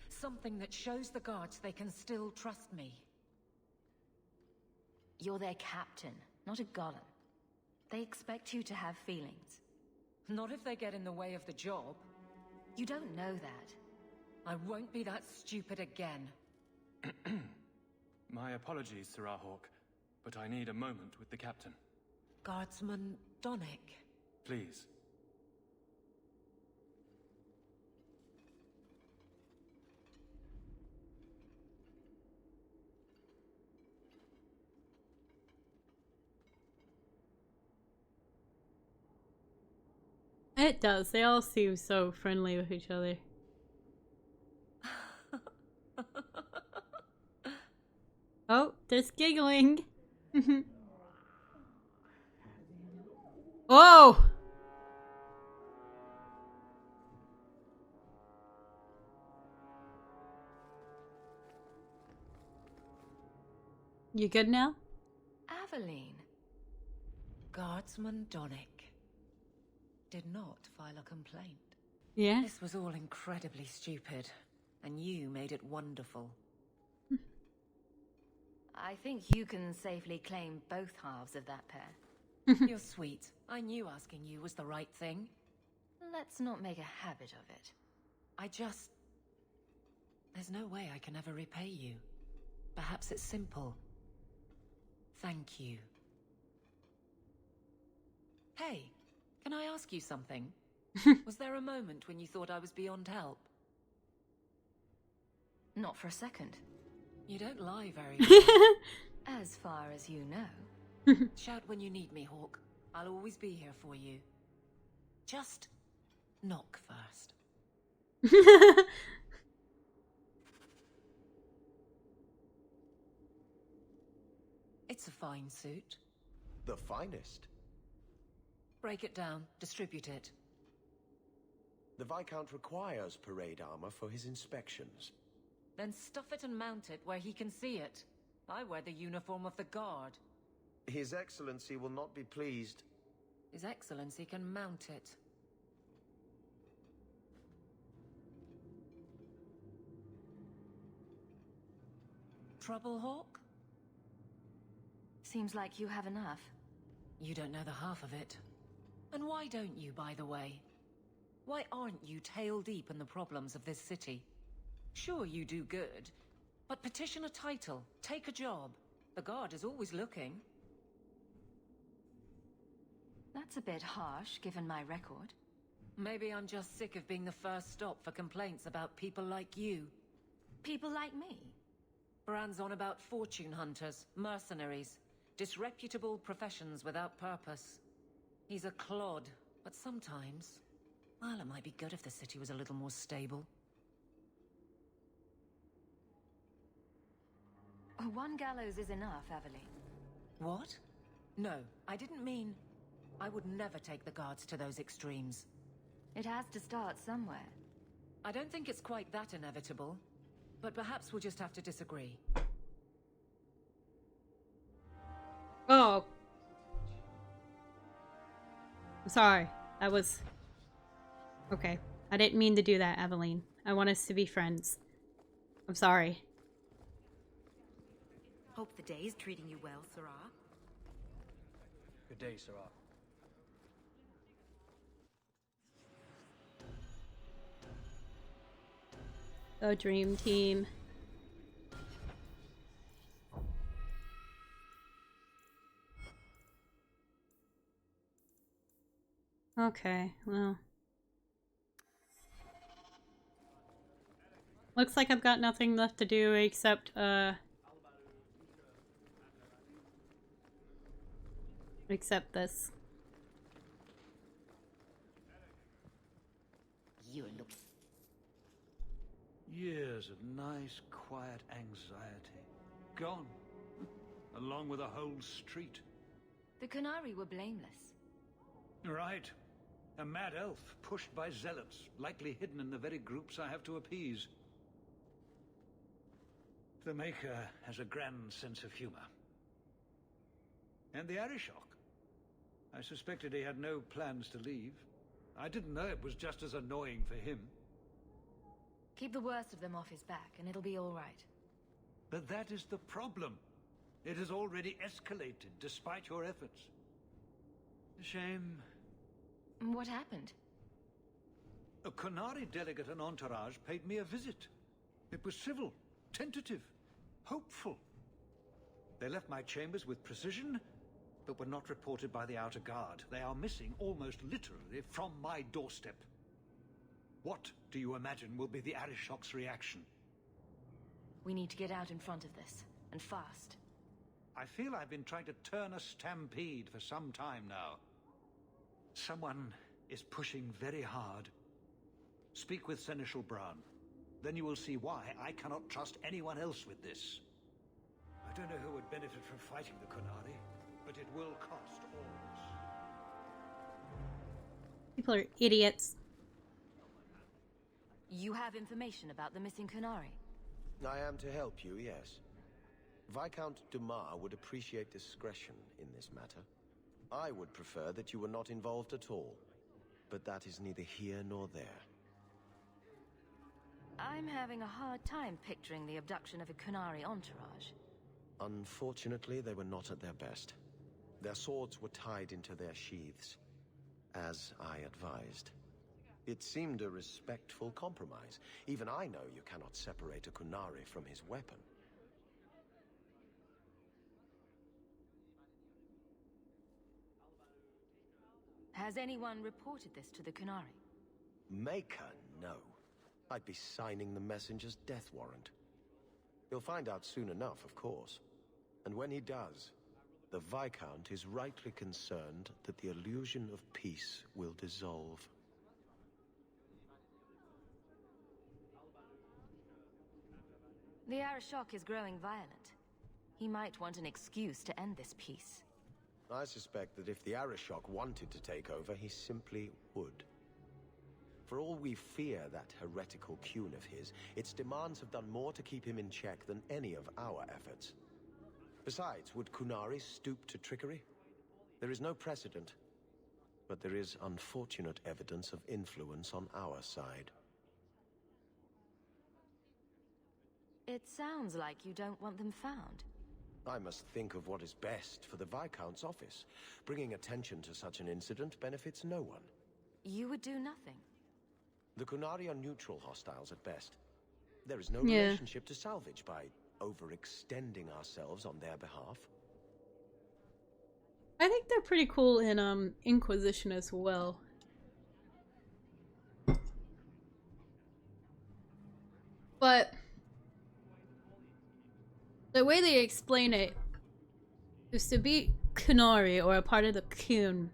Something that shows the guards they can still trust me. You're their captain, not a golem. They expect you to have feelings. Not if they get in the way of the job. You don't know that. I won't be that stupid again. My apologies, Sirrah Hawke, but I need a moment with the captain. Guardsman Donnic. Please. It does. They all seem so friendly with each other. Oh, there's giggling. Oh! You good now? Aveline. Guardsman Donnic did not file a complaint. Yeah? This was all incredibly stupid, and you made it wonderful. I think you can safely claim both halves of that pair. You're sweet. I knew asking you was the right thing. Let's not make a habit of it. There's no way I can ever repay you. Perhaps it's simple. Thank you. Hey, can I ask you something? Was there a moment when you thought I was beyond help? Not for a second. You don't lie very well. As far as you know. Shout when you need me, Hawke. I'll always be here for you. Just knock first. It's a fine suit. The finest. Break it down, distribute it. The Viscount requires parade armor for his inspections. Then stuff it and mount it where he can see it. I wear the uniform of the guard. His Excellency will not be pleased. His Excellency can mount it. Trouble, Hawke? Seems like you have enough. You don't know the half of it. And why don't you, by the way? Why aren't you tail deep in the problems of this city? Sure, you do good, but petition a title, take a job. The Guard is always looking. That's a bit harsh, given my record. Maybe I'm just sick of being the first stop for complaints about people like you. People like me? Brand's on about fortune hunters, mercenaries, disreputable professions without purpose. He's a clod, but sometimes, well, it might be good if the city was a little more stable. One gallows is enough, Aveline. What? No, I didn't mean... I would never take the Guards to those extremes. It has to start somewhere. I don't think it's quite that inevitable, but perhaps we'll just have to disagree. Oh. Sorry. That was... Okay. I didn't mean to do that, Aveline. I want us to be friends. I'm sorry. Hope the day is treating you well, Sarah. Good day, Sarah. The dream team. Okay, well. Looks like I've got nothing left to do except, except this. You look... Years of nice, quiet anxiety. Gone. Along with a whole street. The Qunari were blameless. Right. A mad elf, pushed by zealots, likely hidden in the very groups I have to appease. The Maker has a grand sense of humor. And the Arishok. I suspected he had no plans to leave. I didn't know it was just as annoying for him. Keep the worst of them off his back, and it'll be all right. But that is the problem. It has already escalated, despite your efforts. A shame. What happened? A Qunari delegate and entourage paid me a visit. It was civil, tentative, hopeful. They left my chambers with precision, but were not reported by the outer guard. They are missing, almost literally, from my doorstep. What do you imagine will be the Arishok's reaction? We need to get out in front of this, and fast. I feel I've been trying to turn a stampede for some time now. Someone is pushing very hard. Speak with Seneschal Brown. Then you will see why I cannot trust anyone else with this. I don't know who would benefit from fighting the Qunari, but it will cost all of us. People are idiots. You have information about the missing Qunari? I am to help you, yes. Viscount Dumas would appreciate discretion in this matter. I would prefer that you were not involved at all, but that is neither here nor there. I'm having a hard time picturing the abduction of a Qunari entourage. Unfortunately, they were not at their best. Their swords were tied into their sheaths, as I advised. It seemed a respectful compromise. Even I know you cannot separate a Qunari from his weapon. Has anyone reported this to the Qunari? Maker, no. I'd be signing the messenger's death warrant. He'll find out soon enough, of course. And when he does, the Viscount is rightly concerned that the illusion of peace will dissolve. The Arishok is growing violent. He might want an excuse to end this peace. I suspect that if the Arishok wanted to take over, he simply would. For all we fear that heretical Qun of his, its demands have done more to keep him in check than any of our efforts. Besides, would Qunari stoop to trickery? There is no precedent, but there is unfortunate evidence of influence on our side. It sounds like you don't want them found. I must think of what is best for the Viscount's office. Bringing attention to such an incident benefits no one. You would do nothing. The Qunari are neutral hostiles at best. There is no Yeah. relationship to salvage by overextending ourselves on their behalf. I think they're pretty cool in Inquisition as well. But the way they explain it is to be Qunari or a part of the Qun.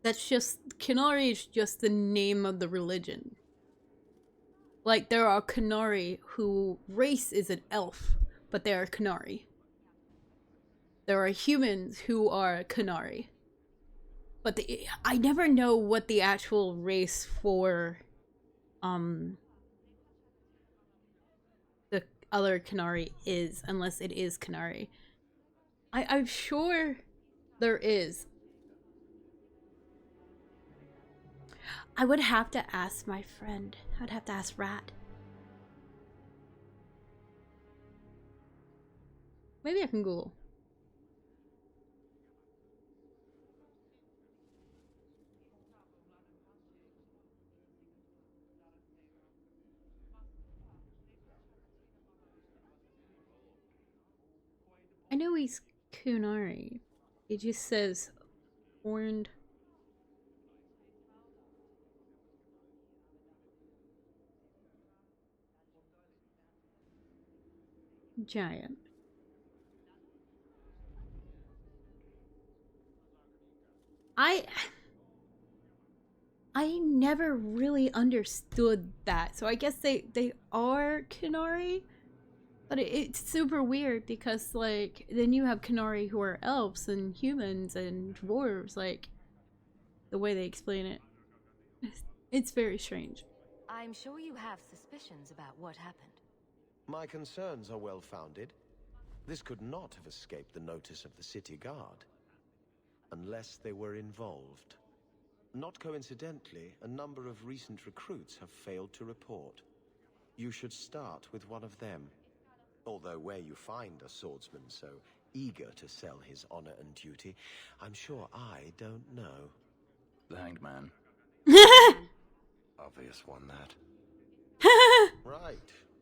That's just Qunari is just the name of the religion. Like there are Qunari who race is an elf, but they are Qunari. There are humans who are Qunari. But I never know what the actual race for the other Qunari is, unless it is Qunari. I'm sure there is. I would have to ask my friend. I'd have to ask Rat. Maybe I can Google. I know he's Kunari. It just says horned. Giant. I never really understood that. So I guess they are Kunari. But it's super weird because, like, then you have Kunari who are elves and humans and dwarves, like, the way they explain it. It's very strange. I'm sure you have suspicions about what happened. My concerns are well founded. This could not have escaped the notice of the city guard. Unless they were involved. Not coincidentally, a number of recent recruits have failed to report. You should start with one of them. Although where you find a swordsman so eager to sell his honor and duty, I'm sure I don't know. The Hanged Man. Obvious one, that. Right.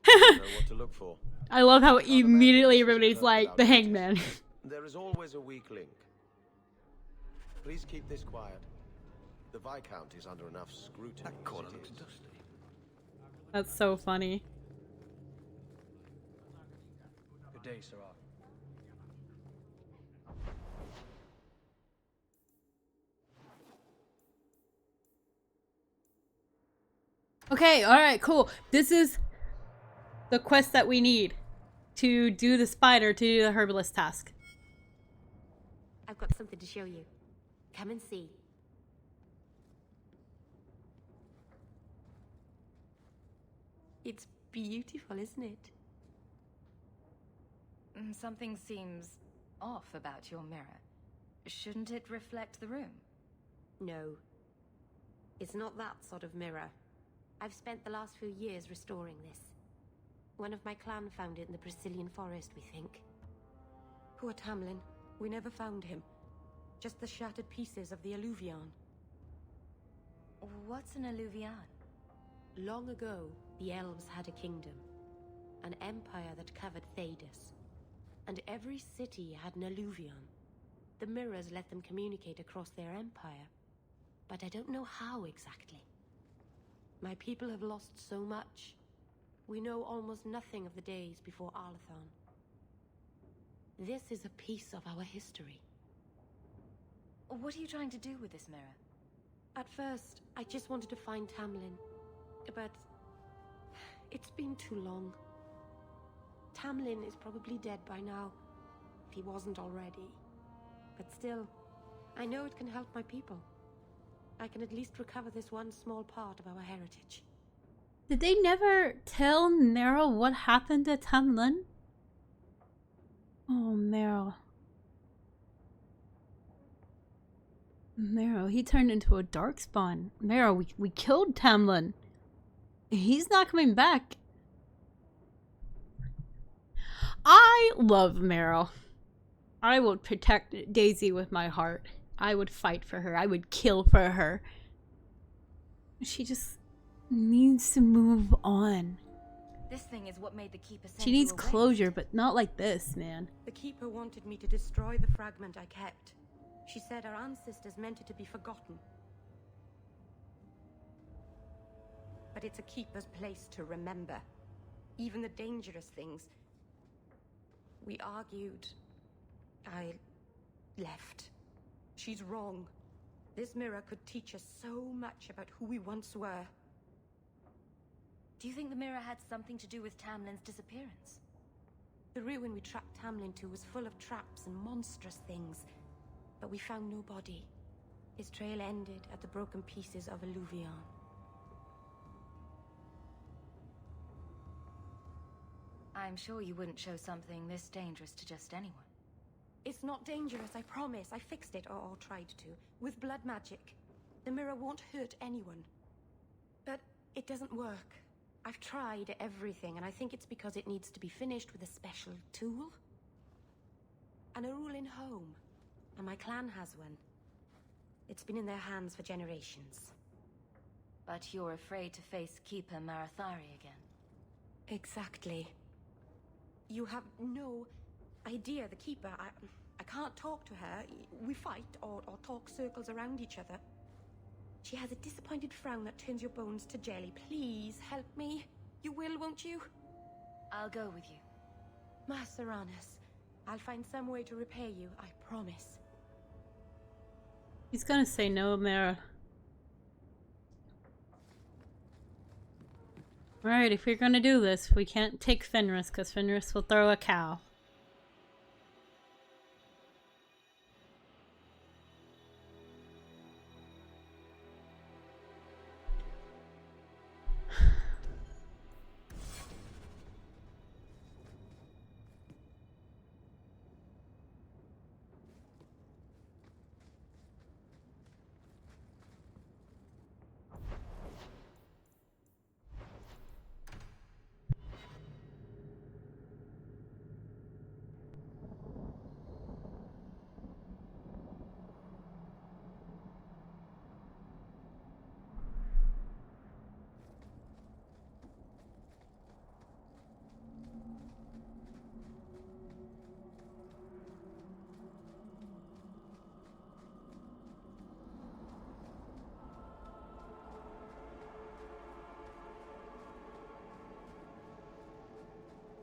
You know what to look for. I love how immediately everybody's like, the Hangman. There is always a weak link. Please keep this quiet. The Viscount is under enough scrutiny. That corner looks dusty. That's so funny. Good day, Sirrah. Okay, alright, cool. This is the quest that we need to do the spider, to do the herbalist task. I've got something to show you. Come and see. It's beautiful, isn't it? Something seems off about your mirror. Shouldn't it reflect the room? No. It's not that sort of mirror. I've spent the last few years restoring this. One of my clan found it in the Brazilian forest, we think. Poor Tamlin. We never found him. Just the shattered pieces of the Alluvion. What's an Alluvion? Long ago, the elves had a kingdom. An empire that covered Thedas. And every city had an Alluvion. The mirrors let them communicate across their empire. But I don't know how exactly. My people have lost so much. We know almost nothing of the days before Arlathan. This is a piece of our history. What are you trying to do with this mirror? At first, I just wanted to find Tamlin. But it's been too long. Tamlin is probably dead by now, if he wasn't already. But still, I know it can help my people. I can at least recover this one small part of our heritage. Did they never tell Meryl what happened to Tamlin? Oh, Meryl. Meryl, he turned into a darkspawn. Meryl, we killed Tamlin. He's not coming back. I love Meryl. I would protect Daisy with my heart. I would fight for her. I would kill for her. She just needs to move on. This thing is what made the Keeper send She needs you away. closure, but not like this, man. The Keeper wanted me to destroy the fragment I kept. She said our ancestors meant it to be forgotten. But it's a Keeper's place to remember. Even the dangerous things. We argued. I left. She's wrong. This mirror could teach us so much about who we once were. Do you think the mirror had something to do with Tamlin's disappearance? The ruin we tracked Tamlin to was full of traps and monstrous things. But we found no body. His trail ended at the broken pieces of Alluvion. I'm sure you wouldn't show something this dangerous to just anyone. It's not dangerous, I promise. I fixed it, or tried to, with blood magic. The mirror won't hurt anyone. But it doesn't work. I've tried everything, and I think it's because it needs to be finished with a special tool. An Arulin home. And my clan has one. It's been in their hands for generations. But you're afraid to face Keeper Marathari again. Exactly. You have no idea, the Keeper. I can't talk to her. We fight or talk circles around each other. She has a disappointed frown that turns your bones to jelly. Please help me. You will, won't you? I'll go with you. Maseranas, I'll find some way to repay you, I promise. He's gonna say no, Mara. Alright, if we're gonna do this, we can't take Fenris, because Fenris will throw a cow.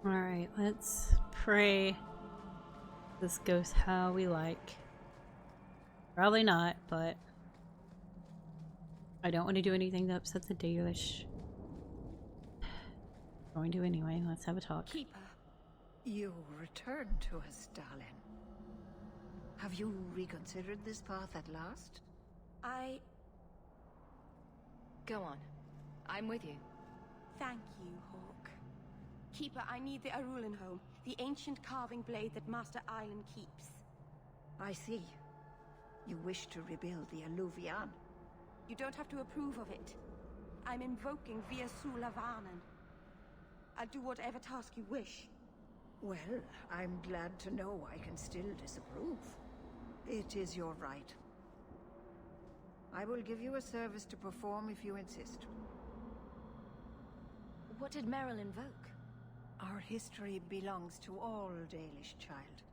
Alright, let's pray this goes how we like. Probably not, but I don't want to do anything to upset the Dalish. Going to anyway, let's have a talk. Keeper, you return to us, darling. Have you reconsidered this path at last? Go on. I'm with you. Thank you, Hawk. Keeper, I need the Arulin home. The ancient carving blade that Master Island keeps. I see. You wish to rebuild the Alluvian. You don't have to approve of it. I'm invoking Via Sulavanen. I'll do whatever task you wish. Well, I'm glad to know I can still disapprove. It is your right. I will give you a service to perform if you insist. What did Merrill invoke? Our history belongs to all Dalish, child.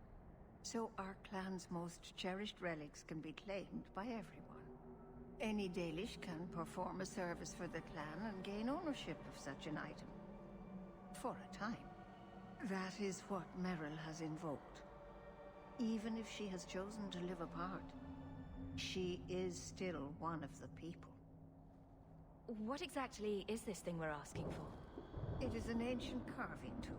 So our clan's most cherished relics can be claimed by everyone. Any Dalish can perform a service for the clan and gain ownership of such an item. For a time. That is what Merrill has invoked. Even if she has chosen to live apart, she is still one of the people. What exactly is this thing we're asking for? It is an ancient carving tool,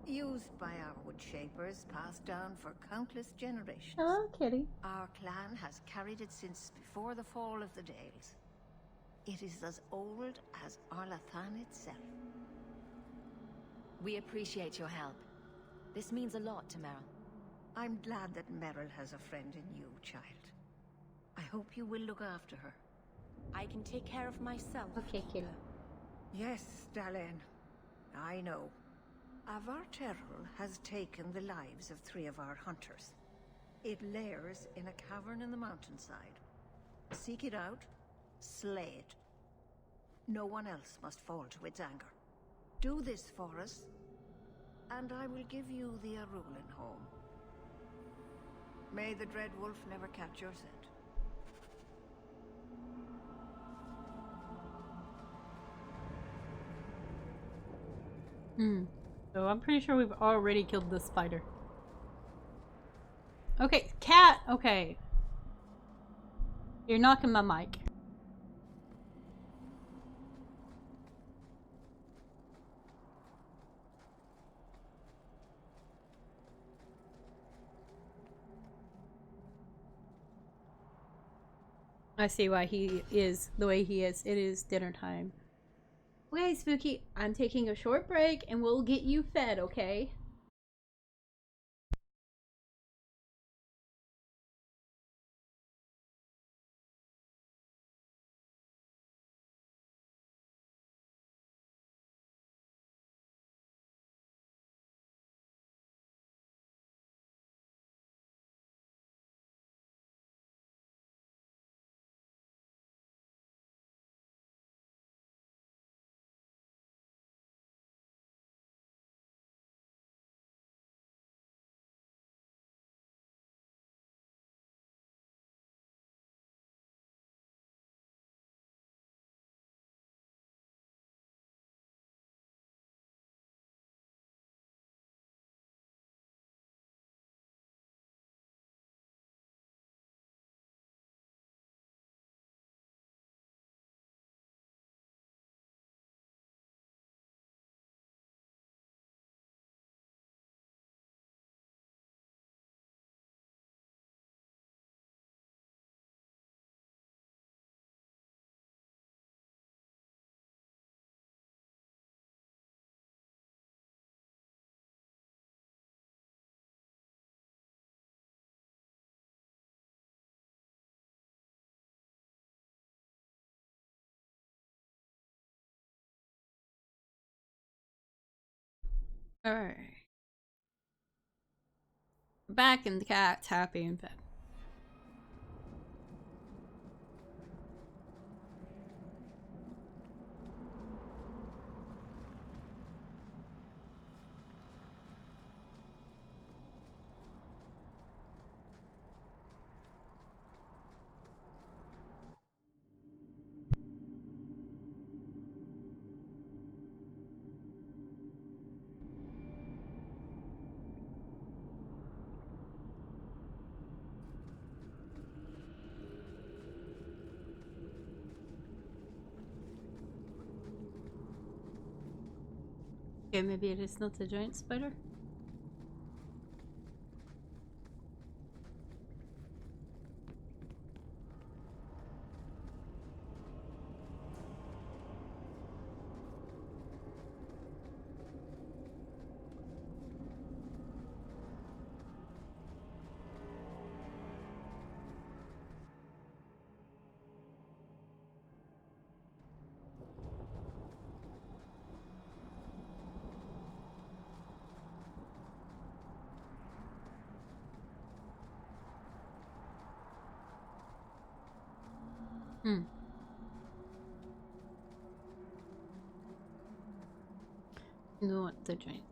used by our wood shapers, passed down for countless generations. Hello, kitty. Our clan has carried it since before the fall of the Dales. It is as old as Arlathan itself. We appreciate your help. This means a lot to Merrill. I'm glad that Merrill has a friend in you, child. I hope you will look after her. I can take care of myself. Okay, kiddo. Yes, Dalen. I know. Avar Terrell has taken the lives of 3 of our hunters. It lairs in a cavern in the mountainside. Seek it out, slay it. No one else must fall to its anger. Do this for us, and I will give you the Arulin home. May the Dread Wolf never catch your scent. So I'm pretty sure we've already killed this spider. Okay, cat! Okay. You're knocking my mic. I see why he is the way he is. It is dinner time. Okay, Spooky, I'm taking a short break and we'll get you fed, okay? Alright. Back and the cat's happy in bed. Okay, maybe it is not the giant spider. Not the giant.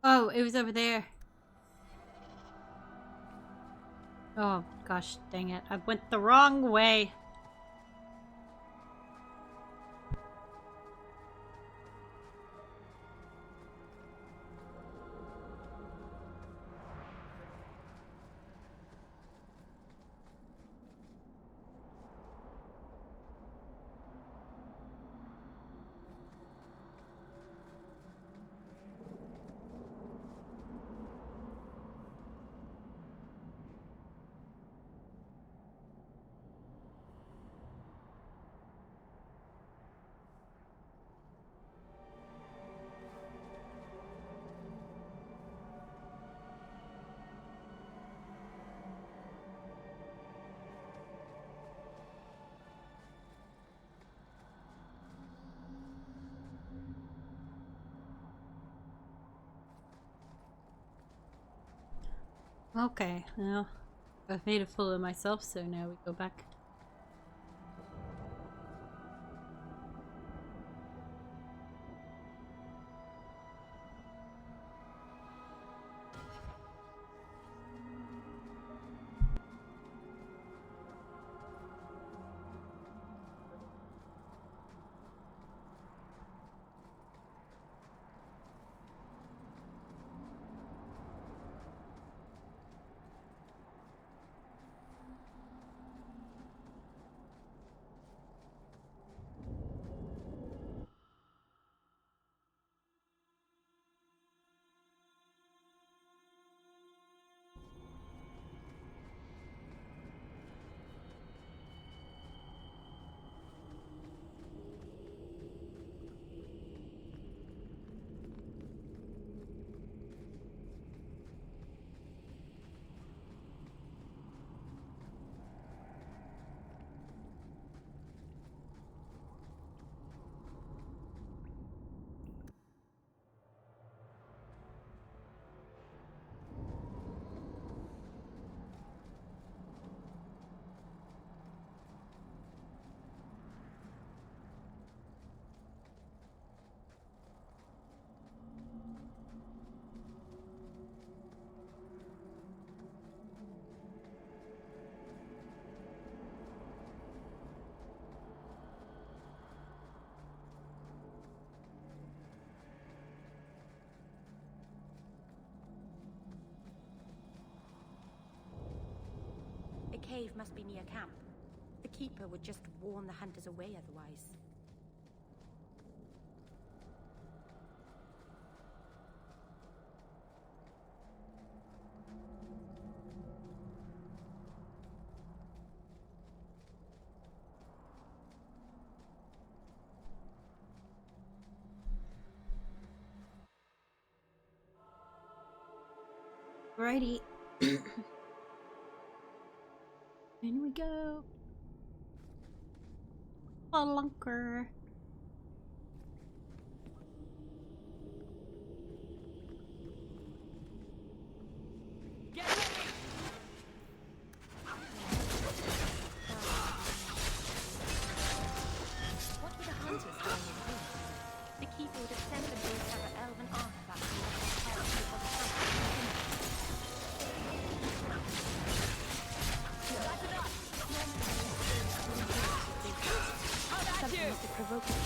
Oh, it was over there. Oh, gosh, dang it. I went the wrong way. Okay, well, I've made a fool of myself, so now we go back. The cave must be near camp. The Keeper would just warn the hunters away otherwise. Alrighty. In we go. Spelunker. What were the hunters doing in here? The keeper would have sent them to recover elven artifacts and left their parents before the camp. Something must have provoked them.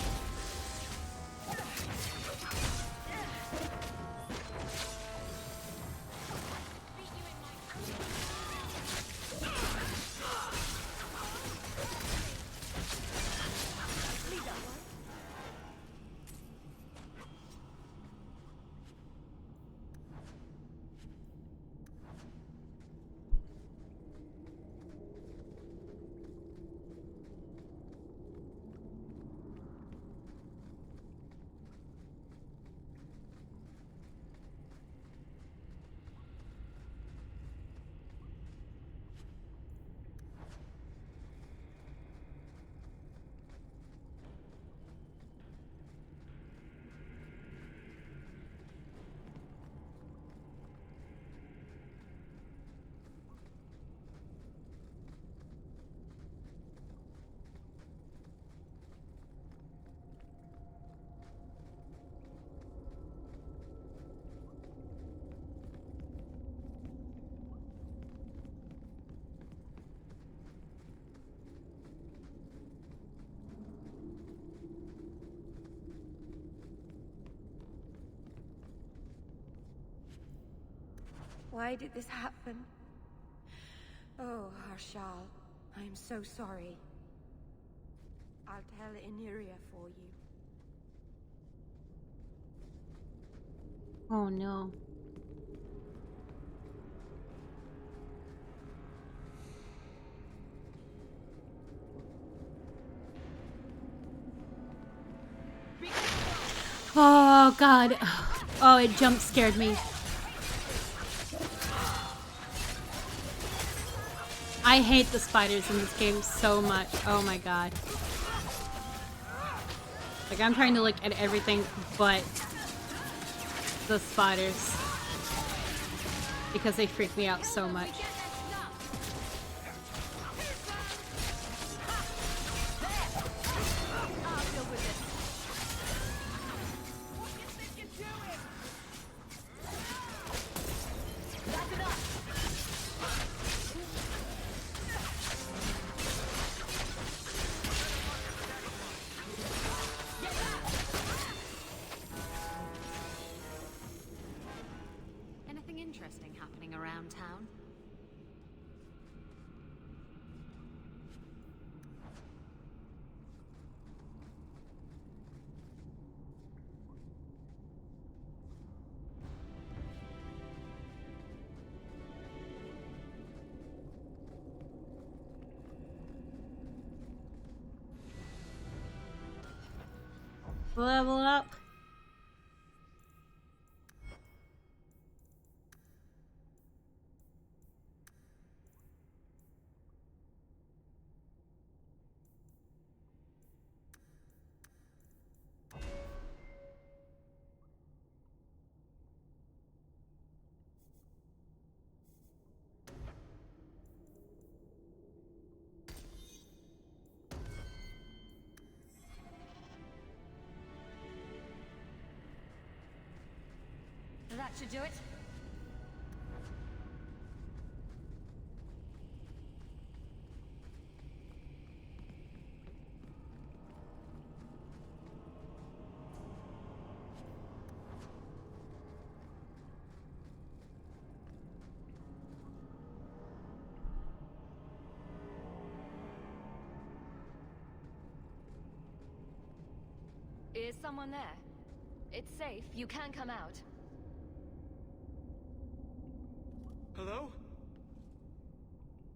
Why did this happen? Oh, Harshal, I am so sorry. I'll tell Iniria for you. Oh no. Oh god. Oh, it jump scared me. I hate the spiders in this game so much. Oh my god. Like, I'm trying to look at everything but the spiders because they freak me out so much. Anything interesting happening around town? Level up. That should do it. Is someone there? It's safe. You can come out. Hello?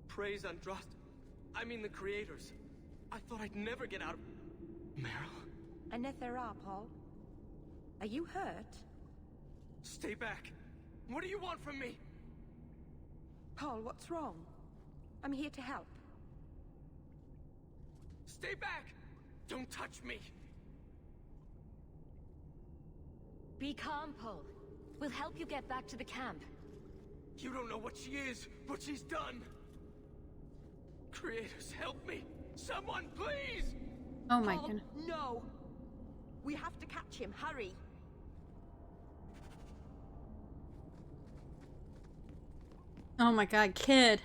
Praise Andraste. I mean the creators. I thought I'd never get out of... Meryl? Anethera, Paul. Are you hurt? Stay back. What do you want from me? Paul, what's wrong? I'm here to help. Stay back! Don't touch me! Be calm, Paul. We'll help you get back to the camp. You don't know what she is, what she's done! Creators, help me! Someone, please! Oh my Paul, goodness. no! We have to catch him, hurry! Oh my god, kid.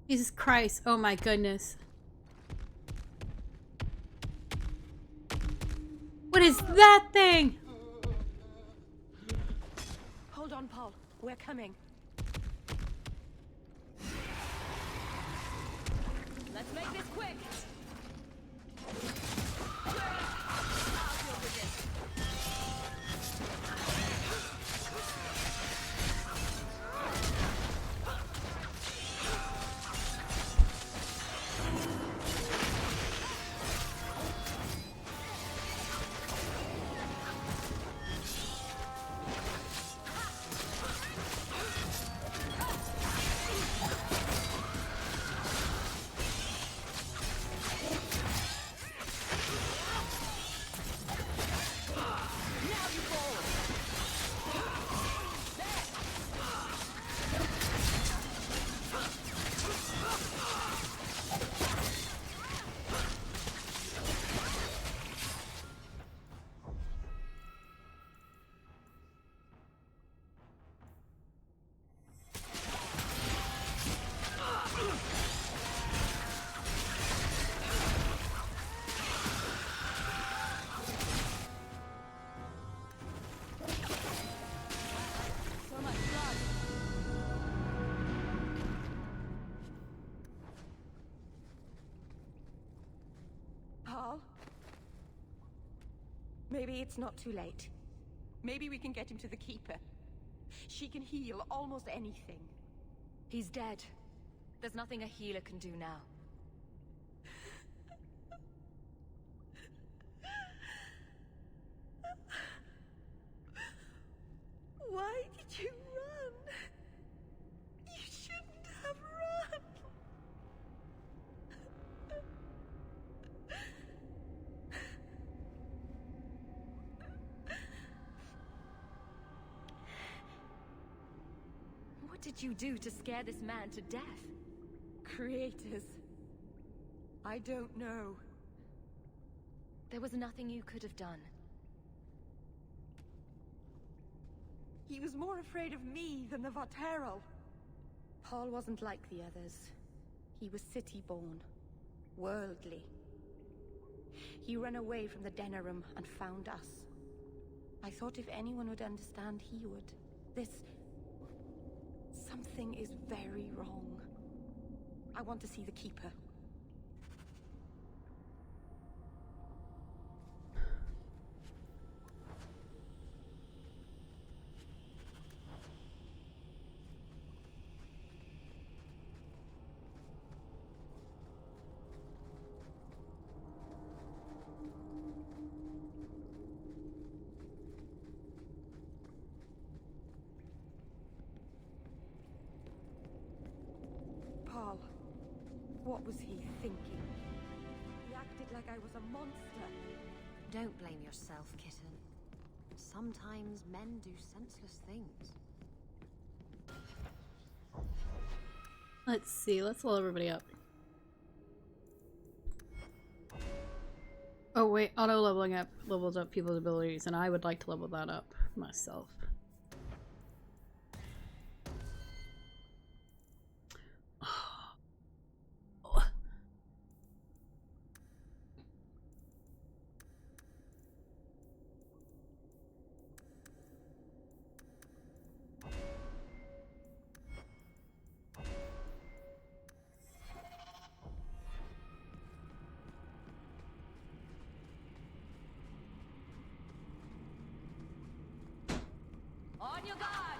Jesus Christ, oh my goodness. What is that thing? Hold on, Paul. We're coming. Let's make this quick! Maybe it's not too late. Maybe we can get him to the Keeper. She can heal almost anything. He's dead. There's nothing a healer can do now. Why did you run? You shouldn't have run. What did you do to scare this man to death? Creators. I don't know. There was nothing you could have done. He was more afraid of me than the Vateral. Paul wasn't like the others. He was city-born, worldly. He ran away from the Denerim and found us. I thought if anyone would understand, he would. Something is very wrong. I want to see the Keeper. Paul, what was he thinking? He acted like I was a monster. Don't blame yourself, kitten. Sometimes men do senseless things. Let's see, let's level everybody up. Oh wait, auto leveling up levels up people's abilities, and I would like to level that up myself. On your guard!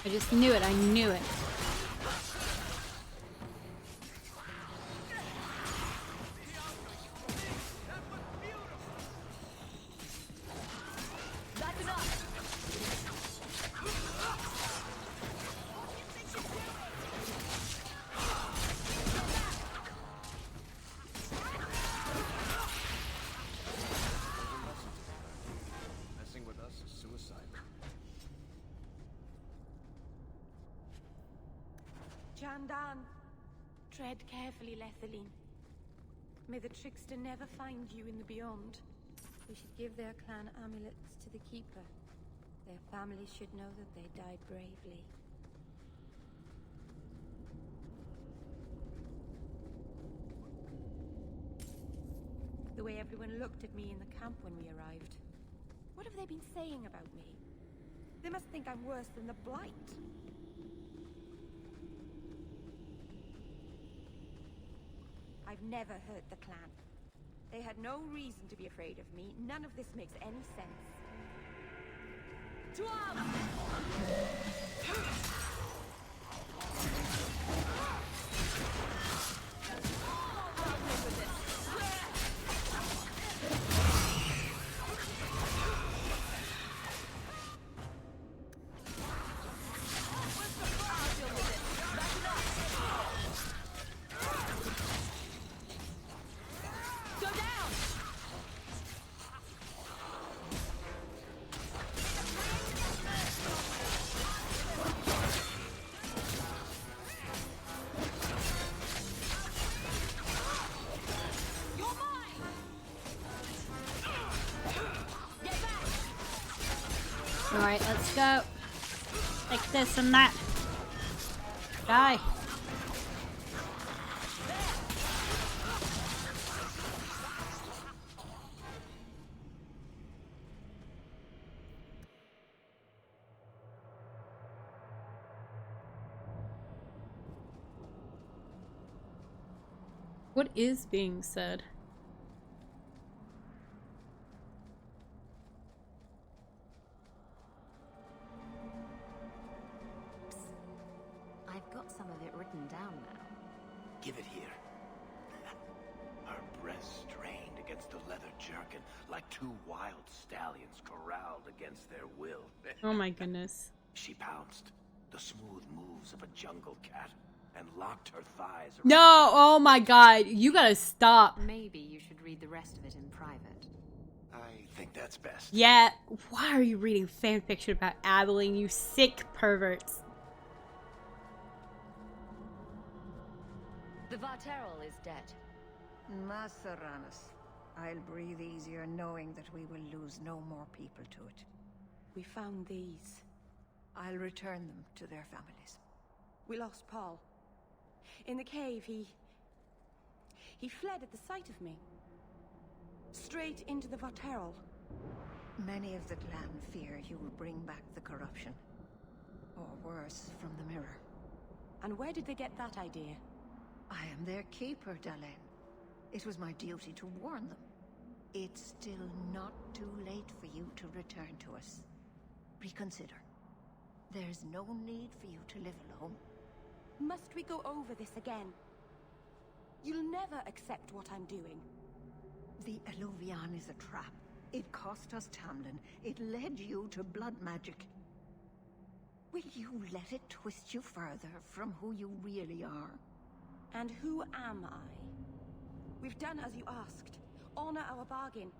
I just knew it, I knew it. Jandan. Tread carefully, Lethaline. May the trickster never find you in the beyond. We should give their clan amulets to the Keeper. Their families should know that they died bravely. The way everyone looked at me in the camp when we arrived. What have they been saying about me? They must think I'm worse than the Blight. I've never hurt the clan. They had no reason to be afraid of me. None of this makes any sense. To arms! Alright, let's go. Like this and that. Die. What is being said? I've got some of it written down now. Give it here. Her breasts strained against the leather jerkin, like two wild stallions corralled against their will. Oh my goodness. She pounced, the smooth moves of a jungle cat, and locked her thighs around. No! Oh my god, you gotta stop. Maybe you should read the rest of it in private. I think that's best. Yeah, why are you reading fanfiction about Adeline, you sick perverts? The Varterol is dead. Maceranus. I'll breathe easier knowing that we will lose no more people to it. We found these. I'll return them to their families. We lost Paul. In the cave, he fled at the sight of me. Straight into the Varterol. Many of the clan fear you will bring back the corruption. Or worse, from the mirror. And where did they get that idea? I am their keeper, Dalain. It was my duty to warn them. It's still not too late for you to return to us. Reconsider. There's no need for you to live alone. Must we go over this again? You'll never accept what I'm doing. The Eluvian is a trap. It cost us Tamlin. It led you to blood magic. Will you let it twist you further from who you really are? And who am I? We've done as you asked. Honor our bargain.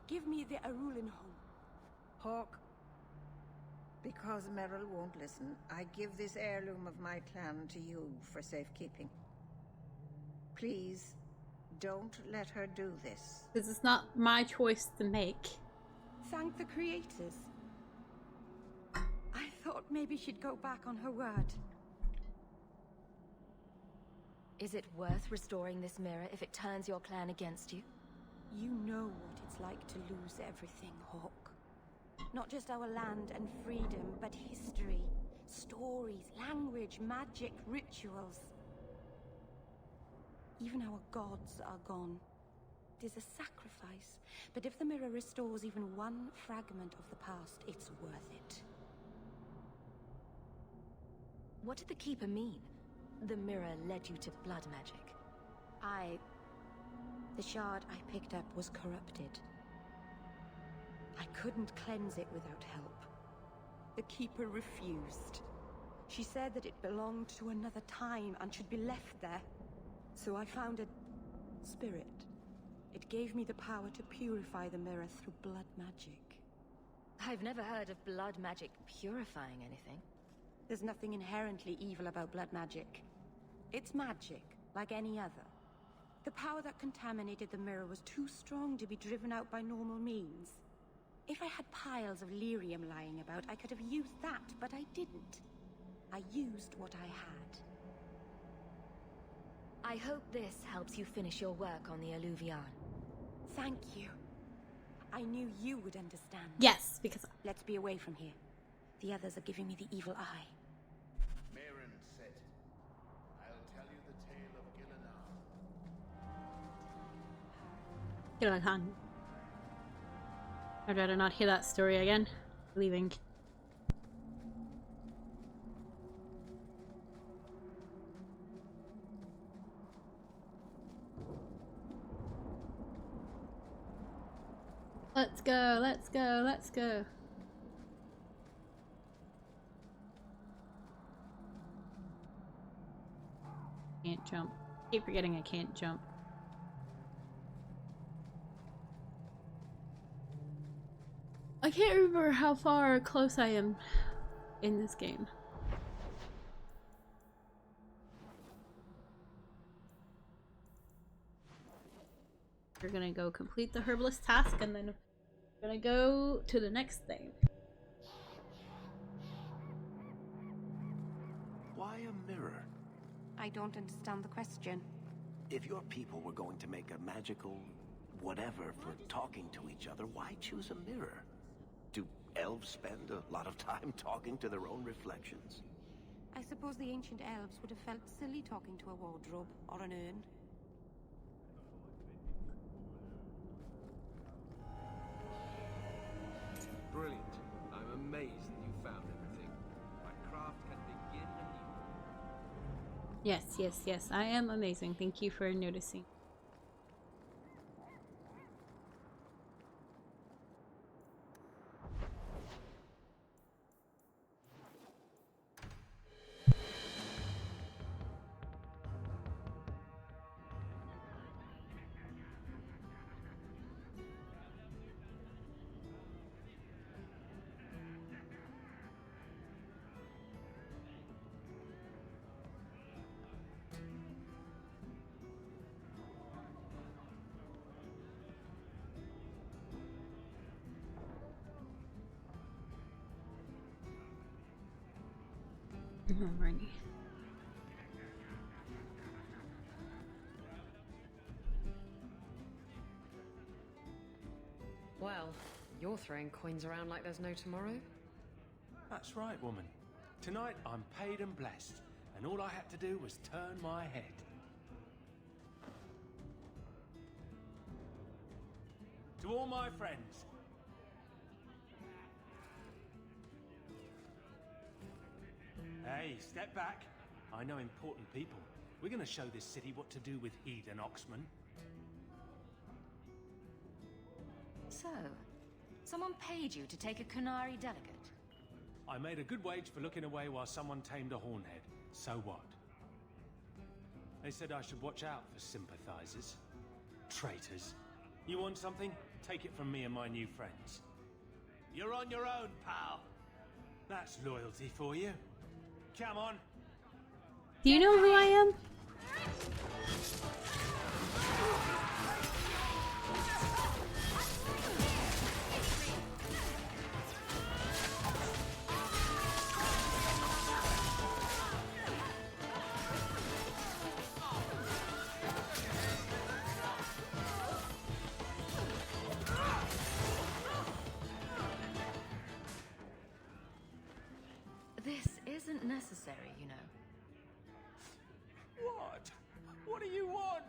Give me the Arulin home. Hawk. Because Merrill won't listen, I give this heirloom of my clan to you for safekeeping. Please, don't let her do this. This is not my choice to make. Thank the creators. I thought maybe she'd go back on her word. Is it worth restoring this mirror if it turns your clan against you? You know what it's like to lose everything, Hawk. Not just our land and freedom, but history, stories, language, magic, rituals. Even our gods are gone. It is a sacrifice, but if the mirror restores even one fragment of the past, it's worth it. What did the Keeper mean? The mirror led you to blood magic. The shard I picked up was corrupted. I couldn't cleanse it without help. The Keeper refused. She said that it belonged to another time and should be left there. So I found a spirit. It gave me the power to purify the mirror through blood magic. I've never heard of blood magic purifying anything. There's nothing inherently evil about blood magic. It's magic, like any other. The power that contaminated the mirror was too strong to be driven out by normal means. If I had piles of lyrium lying about, I could have used that, but I didn't. I used what I had. I hope this helps you finish your work on the Alluvion. Thank you. I knew you would understand. Yes, because... Let's be away from here. The others are giving me the evil eye. Maren said, I'll tell you the tale of Gillinan. Gillinan. I'd rather not hear that story again. Leaving. Let's go, let's go, let's go. Can't jump. Keep forgetting I can't jump. I can't remember how far close I am in this game. We're gonna go complete the herbalist task and then we're gonna go to the next thing. Why a mirror? I don't understand the question. If your people were going to make a magical whatever for talking to each other, why choose a mirror? Do elves spend a lot of time talking to their own reflections? I suppose the ancient elves would have felt silly talking to a wardrobe or an urn. Brilliant. I'm amazed that you found everything. My craft can begin anew. Yes, yes, yes. I am amazing. Thank you for noticing. Alrighty. Well, you're throwing coins around like there's no tomorrow. That's right, woman. Tonight I'm paid and blessed, and all I had to do was turn my head. To all my friends, hey, step back. I know important people. We're going to show this city what to do with Eden Oxman. So, someone paid you to take a Qunari delegate? I made a good wage for looking away while someone tamed a hornhead. So what? They said I should watch out for sympathizers. Traitors. You want something? Take it from me and my new friends. You're on your own, pal. That's loyalty for you. Come on. Do you know who I am? This isn't necessary, you know. What? What do you want?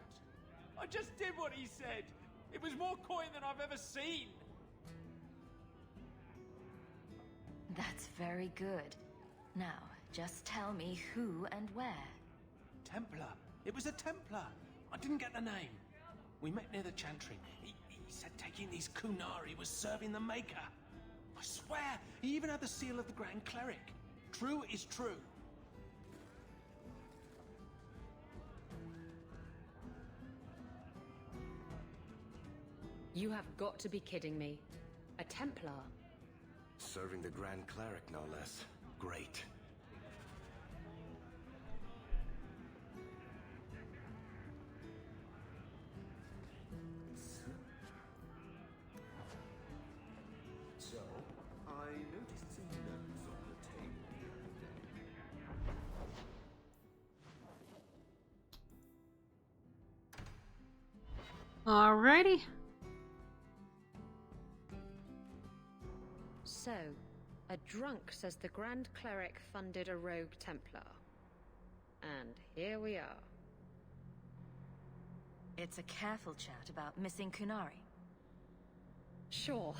I just did what he said. It was more coin than I've ever seen. That's very good. Now, just tell me who and where. Templar. It was a Templar. I didn't get the name. We met near the Chantry. He said taking these Qunari was serving the Maker. I swear, he even had the seal of the Grand Cleric. True is true. You have got to be kidding me. A Templar? Serving the Grand Cleric, no less. Great. Alrighty. So, a drunk says the Grand Cleric funded a rogue Templar. And here we are. It's a careful chat about missing Kunari. Sure,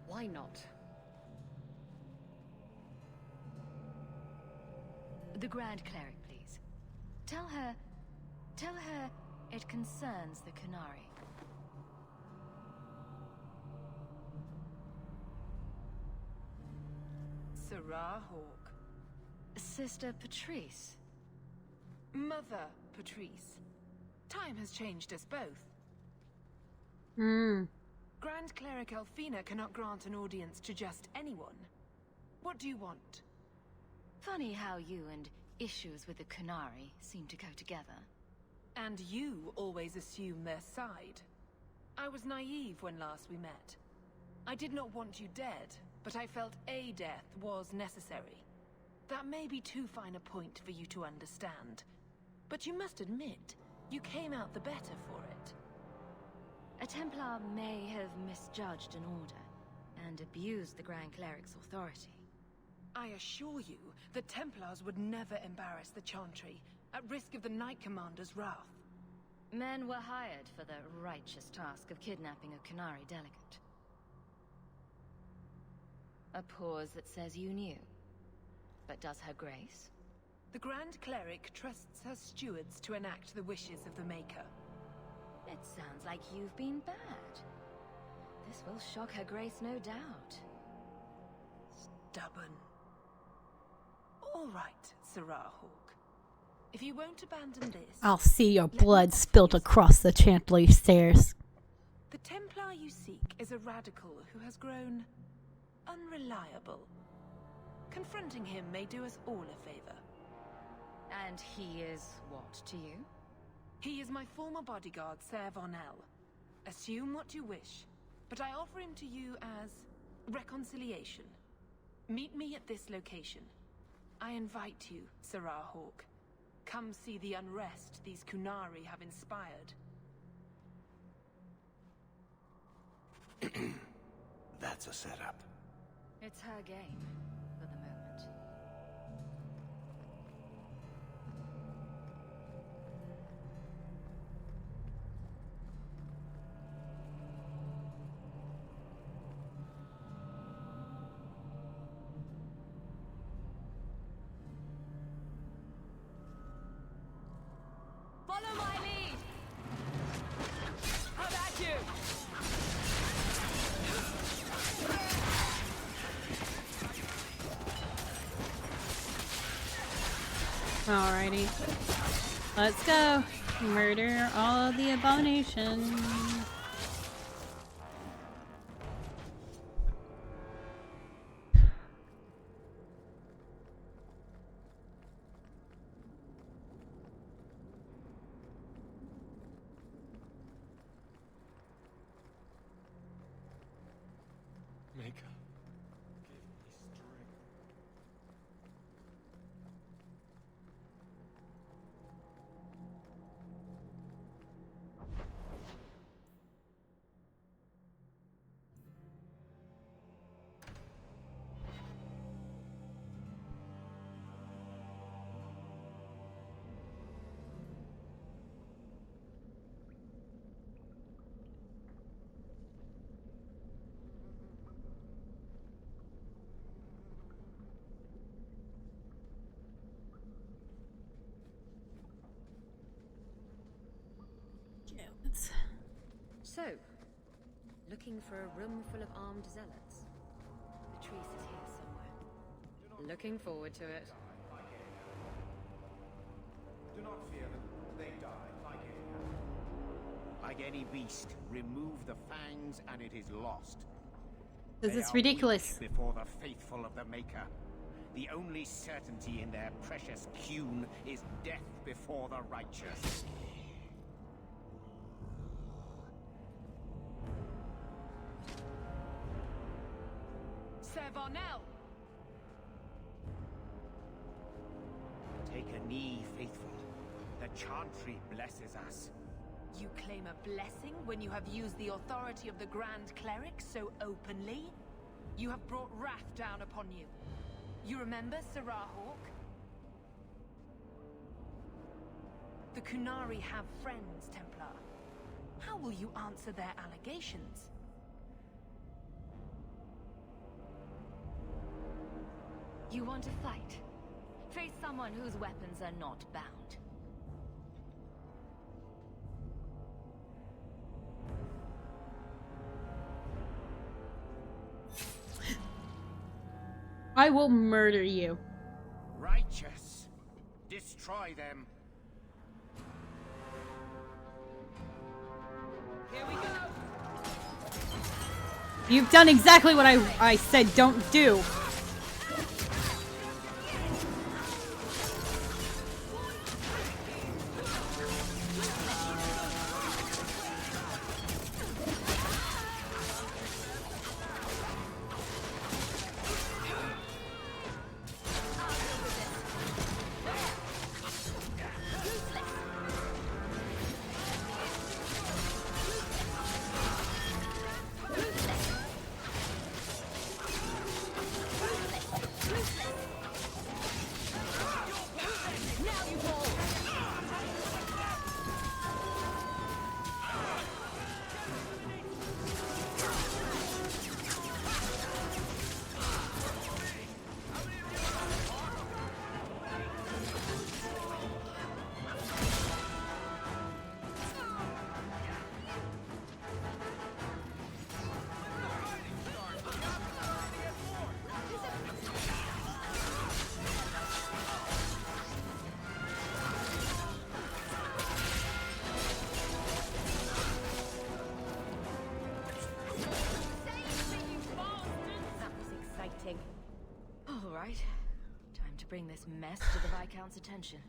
why not? The Grand Cleric, please. Tell her it concerns the Kunari. Serah Hawke. Sister Patrice. Mother Patrice. Time has changed us both. Grand Cleric Elfina cannot grant an audience to just anyone. What do you want? Funny how you and issues with the Kunari seem to go together. And you always assume their side. I was naive when last we met. I did not want you dead, but I felt a death was necessary. That may be too fine a point for you to understand. But you must admit, you came out the better for it. A Templar may have misjudged an order and abused the Grand Cleric's authority. I assure you, the Templars would never embarrass the Chantry, at risk of the Knight Commander's wrath. Men were hired for the righteous task of kidnapping a Kunari delegate. A pause that says you knew. But does her grace? The Grand Cleric trusts her stewards to enact the wishes of the Maker. It sounds like you've been bad. This will shock her grace, no doubt. Stubborn. All right, Serah Hawke. If you won't abandon this... I'll see your blood spilt across the Chantley stairs. The Templar you seek is a radical who has grown unreliable. Confronting him may do us all a favor. And he is what to you? He is my former bodyguard, Ser Vonel. Assume what you wish, but I offer him to you as reconciliation. Meet me at this location. I invite you, Serah Hawke. Come see the unrest these Kunari have inspired. That's a setup. It's her game, for the moment. Follow my lead! How about you? Alrighty. Let's go. Murder all of the abominations. Maker, give me strength. So, looking for a room full of armed zealots? Patrice is here somewhere. Looking forward to it. Do not fear them. They die like any animal. Like any beast, remove the fangs and it is lost. This They is are ridiculous. weak before the faithful of the Maker. The only certainty in their precious Qun is death before the righteous. Ser Vonel! Take a knee, faithful. The Chantry blesses us. You claim a blessing when you have used the authority of the Grand Cleric so openly? You have brought wrath down upon you. You remember Serah Hawk? The Qunari have friends, Templar. How will you answer their allegations? You want to fight? Face someone whose weapons are not bound. I will murder you. Righteous. Destroy them. Here we go. You've done exactly what I said don't do. All right. Time to bring this mess to the Viscount's attention.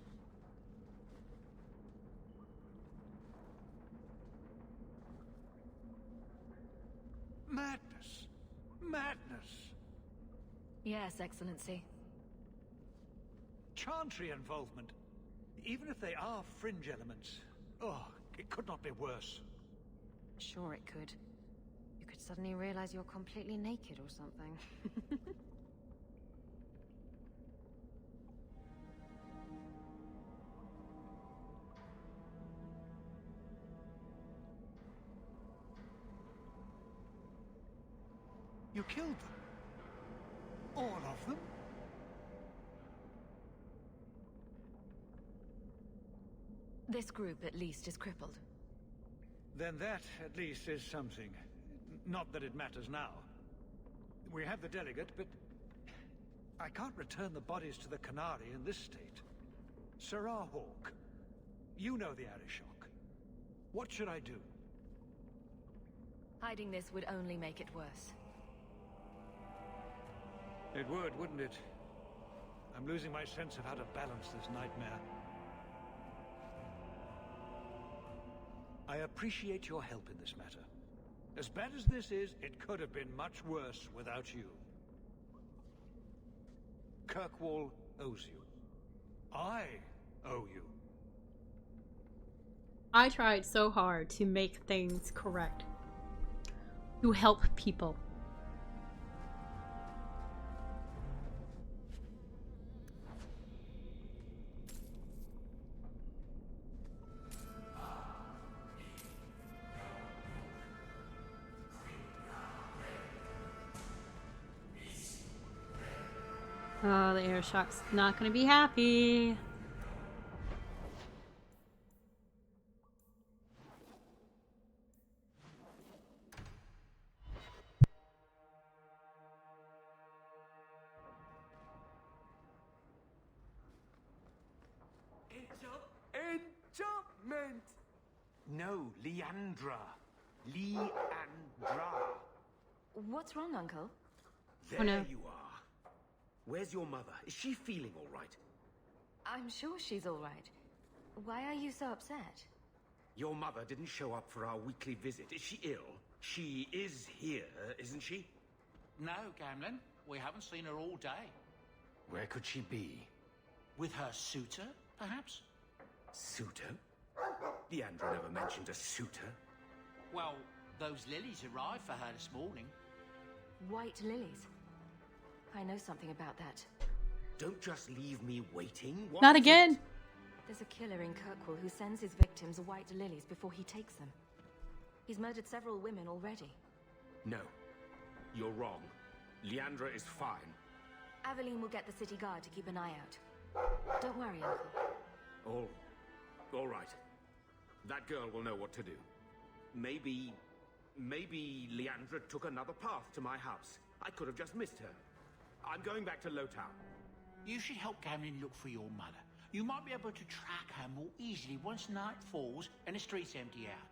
Madness! Madness! Yes, Excellency. Chantry involvement. Even if they are fringe elements. Oh, it could not be worse. Sure it could. You could suddenly realize you're completely naked or something. You killed them? All of them? This group, at least, is crippled. Then that, at least, is something. Not that it matters now. We have the delegate, but I can't return the bodies to the Qunari in this state. Serah Hawk, you know the Arishok. What should I do? Hiding this would only make it worse. It would, wouldn't it? I'm losing my sense of how to balance this nightmare. I appreciate your help in this matter. As bad as this is, it could have been much worse without you. Kirkwall owes you. I owe you. I tried so hard to make things correct. To help people. Oh, the Arishok's not gonna be happy. Enchantment! No, Leandra. Leandra. What's wrong, Uncle? There you are. Where's your mother? Is she feeling all right? I'm sure she's all right. Why are you so upset? Your mother didn't show up for our weekly visit. Is she ill? She is here, isn't she? No, Gamlen. We haven't seen her all day. Where could she be? With her suitor, perhaps? Suitor? Leandra never mentioned a suitor. Well, those lilies arrived for her this morning. White lilies. I know something about that. Don't just leave me waiting. What Not is again. it? There's a killer in Kirkwall who sends his victims white lilies before he takes them. He's murdered several women already. No. You're wrong. Leandra is fine. Aveline will get the city guard to keep an eye out. Don't worry, Uncle. All right. That girl will know what to do. Maybe Leandra took another path to my house. I could have just missed her. I'm going back to Lowtown. You should help Gamlin look for your mother. You might be able to track her more easily once night falls and the streets empty out.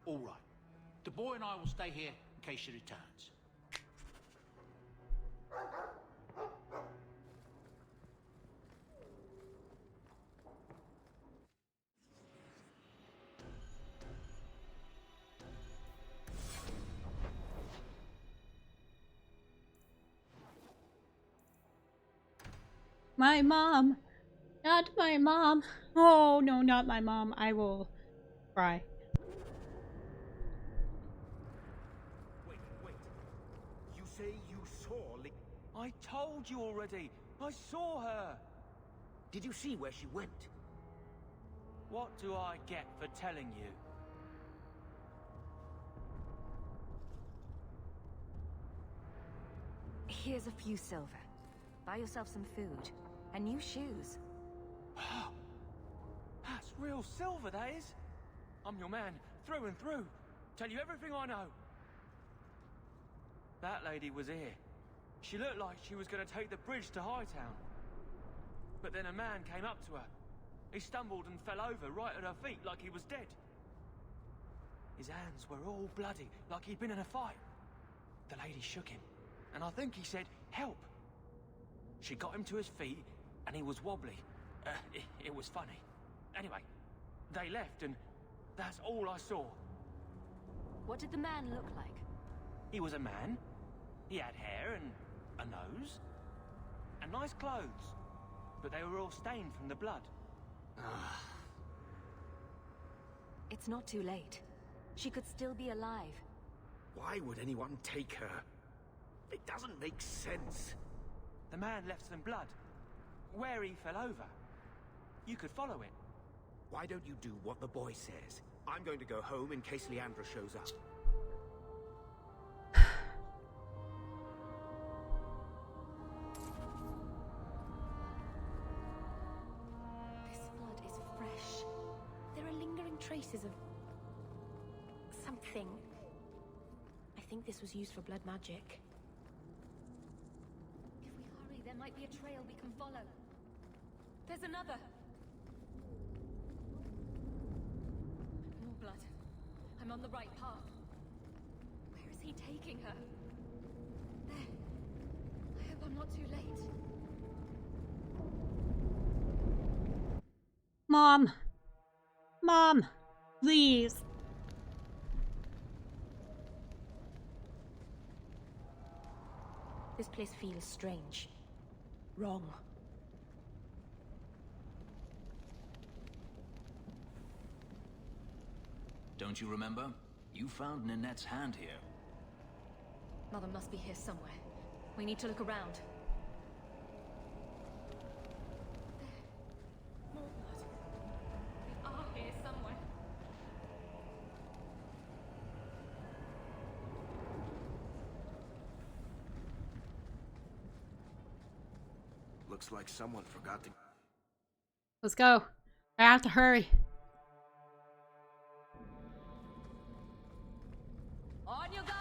All right. The boy and I will stay here in case she returns. My mom. Not my mom. Oh, no, not my mom. I will cry. Wait. You say you saw I told you already. I saw her. Did you see where she went? What do I get for telling you? Here's a few silver. Buy yourself some food. And new shoes. That's real silver, that is. I'm your man, through and through. Tell you everything I know. That lady was here. She looked like she was going to take the bridge to Hightown. But then a man came up to her. He stumbled and fell over right at her feet like he was dead. His hands were all bloody, like he'd been in a fight. The lady shook him, and I think he said, "Help." She got him to his feet, and he was wobbly. It was funny. Anyway, they left, and that's all I saw. What did the man look like? He was a man. He had hair and a nose. And nice clothes. But they were all stained from the blood. It's not too late. She could still be alive. Why would anyone take her? It doesn't make sense. The man left some blood. Where he fell over. You could follow it. Why don't you do what the boy says? I'm going to go home in case Leandra shows up. This blood is fresh. There are lingering traces of... something. I think this was used for blood magic. If we hurry, there might be a trail we can follow. There's another! More blood. I'm on the right path. Where is he taking her? There. I hope I'm not too late. Mom. Mom. Please. This place feels strange. Wrong. Don't you remember? You found Ninette's hand here. Mother must be here somewhere. We need to look around. There. More blood. We are here somewhere. Looks like someone forgot to... Let's go. I have to hurry. On your guard!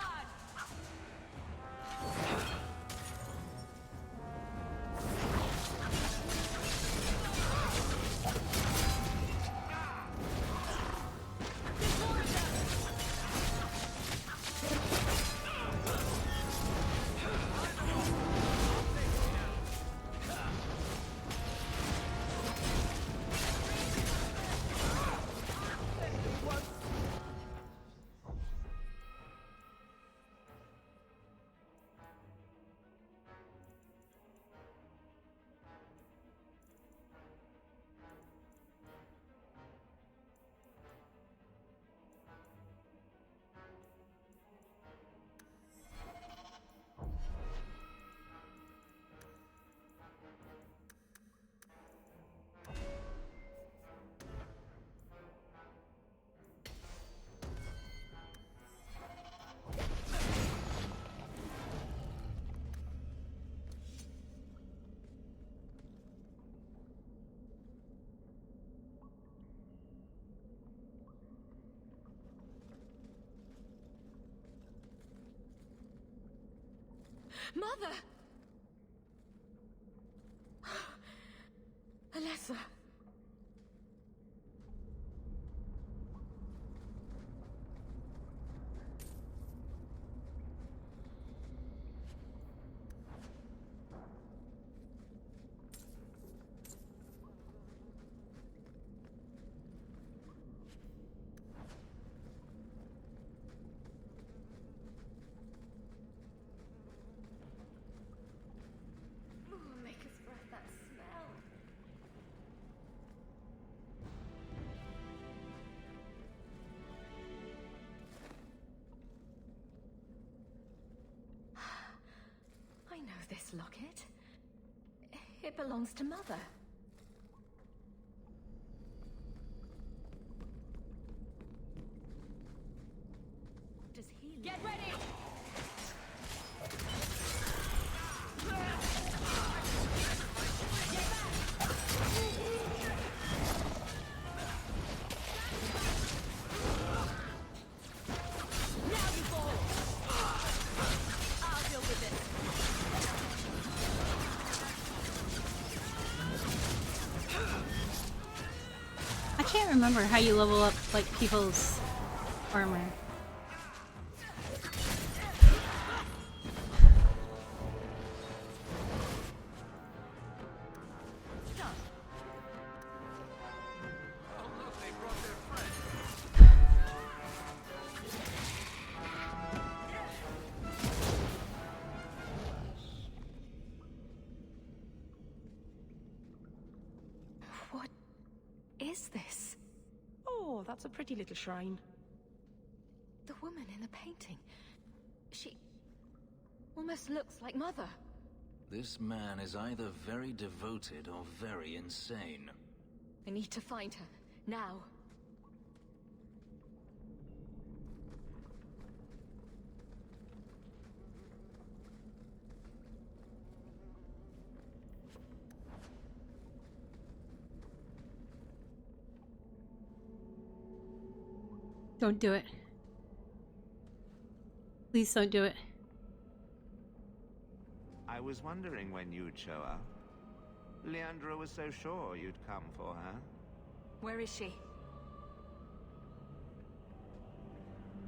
Mother! Alessa. I know this locket. It belongs to Mother. Does he... Get ready! Now you fall! I'll deal with it. I can't remember how you level up like people's armor. What is this? Oh, that's a pretty little shrine. The woman in the painting. She almost looks like Mother. This man is either very devoted or very insane. I need to find her. Now. Don't do it. Please don't do it. I was wondering when you'd show up. Leandra was so sure you'd come for her. Where is she?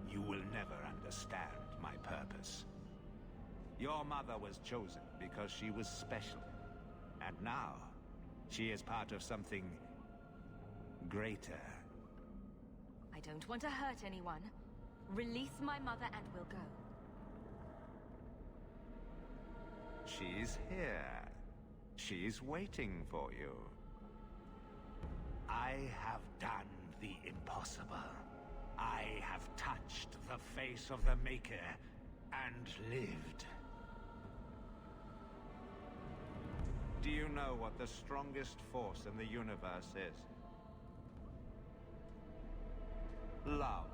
You will never understand my purpose. Your mother was chosen because she was special. And now, she is part of something greater. I don't want to hurt anyone. Release my mother and we'll go. She's here. She's waiting for you. I have done the impossible. I have touched the face of the Maker and lived. Do you know what the strongest force in the universe is? Love.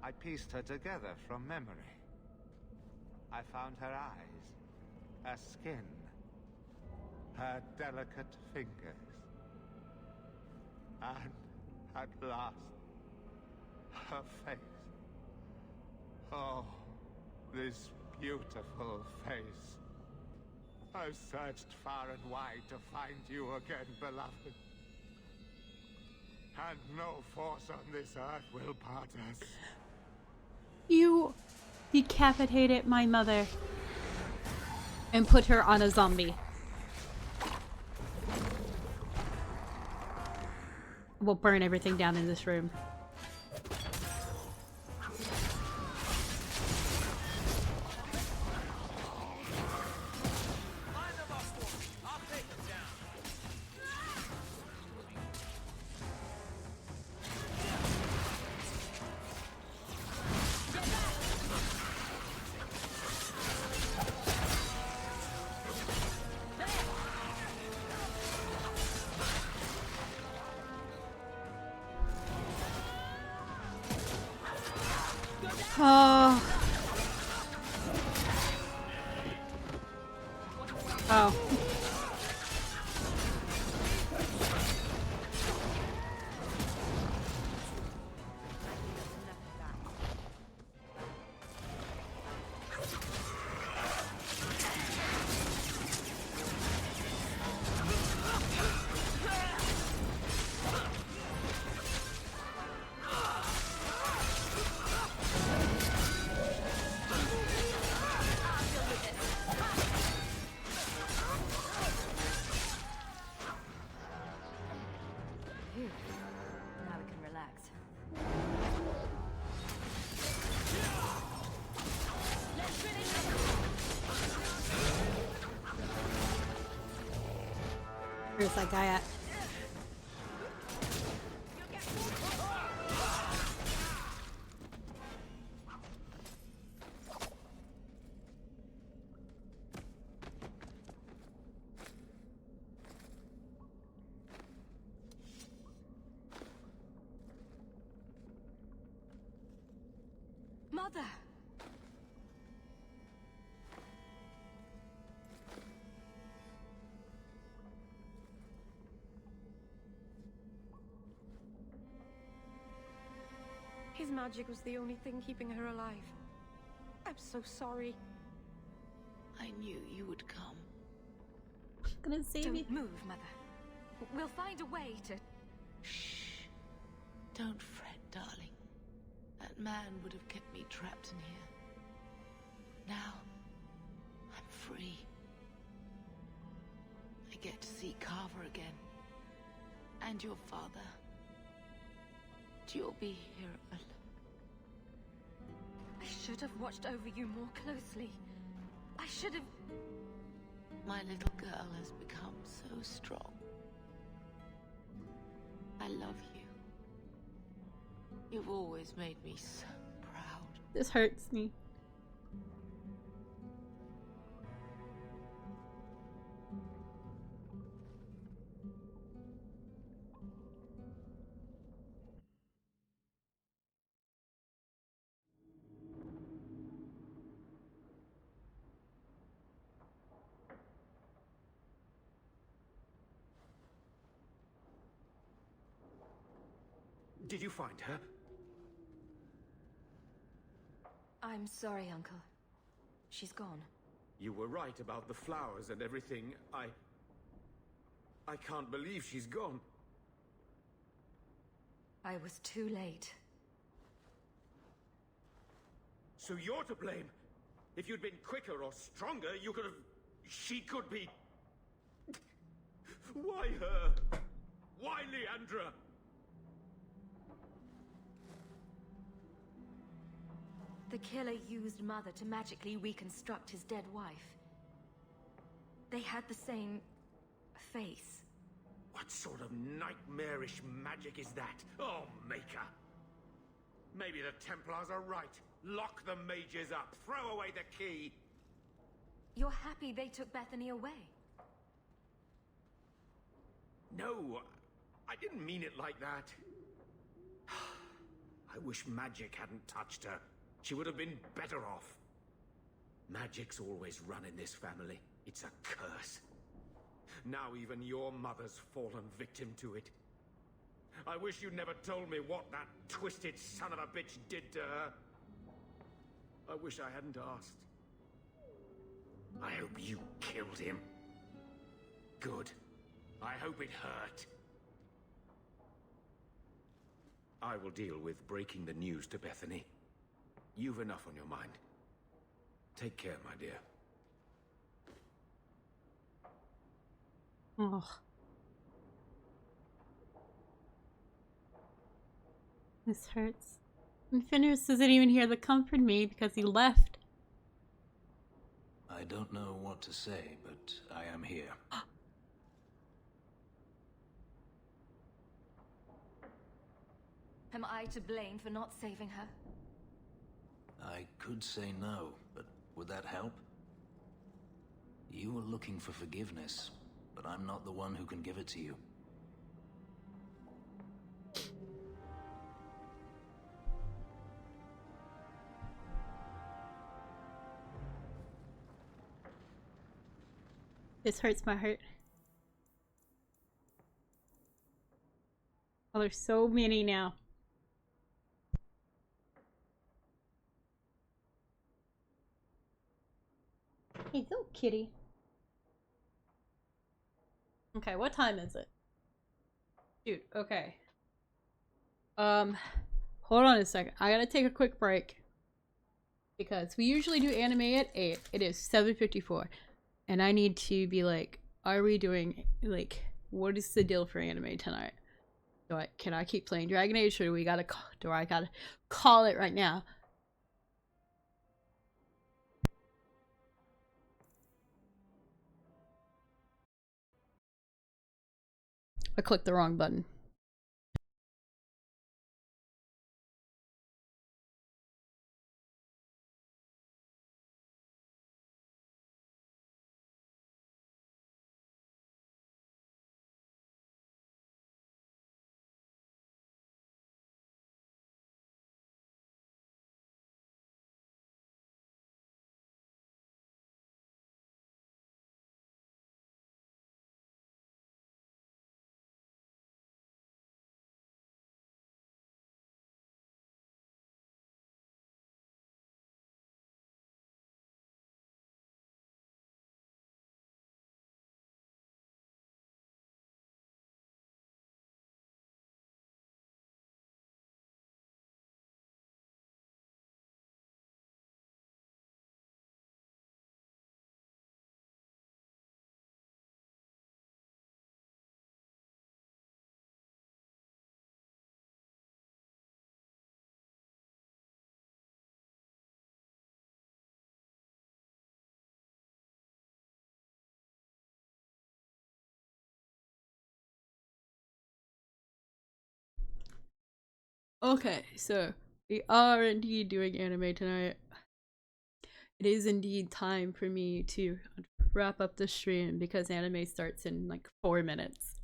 I pieced her together from memory. I found her eyes, her skin, her delicate fingers. And at last, her face. Oh, this beautiful face. I've searched far and wide to find you again, beloved. And no force on this earth will part us. You decapitated my mother and put her on a zombie. We'll burn everything down in this room. Oh. Oh. Where's that guy at? Mother! His magic was the only thing keeping her alive. I'm so sorry. I knew you would come. Gonna save me. Don't move, Mother. We'll find a way to... Shh. Don't fret, darling. That man would have kept me trapped in here. Now, I'm free. I get to see Carver again. And your father. You'll be here alone. I should have watched over you more closely. I should have... My little girl has become so strong. I love you. You've always made me so proud. This hurts me. Did you find her? I'm sorry, Uncle. She's gone. You were right about the flowers and everything. I can't believe she's gone. I was too late. So you're to blame. If you'd been quicker or stronger, you could have... She could be... Why her? Why Leandra? The killer used Mother to magically reconstruct his dead wife. They had the same... face. What sort of nightmarish magic is that? Oh, Maker! Maybe the Templars are right. Lock the mages up. Throw away the key. You're happy they took Bethany away? No, I didn't mean it like that. I wish magic hadn't touched her. She would have been better off. Magic's always run in this family. It's a curse. Now even your mother's fallen victim to it. I wish you'd never told me what that twisted son of a bitch did to her. I wish I hadn't asked. I hope you killed him. Good. I hope it hurt. I will deal with breaking the news to Bethany. You've enough on your mind. Take care, my dear. Oh. This hurts. And Fenris isn't even here to comfort me because he left. I don't know what to say, but I am here. Am I to blame for not saving her? I could say no, but would that help? You were looking for forgiveness, but I'm not the one who can give it to you. This hurts my heart. Oh, there's so many now. Hey, go, kitty. Okay, what time is it? Dude, okay. Hold on a second. I gotta take a quick break. Because we usually do anime at 8. It is 7:54. And I need to be like, are we doing, like, what is the deal for anime tonight? Can I keep playing Dragon Age, or do I gotta call it right now? I clicked the wrong button. Okay, so we are indeed doing anime tonight. It is indeed time for me to wrap up the stream because anime starts in like 4 minutes.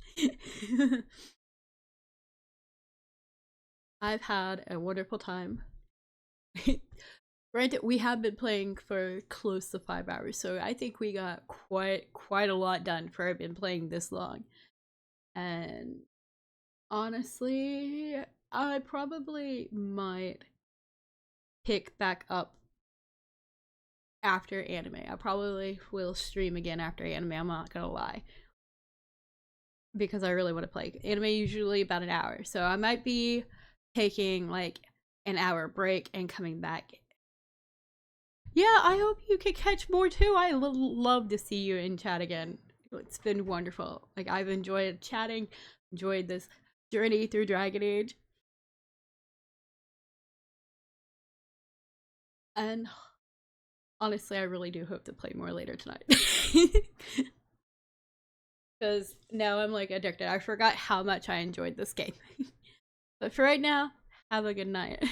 I've had a wonderful time. Granted, we have been playing for close to 5 hours, so I think we got quite a lot done for been playing this long. And honestly, I probably might pick back up after anime. I probably will stream again after anime, I'm not gonna lie. Because I really want to play. Anime usually about an hour, so I might be taking like an hour break and coming back. Yeah, I hope you can catch more too. I love to see you in chat again. It's been wonderful. Like, I've enjoyed chatting, enjoyed this journey through Dragon Age. And honestly, I really do hope to play more later tonight. Because now I'm like addicted. I forgot how much I enjoyed this game. But for right now, have a good night.